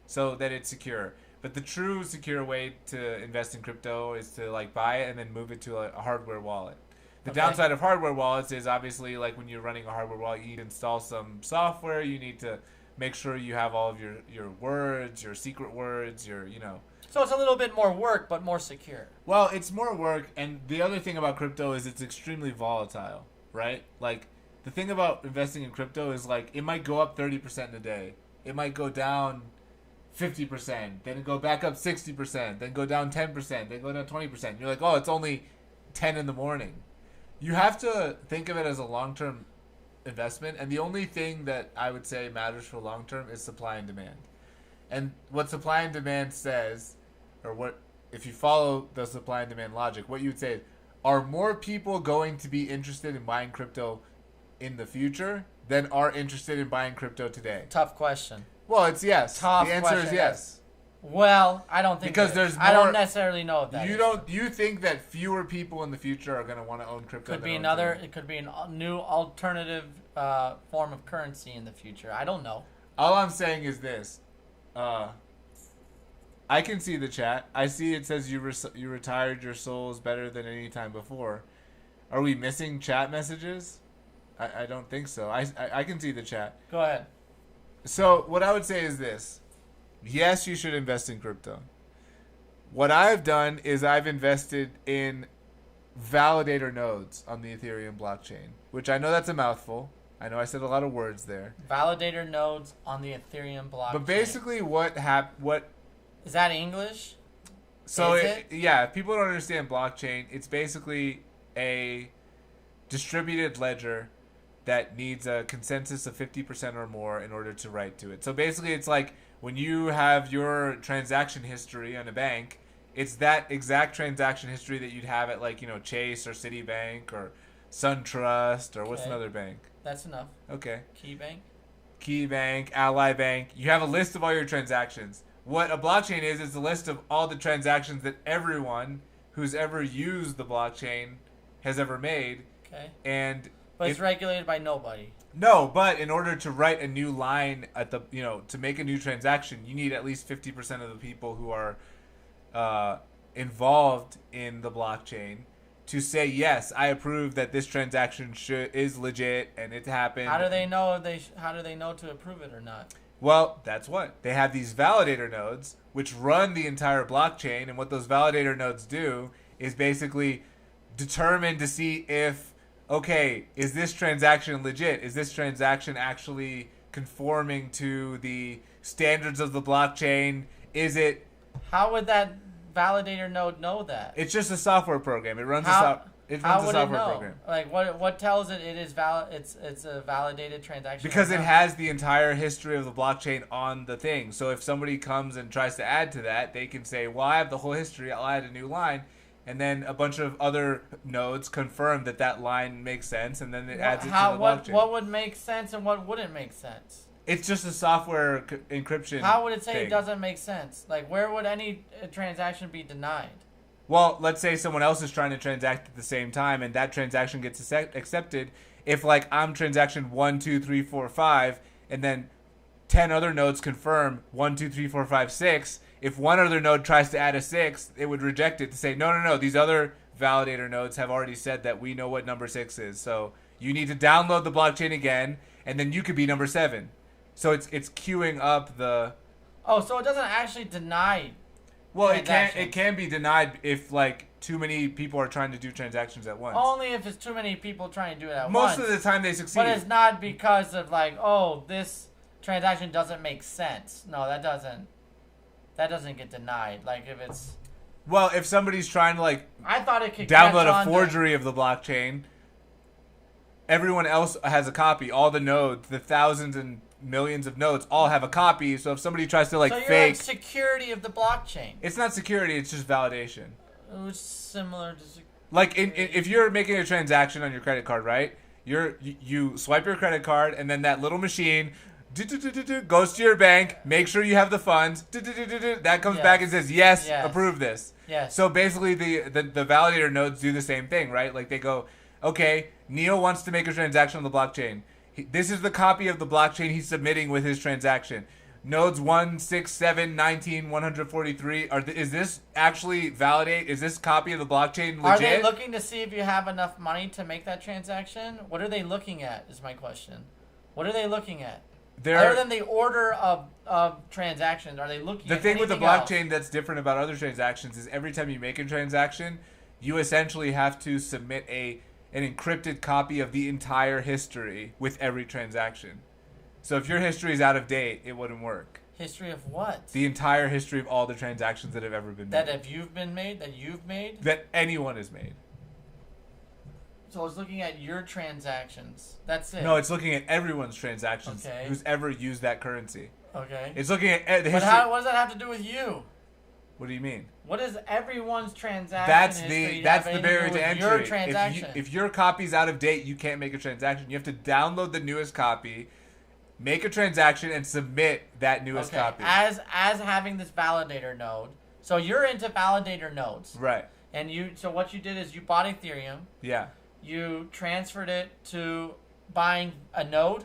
so that it's secure. But the true secure way to invest in crypto is to buy it and then move it to a hardware wallet. The Okay. downside of hardware wallets is obviously when you're running a hardware wallet, you need to install some software. You need to make sure you have all of your words, your secret words, So it's a little bit more work, but more secure. Well, it's more work, and the other thing about crypto is it's extremely volatile, right? The thing about investing in crypto is it might go up 30% in a day. It might go down 50%, then go back up 60%, then go down 10%, then go down 20%. You're like, oh, it's only 10 in the morning. You have to think of it as a long-term investment, and the only thing that I would say matters for long-term is supply and demand. And what supply and demand says, or what if you follow the supply and demand logic, what you would say is, are more people going to be interested in buying crypto in the future than are interested in buying crypto today? Tough question. Well, it's yes. Tough the answer is question. yes. Well, I don't think Because that- there's I don't more- necessarily know if that You is don't. true. You think that fewer people in the future are going to want to own crypto? Could than be own another. today? It could be a new alternative form of currency in the future. I don't know. All I'm saying is this. I can see the chat. I see it says you retired your souls better than any time before. Are we missing chat messages? I don't think so. I can see the chat. Go ahead. So what I would say is this. Yes, you should invest in crypto. What I've done is I've invested in validator nodes on the Ethereum blockchain, which I know that's a mouthful. I know I said a lot of words there. Validator nodes on the Ethereum blockchain. But basically what is that English? So Is it? yeah, if people don't understand blockchain, it's basically a distributed ledger that needs a consensus of 50% or more in order to write to it. So basically it's like when you have your transaction history on a bank, it's that exact transaction history that you'd have at Chase or Citibank or SunTrust or what's Okay. another bank? That's enough. Okay. KeyBank. Ally Bank. You have a list of all your transactions. What a blockchain is a list of all the transactions that everyone who's ever used the blockchain has ever made. Okay. And But it's regulated by nobody. no, but in order to write a new line at the, to make a new transaction, you need at least 50% of the people who are involved in the blockchain to say, yes, I approve that this transaction is legit and it happened. How do they know how do they know to approve it or not? Well, that's what. They have these validator nodes which run the entire blockchain, and what those validator nodes do is basically determine to see if, okay, is this transaction legit? Is this transaction actually conforming to the standards of the blockchain? Is it... How would that validator node know that? It's just a software program. It runs It How runs a would it software know? program. Like what tells it is valid? It's a validated transaction. Because or it not? has the entire history of the blockchain on the thing. So if somebody comes and tries to add to that, they can say, well, I have the whole history, I'll add a new line. And then a bunch of other nodes confirm that that line makes sense, and then it adds it to the blockchain. What would make sense and what wouldn't make sense? It's just a software encryption. How would it say thing. it doesn't make sense? Like, where would any transaction be denied? Well, let's say someone else is trying to transact at the same time, and that transaction gets accepted. If like I'm transaction 1, 2, 3, 4, 5, and then 10 other nodes confirm 1, 2, 3, 4, 5, 6. If one other node tries to add a 6, it would reject it to say no. These other validator nodes have already said that we know what number 6 is. So you need to download the blockchain again, and then you could be number 7. So it's queuing up the. Oh, so it doesn't actually deny. Well, it can be denied if like too many people are trying to do transactions at once. Only if it's too many people trying to do it at once. Most of the time they succeed. But it's not because of like, oh, this transaction doesn't make sense. No, that doesn't get denied. Like if it's. Well, if somebody's trying to like I thought it could download catch a on forgery of the blockchain, everyone else has a copy. All the nodes, the thousands and millions of nodes, all have a copy. So if somebody tries to like so you're fake, like security of the blockchain. it's not security. It's just validation. It was similar to. Like if you're making a transaction on your credit card, right? You swipe your credit card, and then that little machine goes to your bank. Make sure you have the funds. That comes back and says yes, approve this. Yes. So basically, the validator nodes do the same thing, right? Like they go, okay, Neil wants to make a transaction on the blockchain. This is the copy of the blockchain he's submitting with his transaction. Nodes 1, 6, 7, 19, 143. Is this actually validate? Is this copy of the blockchain legit? Are they looking to see if you have enough money to make that transaction? What are they looking at is my question. What are they looking at? Other than the order of transactions, are they looking at the thing with the anything else? blockchain that's different about other transactions is every time you make a transaction, you essentially have to submit an encrypted copy of the entire history with every transaction. So if your history is out of date, it wouldn't work. History of what? The entire history of all the transactions that have ever been made. That you've made? That anyone has made. So it's looking at your transactions. That's it. No, it's looking at everyone's transactions Okay. who's ever used that currency. Okay. It's looking at the But history. what does that have to do with you? What do you mean? What is everyone's transaction That's history that's have the anything barrier do to with entry. Your transaction. If your copy's out of date, you can't make a transaction. You have to download the newest copy, make a transaction, and submit that newest copy. As having this validator node. So you're into validator nodes. Right. And so what you did is you bought Ethereum. Yeah. You transferred it to buying a node.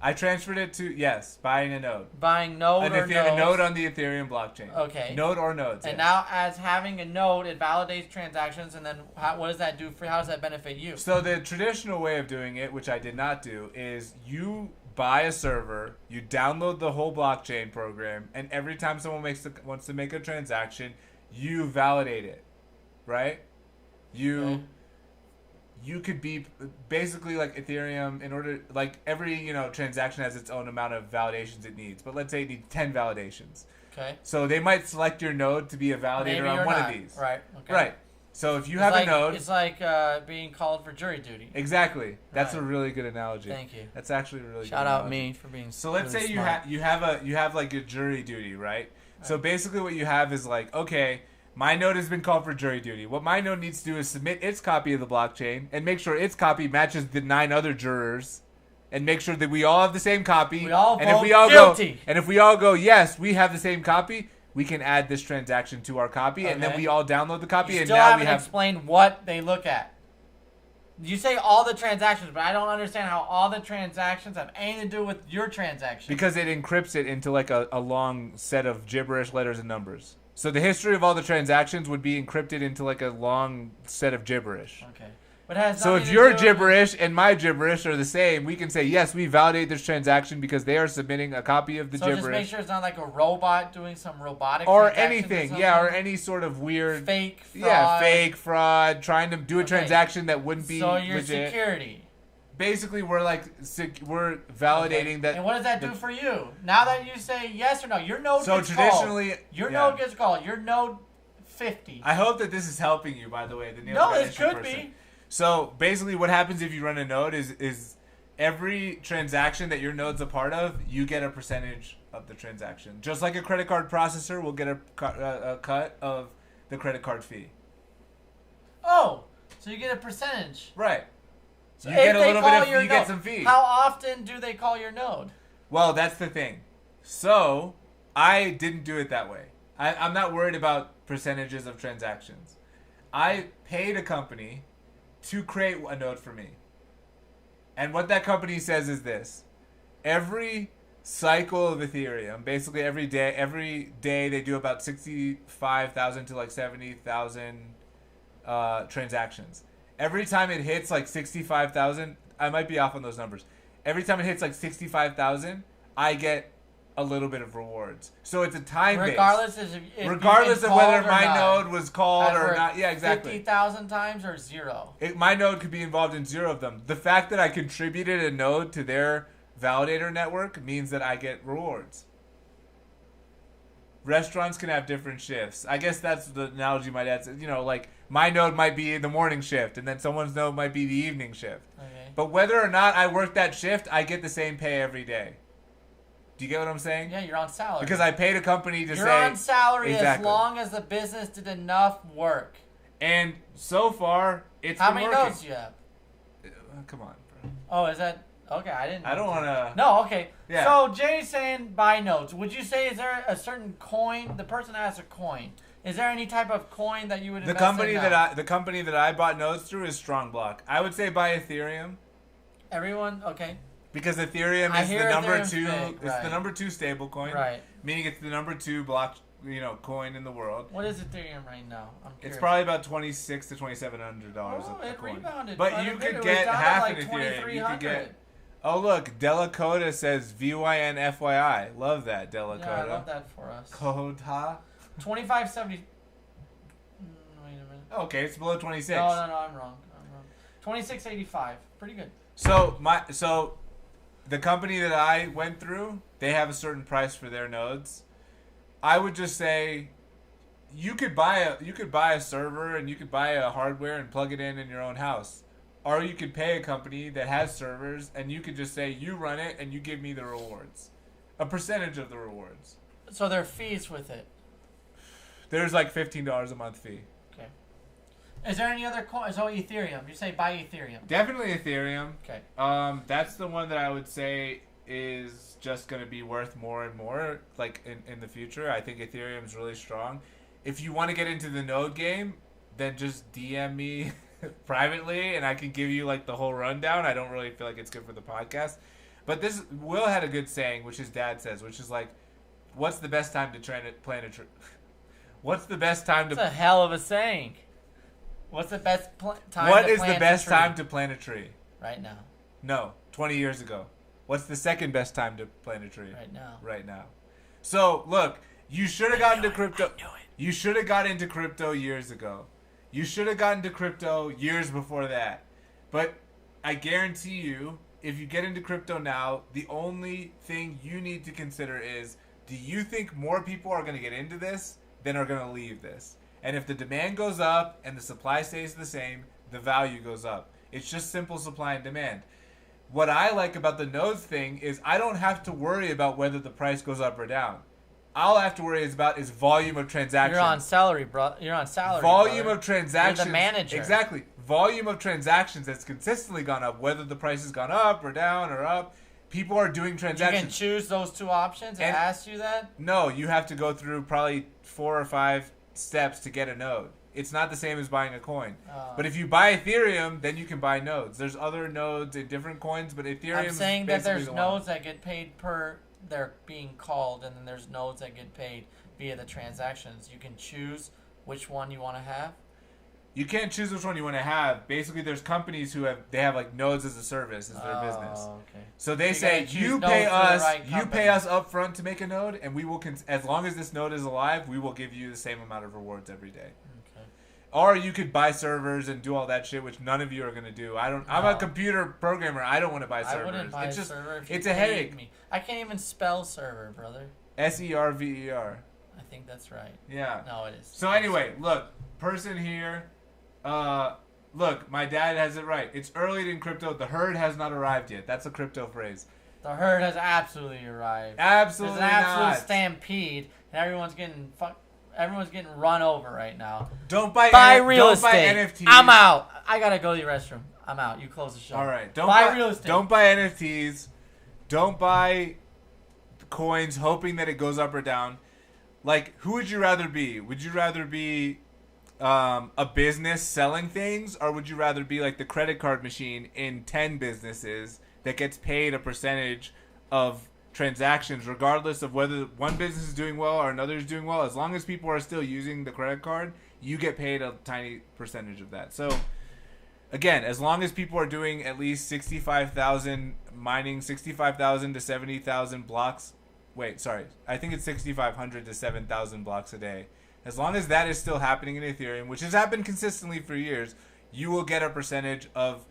I transferred it to buying a node. Buying node or a nodes. node on the Ethereum blockchain. Okay. Node or nodes. And yes. now, as having a node, it validates transactions, and then what does that do for? How does that benefit you? So the traditional way of doing it, which I did not do, is you buy a server, you download the whole blockchain program, and every time someone wants to make a transaction, you validate it, right? You could be basically like Ethereum in order, like every transaction has its own amount of validations it needs. But let's say it needs 10 validations. Okay. So they might select your node to be a validator Maybe on or one not. of these. Right. Okay. Right. So if you have a node, it's like being called for jury duty. Exactly. That's Right. a really good analogy. Thank you. That's actually a really Shout good out analogy. me for being. So let's really say smart. you have like your jury duty, right? So basically what you have is like, okay, my node has been called for jury duty. What my node needs to do is submit its copy of the blockchain and make sure its copy matches the 9 other jurors, and make sure that we all have the same copy. We all and vote if we all guilty. If we all go, yes, we have the same copy, we can add this transaction to our copy, and then Okay. we all download the copy, You and still now we haven't have. explained what they look at. You say all the transactions, but I don't understand how all the transactions have anything to do with your transaction. Because it encrypts it into like a long set of gibberish letters and numbers. So the history of all the transactions would be encrypted into like a long set of gibberish. Okay. But it has So nothing if to your do- gibberish and my gibberish are the same, we can say, yes, we validate this transaction because they are submitting a copy of the So just make gibberish. sure it's not like a robot doing some robotic Or transactions anything, or yeah, or something. any sort of weird... Fake fraud. Yeah, fake fraud, trying to do a Okay. transaction that wouldn't be So you're legit. security. Basically, we're like, we're validating that... And what does that do for you? Now that you say yes or no, your node So gets traditionally- called. Your yeah. node gets called. Your node 50. I hope that this is helping you, by the way. The Neil No, Spanish it could person. be. So basically, what happens if you run a node is every transaction that your node's a part of, you get a percentage of the transaction. Just like a credit card processor will get a cut of the credit card fee. Oh, so you get a percentage. Right. So You if get a they little call bit of, your you node, get some fee. How often do they call your node? Well, that's the thing. So I didn't do it that way. I'm not worried about percentages of transactions. I paid a company to create a node for me. And what that company says is this. Every cycle of Ethereum, basically every day they do about 65,000 to like 70,000 transactions. Every time it hits like 65,000, I might be off on those numbers. Every time it hits like 65,000, I get a little bit of rewards. So it's a time base. Regardless of whether my node was called or not. Yeah, exactly. 50,000 times or 0. My node could be involved in 0 of them. The fact that I contributed a node to their validator network means that I get rewards. Restaurants can have different shifts. I guess that's the analogy my dad said. You know, like my node might be the morning shift and then someone's node might be the evening shift. Okay. But whether or not I work that shift, I get the same pay every day. Do you get what I'm saying? Yeah, you're on salary. Because I paid a company to you're say... You're on salary exactly. as long as the business did enough work. And so far, it's How been many working. nodes do you have? Come on, bro. Oh, is that... Okay, I didn't... I don't want to... No, okay. Yeah. So, Jay's saying buy nodes. Would you say, is there a certain coin? The person has a coin. Is there any type of coin that you would invest in? The company that I bought nodes through is Strongblock. I would say buy Ethereum. Everyone? Okay. Because Ethereum is the number 2. It's the number 2 stable coin. Right. Meaning it's the number 2 block, coin in the world. What is Ethereum right now? I'm curious. It's probably about $2,600 to $2,700 Oh, a it coin. rebounded. But you could get half an Ethereum. You could get. Oh look, Delacota says VYN FYI. Love that, Delacota. Yeah, I love that for us. Coda. 2570. Wait a minute. Okay, it's below 26. No, I'm wrong. 2685. Pretty good. So the company that I went through, they have a certain price for their nodes. I would just say you could buy a server and you could buy a hardware and plug it in your own house. Or you could pay a company that has servers and you could just say you run it and you give me the rewards. A percentage of the rewards. So there are fees with it. There's like $15 a month fee. Okay. Is there any other coin? So Ethereum. You say buy Ethereum. Definitely Ethereum. Okay. That's the one that I would say is just going to be worth more and more like in the future. I think Ethereum is really strong. If you want to get into the node game, then just DM me privately and I can give you like the whole rundown. I don't really feel like it's good for the podcast. But Will had a good saying, which his dad says, which is like, what's the best time to plan a trip? What's the best time to... That's a hell of a saying. What's the best time What to is plant the best a tree? time to plant a tree? Right now. No, 20 years ago. What's the second best time to plant a tree? Right now. Right now. So, look, you should have gotten into crypto. You should have got into crypto years ago. You should have gotten into crypto years before that. But I guarantee you, if you get into crypto now, the only thing you need to consider is, do you think more people are going to get into this than are going to leave this? And if the demand goes up and the supply stays the same, the value goes up. It's just simple supply and demand. What I like about the nodes thing is I don't have to worry about whether the price goes up or down. All I have to worry about is volume of transactions. You're on salary, bro. You're on salary. Volume brother. of transactions. You're the manager. Exactly. Volume of transactions that's consistently gone up, whether the price has gone up or down or up. People are doing transactions. You can choose those two options. It asks you that? No, you have to go through probably 4 or 5 steps to get a node. It's not the same as buying a coin. But if you buy Ethereum, then you can buy nodes. There's other nodes in different coins, but Ethereum I'm saying is that basically there's the nodes one. that get paid per they're being called, and then there's nodes that get paid via the transactions. You can choose which one you want to have. You can't choose which one you want to have. Basically, there's companies who have like nodes as a service as their business. Okay. So they You say gotta choose you nodes pay for the us, right you company. pay us up front to make a node, and we will as long as this node is alive, we will give you the same amount of rewards every day. Okay. Or you could buy servers and do all that shit, which none of you are gonna do. I'm a computer programmer. I don't want to buy servers. I wouldn't buy it's a just server if you it's a paid headache. me. I can't even spell server, brother. SERVER. I think that's right. Yeah. No, it is. So anyway, look, person here. Look, my dad has it right. It's early in crypto. The herd has not arrived yet. That's a crypto phrase. The herd has absolutely arrived. Absolutely There's an absolute not. stampede, and everyone's getting run over right now. Don't buy real don't estate. buy NFTs. I'm out. I gotta go to the restroom. I'm out. You close the show. All right. Buy real estate. Don't buy NFTs. Don't buy coins, hoping that it goes up or down. Like, who would you rather be? Would you rather be a business selling things, or would you rather be like the credit card machine in 10 businesses that gets paid a percentage of transactions, regardless of whether one business is doing well or another is doing well? As long as people are still using the credit card, you get paid a tiny percentage of that. So again, as long as people are doing at least 65,000, mining 65,000 to 70,000 blocks. Wait, sorry. I think it's 6,500 to 7,000 blocks a day. As long as that is still happening in Ethereum, which has happened consistently for years, you will get a percentage of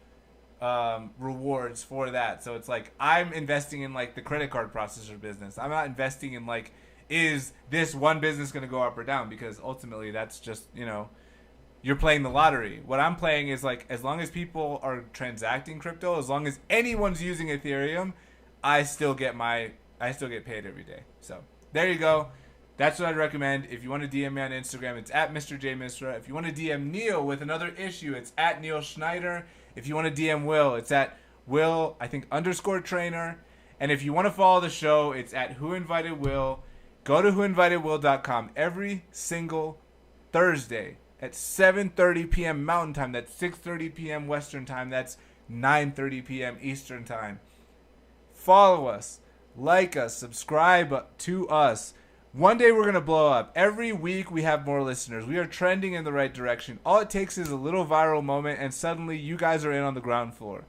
rewards for that. So it's like, I'm investing in like the credit card processor business. I'm not investing in like, is this one business going to go up or down? Because ultimately that's just, you know, you're playing the lottery. What I'm playing is like, as long as people are transacting crypto, as long as anyone's using Ethereum, I still get paid every day. So there you go. That's what I'd recommend. If you want to DM me on Instagram, it's at Mr. J Misra. If you want to DM Neil with another issue, it's at Neil Schneider. If you want to DM Will, it's at Will, I think, _trainer. And if you want to follow the show, it's at Who Invited Will. Go to whoinvitedwill.com every single Thursday at 7:30 p.m. Mountain Time. That's 6:30 p.m. Western Time. That's 9:30 p.m. Eastern Time. Follow us, like us, subscribe to us. One day we're going to blow up. Every week we have more listeners. We are trending in the right direction. All it takes is a little viral moment, and suddenly you guys are in on the ground floor.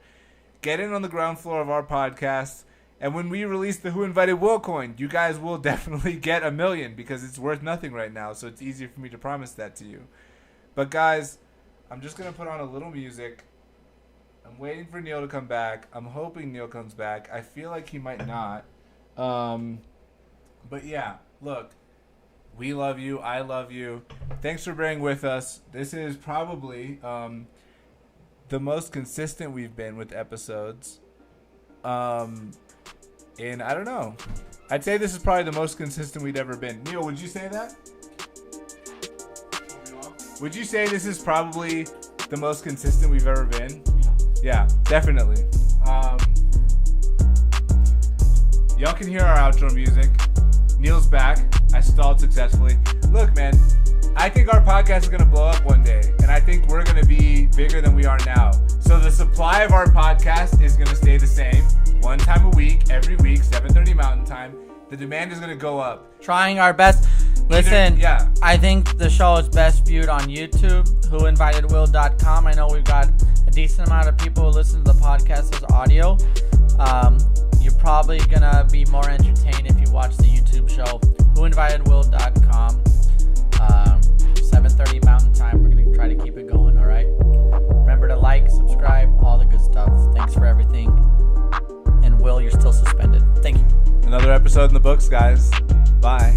Get in on the ground floor of our podcast, and when we release the Who Invited Will coin, you guys will definitely get 1 million, because it's worth nothing right now, so it's easier for me to promise that to you. But guys, I'm just going to put on a little music. I'm waiting for Neil to come back. I'm hoping Neil comes back. I feel like he might not. But yeah. Look, we love you. I love you. Thanks for bearing with us. This is probably the most consistent we've been with episodes. And I don't know. I'd say this is probably the most consistent we've ever been. Neil, would you say that? Would you say this is probably the most consistent we've ever been? Yeah, definitely. Y'all can hear our outro music. Neil's back. I stalled successfully. Look, man, I think our podcast is going to blow up one day, and I think we're going to be bigger than we are now. So the supply of our podcast is going to stay the same. One time a week, every week, 7:30 Mountain Time. The demand is going to go up. Trying our best. Listen, I think the show is best viewed on YouTube, whoinvitedwill.com. I know we've got a decent amount of people who listen to the podcast as audio. You're probably going to be more entertained if you watch the YouTube show, whoinvitedwill.com, 7:30 Mountain Time. We're going to try to keep it going, all right? Remember to like, subscribe, all the good stuff. Thanks for everything. And Will, you're still suspended. Thank you. Another episode in the books, guys. Bye.